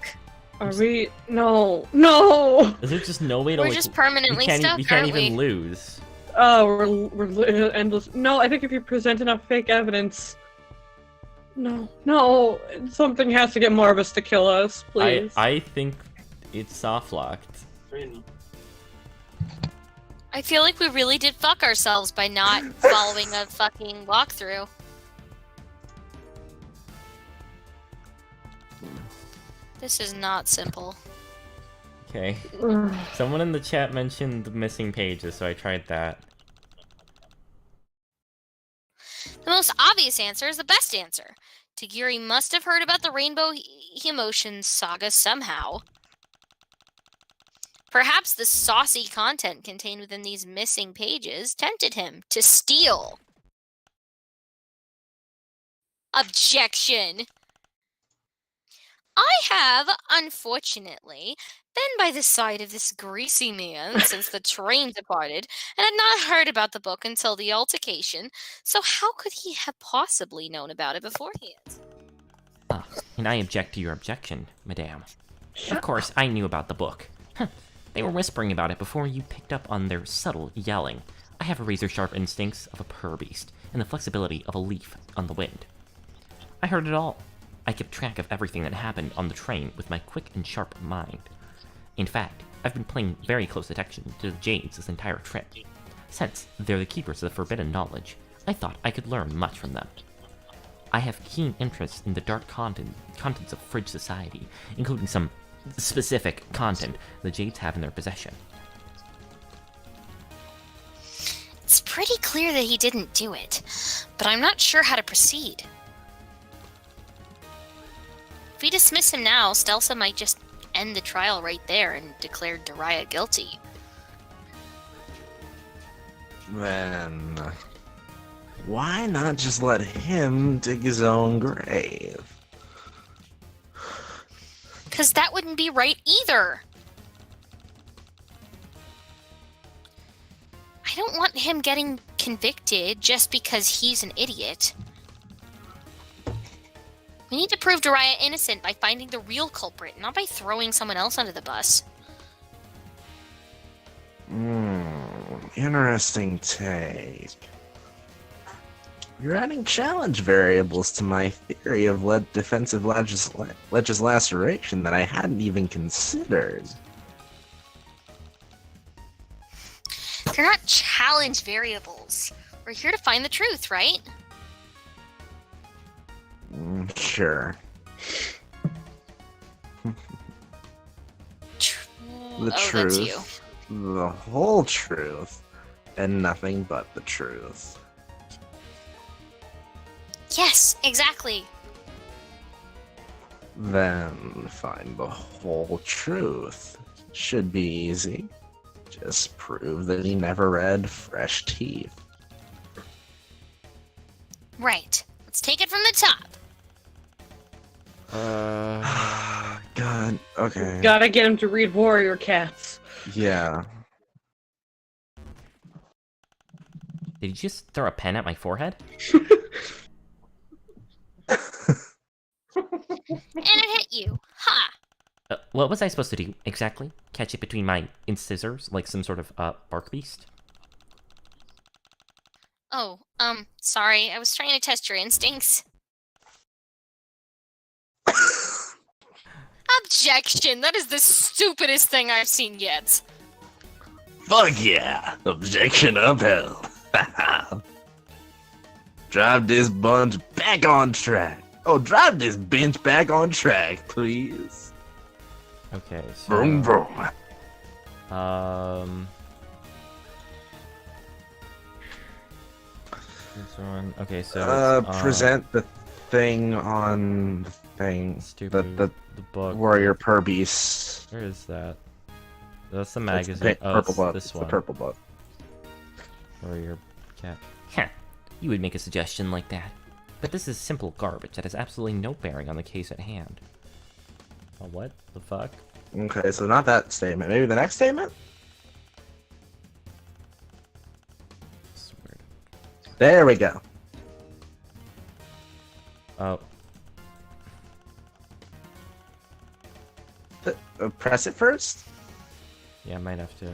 Are we? No, no. Is there just no way to We're like? just permanently stuck, we can't aren't even we? lose. Oh, we're endless. No, I think if you present enough fake evidence. No, something has to get more of us to kill us, please. I think it's soft locked. I feel like we really did fuck ourselves by not following a fucking walkthrough. This is not simple. Okay. Someone in the chat mentioned the missing pages, so I tried that. The most obvious answer is the best answer. Tagiri must have heard about the Rainbow Emotions saga somehow. Perhaps the saucy content contained within these missing pages tempted him to steal. Objection! I have, unfortunately, been by the side of this greasy man since the train departed, and had not heard about the book until the altercation, so how could he have possibly known about it beforehand? And I object to your objection, madame. Of course, I knew about the book. They were whispering about it before you picked up on their subtle yelling. I have a razor-sharp instincts of a purr beast, and the flexibility of a leaf on the wind. I heard it all. I kept track of everything that happened on the train with my quick and sharp mind. In fact, I've been paying very close attention to the Jades this entire trip. Since they're the keepers of the forbidden knowledge, I thought I could learn much from them. I have keen interest in the dark contents of Fridge society, including some specific content the Jades have in their possession. It's pretty clear that he didn't do it, but I'm not sure how to proceed. If we dismiss him now, Stelsa might just end the trial right there and declare Daria guilty. Then why not just let him dig his own grave? Because that wouldn't be right either. I don't want him getting convicted just because he's an idiot. We need to prove Daria innocent by finding the real culprit, not by throwing someone else under the bus. Interesting take. You're adding challenge variables to my theory of defensive ledge's laceration that I hadn't even considered. They're not challenge variables. We're here to find the truth, right? Sure. The That's truth. you. The whole truth. And nothing but the truth. Yes, exactly. Then find the whole truth. Should be easy. Just prove that he never read Fresh Teeth. Right. Let's take it from the top. God, okay. Gotta get him to read Warrior Cats. Yeah. Did you just throw a pen at my forehead? And it hit you. Ha! What was I supposed to do, exactly? Catch it between my incisors, like some sort of, bark beast? Oh, sorry. I was trying to test your instincts. Objection! That is the stupidest thing I've seen yet. Fuck yeah! Objection upheld. Drive this bunch back on track. Oh, drive this bench back on track, please. Okay, so... Vroom vroom. This one... Okay, so... Present the thing on the thing. Stupid. The book. Warrior Per Beast. Where is that? That's the It's magazine. the purple book. This It's one. the purple book. Warrior cat. Heh. You would make a suggestion like that. But this is simple garbage that has absolutely no bearing on the case at hand. Oh, what the fuck? Okay, so not that statement. Maybe the next statement? That's weird. There we go. Oh. Press it first? Yeah, I might have to.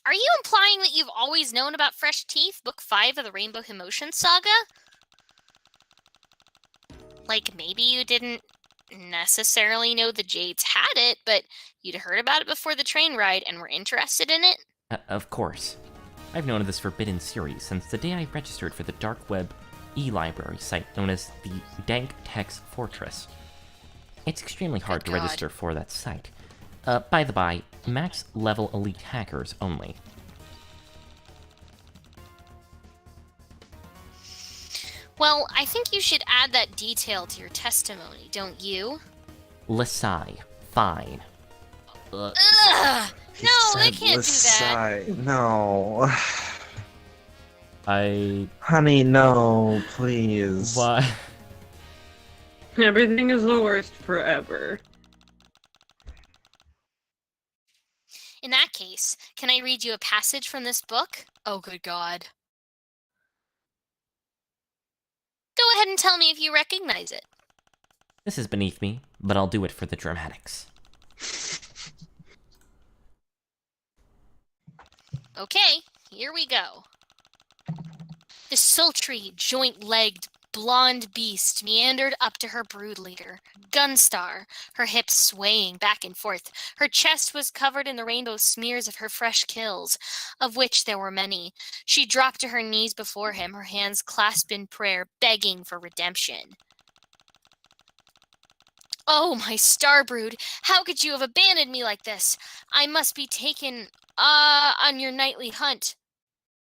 Are you implying that you've always known about Fresh Teeth, Book 5 of the Rainbow Emotion Saga? Like, maybe you didn't necessarily know the Jades had it, but you'd heard about it before the train ride and were interested in it? Of course. I've known of this forbidden series since the day I registered for the dark web e-library site known as the Dank Text Fortress. It's extremely hard to register for that site. By the by, max level elite hackers only. Well, I think you should add that detail to your testimony, don't you? Lasai. Fine. Ugh! He No, they said can't do that. Lasai. No. Honey, no, please. Why? Everything is the worst forever. In that case, can I read you a passage from this book? Oh, good God. Go ahead and tell me if you recognize it. This is beneath me, but I'll do it for the dramatics. Okay, here we go. The sultry, joint-legged, blonde beast meandered up to her brood leader, Gunstar, her hips swaying back and forth. Her chest was covered in the rainbow smears of her fresh kills, of which there were many. She dropped to her knees before him, her hands clasped in prayer, begging for redemption. Oh, my starbrood, how could you have abandoned me like this? I must be taken, on your nightly hunt,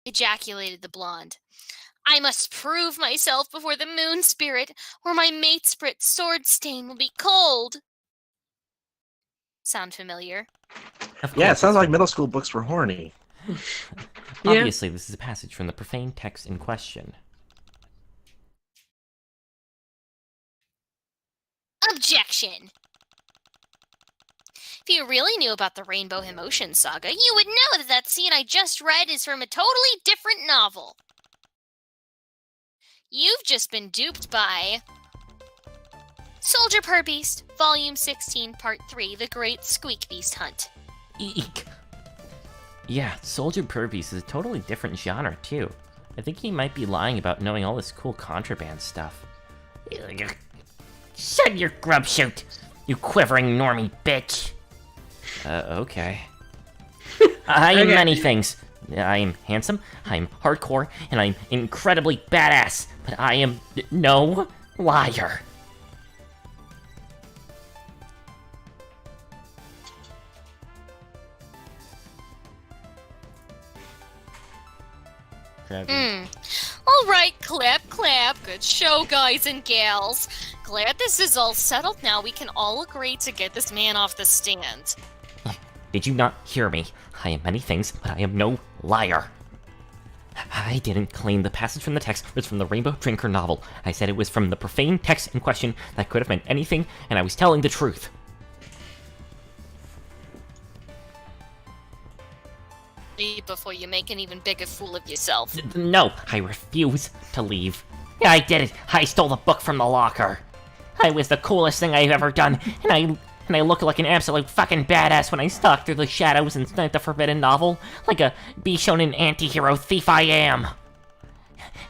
ejaculated the blonde. I must prove myself before the moon spirit, or my mate-sprit sword stain will be cold. Sound familiar? Yeah, it sounds like middle school books were horny. Obviously, this is a passage from the profane text in question. Objection! If you really knew about the Rainbow Emotion Saga, you would know that that scene I just read is from a totally different novel. You've just been duped by Soldier Per Beast, Volume 16, Part 3, The Great Squeak Beast Hunt. Eek. Yeah, Soldier Purbeast is a totally different genre, too. I think he might be lying about knowing all this cool contraband stuff. Shut your grub shoot, you quivering normie bitch. Okay. I am many things. I am handsome, I'm hardcore, and I'm incredibly badass, but I am no liar. Alright, clap, clap. Good show, guys and gals. Glad this is all settled now. We can all agree to get this man off the stand. Did you not hear me? I am many things, but I am no liar. I didn't claim the passage from the text was from the Rainbow Drinker novel. I said it was from the profane text in question that could have meant anything, and I was telling the truth. Leave before you make an even bigger fool of yourself. No, I refuse to leave. Yeah, I did it. I stole the book from the locker. I was the coolest thing I've ever done, and I look like an absolute fucking badass when I stalk through the shadows and snipe the forbidden novel, like a B-shonen anti-hero thief I am.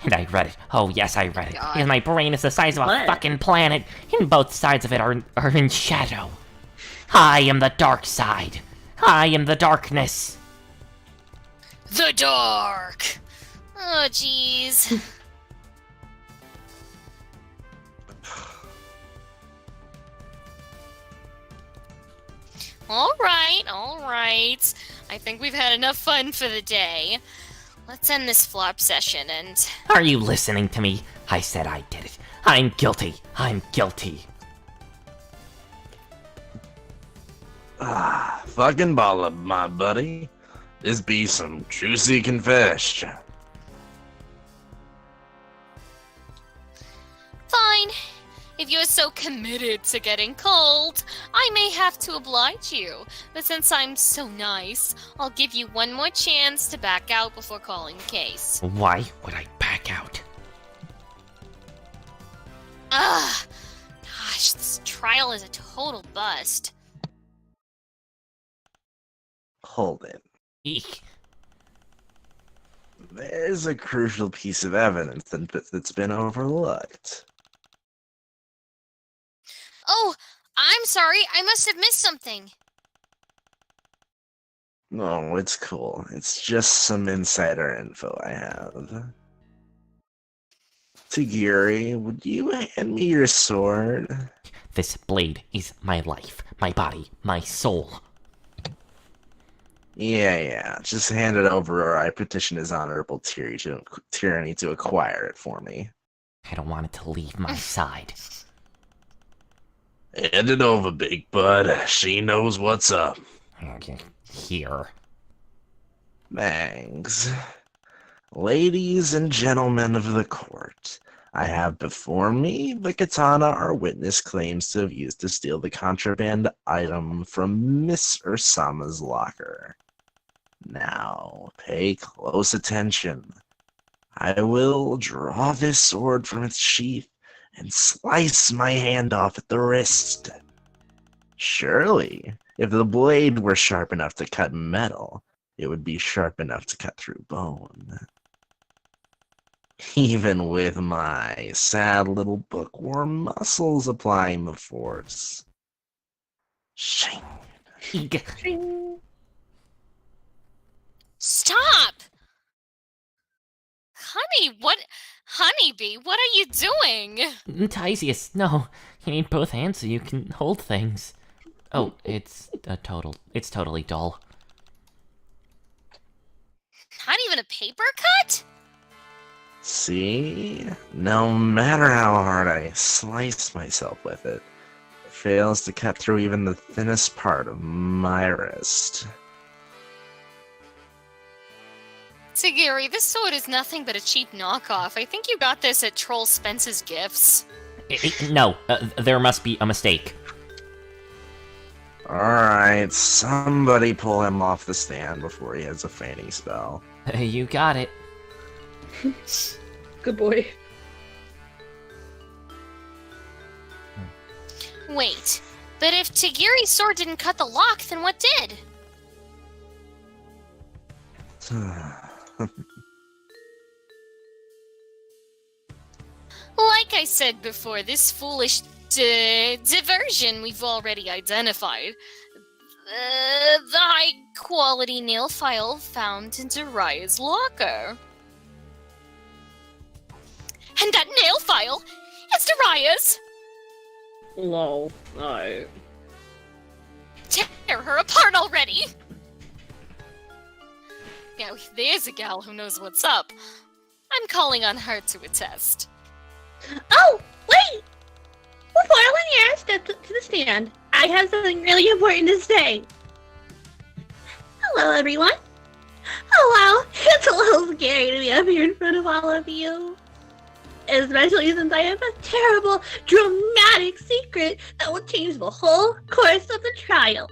And I read it. Oh yes, I read it. God. Because my brain is the size of a fucking planet, and both sides of it are in shadow. I am the dark side. I am the darkness. The dark! Oh, jeez. Alright. I think we've had enough fun for the day. Let's end this flop session and... Are you listening to me? I said I did it. I'm guilty. I'm guilty. Fucking baller, my buddy. This be some juicy confession. Fine. If you're so committed to getting cold, I may have to oblige you. But since I'm so nice, I'll give you one more chance to back out before calling the case. Why would I back out? Ugh! Gosh, this trial is a total bust. Hold it. Eek. There's a crucial piece of evidence that's been overlooked. Oh, I'm sorry. I must have missed something. No, it's cool. It's just some insider info I have. Tagiri, would you hand me your sword? This blade is my life, my body, my soul. Yeah. Just hand it over or I petition his honorable tyranny to acquire it for me. I don't want it to leave my side. Hand it over, big bud. She knows what's up. Here. Thanks. Ladies and gentlemen of the court, I have before me the katana our witness claims to have used to steal the contraband item from Miss Ursama's locker. Now, pay close attention. I will draw this sword from its sheath and slice my hand off at the wrist. Surely, if the blade were sharp enough to cut metal, it would be sharp enough to cut through bone. Even with my sad little bookworm muscles applying the force. Shing. Stop! Honeybee, what are you doing? Tysius, no. You need both hands so you can hold things. Oh, it's totally dull. Not even a paper cut? See? No matter how hard I slice myself with it, it fails to cut through even the thinnest part of my wrist. Tagiri, this sword is nothing but a cheap knockoff. I think you got this at Troll Spence's Gifts. No, there must be a mistake. Alright, somebody pull him off the stand before he has a fainting spell. You got it. Good boy. Wait, but if Tagiri's sword didn't cut the lock, then what did? Like I said before, this foolish diversion we've already identified. The high-quality nail file found in Daria's locker. And that nail file is Daria's! Lol. I... Tear her apart already! Now, there's a gal who knows what's up. I'm calling on her to attest. Oh, wait! Before Lanier stepped to the stand, I have something really important to say. Hello, everyone. Oh, wow, it's a little scary to be up here in front of all of you. Especially since I have a terrible, dramatic secret that will change the whole course of the trial.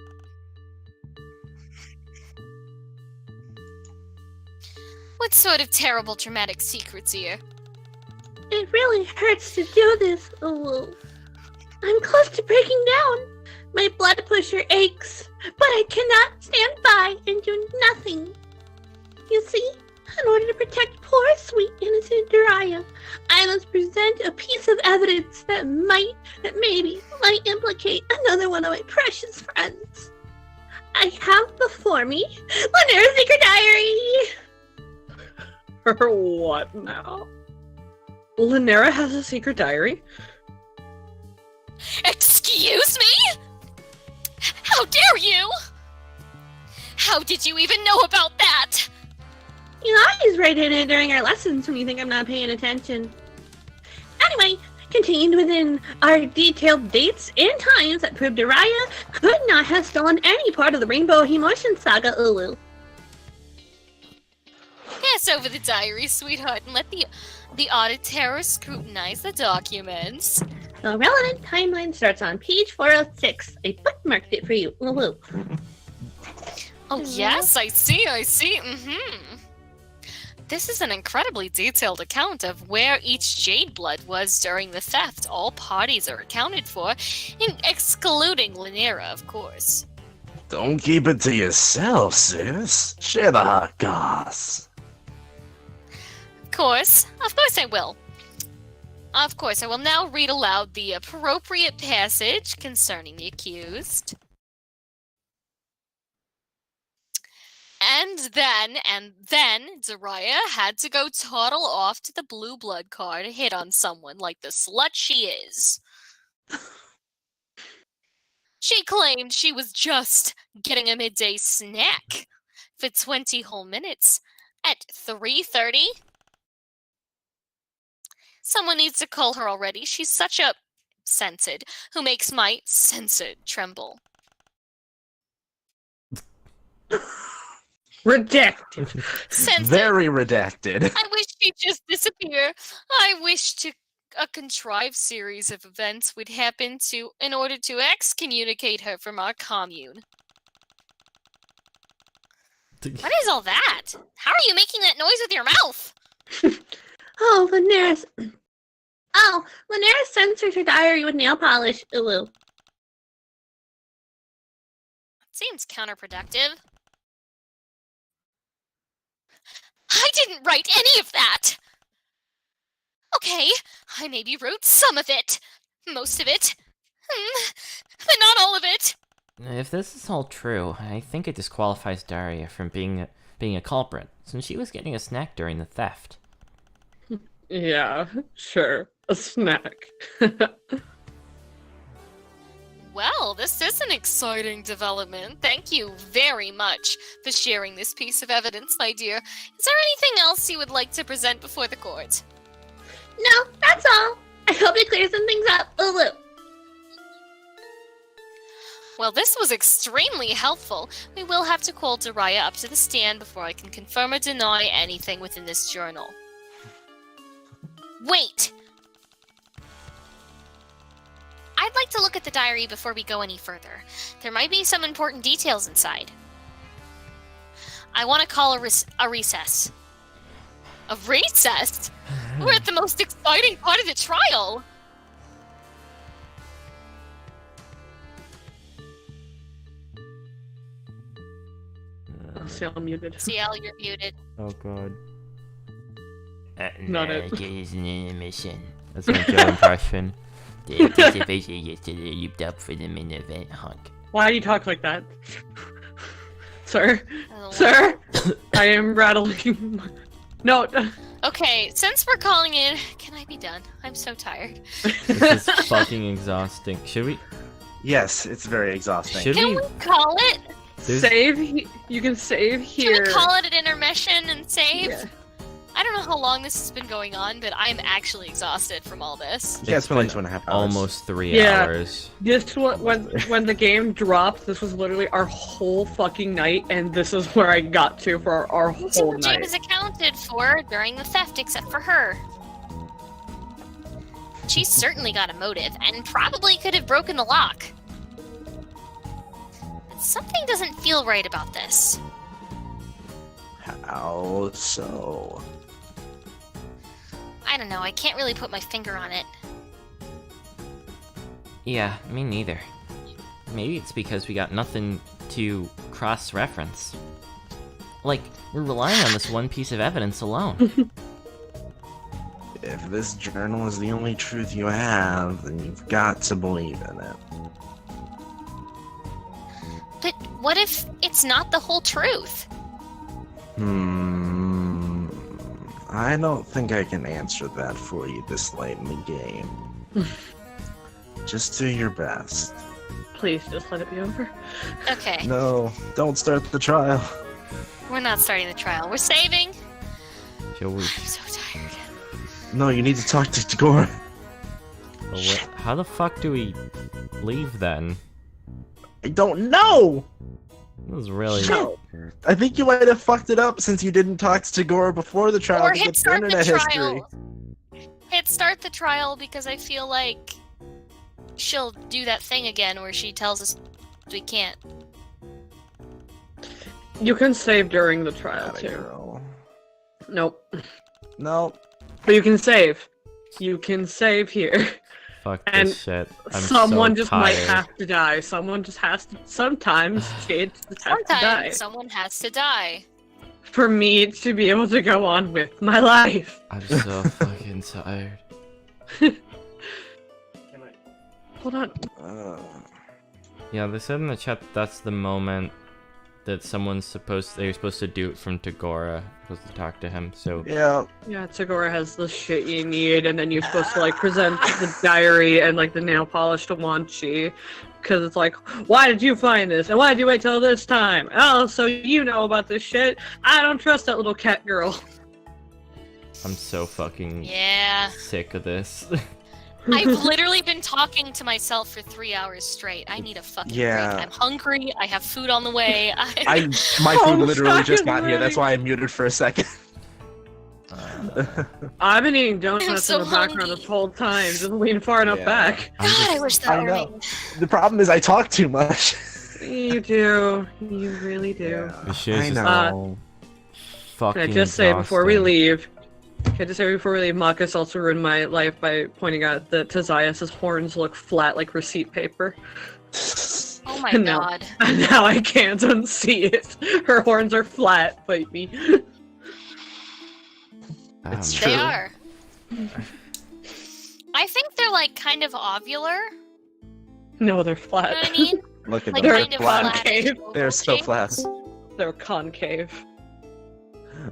What sort of terrible, dramatic secrets here? It really hurts to do this, Ulu. I'm close to breaking down. My blood pusher aches, but I cannot stand by and do nothing. You see, in order to protect poor, sweet, innocent Daria, I must present a piece of evidence that maybe might implicate another one of my precious friends. I have before me Lanera's secret diary! For what now? Lanera has a secret diary? Excuse me? How dare you? How did you even know about that? You always write in it during our lessons when you think I'm not paying attention. Anyway, contained within our detailed dates and times that prove Daria could not have stolen any part of the Rainbow Emotion Saga, Ulu. Pass over the diary, sweetheart, and let the auditor scrutinize the documents. The relevant timeline starts on page 406. I bookmarked it for you, Ulu. Oh, yes, I see. This is an incredibly detailed account of where each jade blood was during the theft. All parties are accounted for, excluding Lanera, of course. Don't keep it to yourself, sis. Share the hot goss. Of course I will. Of course, I will now read aloud the appropriate passage concerning the accused. And then Daria had to go toddle off to the blue blood car to hit on someone like the slut she is. She claimed she was just getting a midday snack for 20 whole minutes at 3:30. Someone needs to call her already. She's such a censored who makes my censored tremble. Redacted. Censored. Very redacted. I wish she'd just disappear. I wish a contrived series of events would happen in order to excommunicate her from our commune. What is all that? How are you making that noise with your mouth? Lanera censored her diary with nail polish, Ulu. Seems counterproductive. I didn't write any of that! Okay, I maybe wrote some of it. Most of it. But not all of it. If this is all true, I think it disqualifies Daria from being a culprit, since she was getting a snack during the theft. Yeah, sure. A snack. Well, this is an exciting development. Thank you very much for sharing this piece of evidence, my dear. Is there anything else you would like to present before the court? No, that's all. I hope it clears some things up, Ulu. Well, this was extremely helpful. We will have to call Daria up to the stand before I can confirm or deny anything within this journal. Wait! I'd like to look at the diary before we go any further. There might be some important details inside. I want to call a recess. A recess? We're at the most exciting part of the trial! CL muted. CL, you're muted. Oh god. Not it. Is an intermission. That's my Joe impression. The anticipation gets to the looped up for the main event, honk. Why do you talk like that? Sir? Oh, Sir? I am rattling. No. Okay, since we're calling in, can I be done? I'm so tired. This is fucking exhausting. Should we? Yes, it's very exhausting. Should Can we? we call it? Save. You can save here. Can we call it an intermission and save? Yeah. I don't know how long this has been going on, but I'm actually exhausted from all this. Yeah, it's been like 2.5 hours. Almost 3 Yeah. hours. This was when the game dropped. This was literally our whole fucking night, and this is where I got to for our So whole the game night. is accounted for during the theft, except for her. She certainly got a motive, and probably could have broken the lock. But something doesn't feel right about this. How so? I don't know, I can't really put my finger on it. Yeah, me neither. Maybe it's because we got nothing to cross-reference. Like, we're relying on this one piece of evidence alone. If this journal is the only truth you have, then you've got to believe in it. But what if it's not the whole truth? I don't think I can answer that for you this late in the game. Just do your best. Please just let it be over. Okay, No, don't start the trial. we're not starting the trial. We're saving. Shall we? I'm so tired. No, you need to talk to Tagore. How the fuck do we leave then? I don't know! This was really... No. I think you might have fucked it up since you didn't talk to Tagore before the trial Or to hit get the start the internet history. trial. Hit start the trial because I feel like she'll do that thing again where she tells us we can't. You can save during the trial Atta too. girl. Nope. No. But you can save. You can save here. Fuck And this shit. I'm Someone so just might tired. have to die. Someone just has to. Sometimes Jade just has to die. Sometimes someone has to die. For me to be able to go on with my life. I'm so fucking tired. Hold on. Yeah, they said in the chat that's the moment that they're supposed to do it from Tagora, supposed to talk to him, so... Yeah. Yeah, Tagora has the shit you need, and then you're supposed to like present the diary and like the nail polish to Wanchi. Because it's like, why did you find this? And why did you wait till this time? Oh, so you know about this shit. I don't trust that little cat girl. I'm so fucking Yeah. sick of this. I've literally been talking to myself for 3 hours straight. I need a fucking Yeah. break. I'm hungry. I have food on the way. My food Oh, literally just fucking got here. That's right. why I muted for a second. I've been eating donuts so in the background hungry. this whole time, just leaning far enough Yeah. back. God, I wish that I were know. me. The problem is I talk too much. You do. You really do. This shit I is just know. fucking Can I just say before we exhausting. leave? Can I just say before we leave, Marcus also ruined my life by pointing out that Tazias' horns look flat like receipt paper. Oh my No. god. And now I can't unsee it. Her horns are flat, baby. It's Um, true. They are. I think they're like kind of ovular. No, they're You know flat. what I mean? Look at Like them. They're kind of flat. concave. flat. They're so flat. They're concave.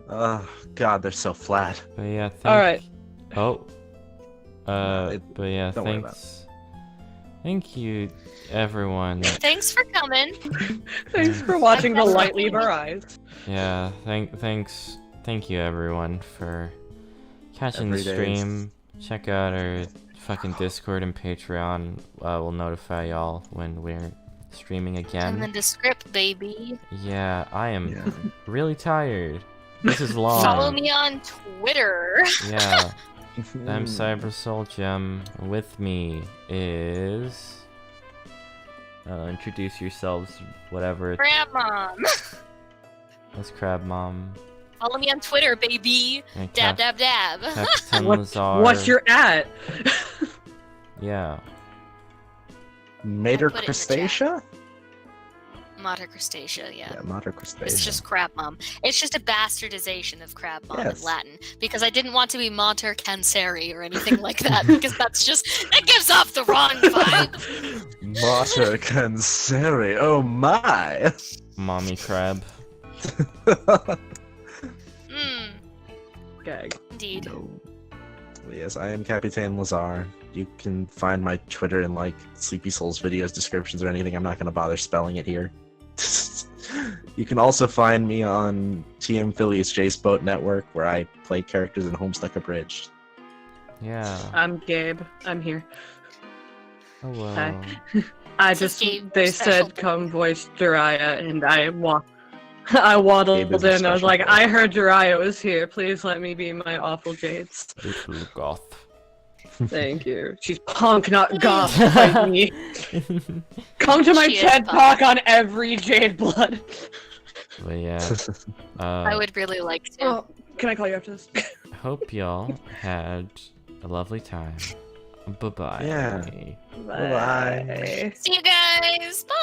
Oh god, they're so flat. But yeah, thank... Alright. Oh. But yeah, don't worry about thanks. Thank you, everyone. Thanks for coming. Thanks for watching the That's light not leave really- our eyes. Yeah, thank you everyone for catching the Every day stream. Check out our fucking Discord and Patreon. We'll notify y'all when we're streaming And again. then the script, baby. Yeah, I am Yeah. really tired. This is long. Follow me on Twitter. Yeah, I'm Hmm. CyberSoul Gem. With me is... introduce yourselves, whatever. Grandmom. That's Crab Mom. Follow me on Twitter, baby. And Dab, dab, dab. Captain What, Lazar. what's your at? Yeah. Mater I'll put it in the chat. Crustacea? Mater Crustacea, yeah. Yeah, Mater Crustacea. It's just Crab Mom. It's just a bastardization of Crab Mom Yes. in Latin. Because I didn't want to be Mater Canceri or anything like that, because that gives off the wrong vibe. Mater Canceri. Oh my! Mommy crab. Hmm, Gag. indeed. No. Yes, I am Capitan Lazar. You can find my Twitter in like Sleepy Souls videos, descriptions, or anything. I'm not gonna bother spelling it here. You can also find me on TM Philly's Jace Boat Network, where I play characters in Homestuck Abridged. Yeah. I'm Gabe. I'm here. Hello. Hi. I This is just Gabe, they special. said come voice Jiraiya, and I waddled Gabe is a in. I was special like, voice. I heard Jiraiya was here. Please let me be my awful Jades. Little goth. Thank you. She's punk, not goth. Fight me. Come to my She is TED punk. talk on every Jade blood. But yeah. I would really like to. Oh, can I call you after this? Hope y'all had a lovely time. Bye-bye. Yeah. Bye. Bye. See you guys. Bye.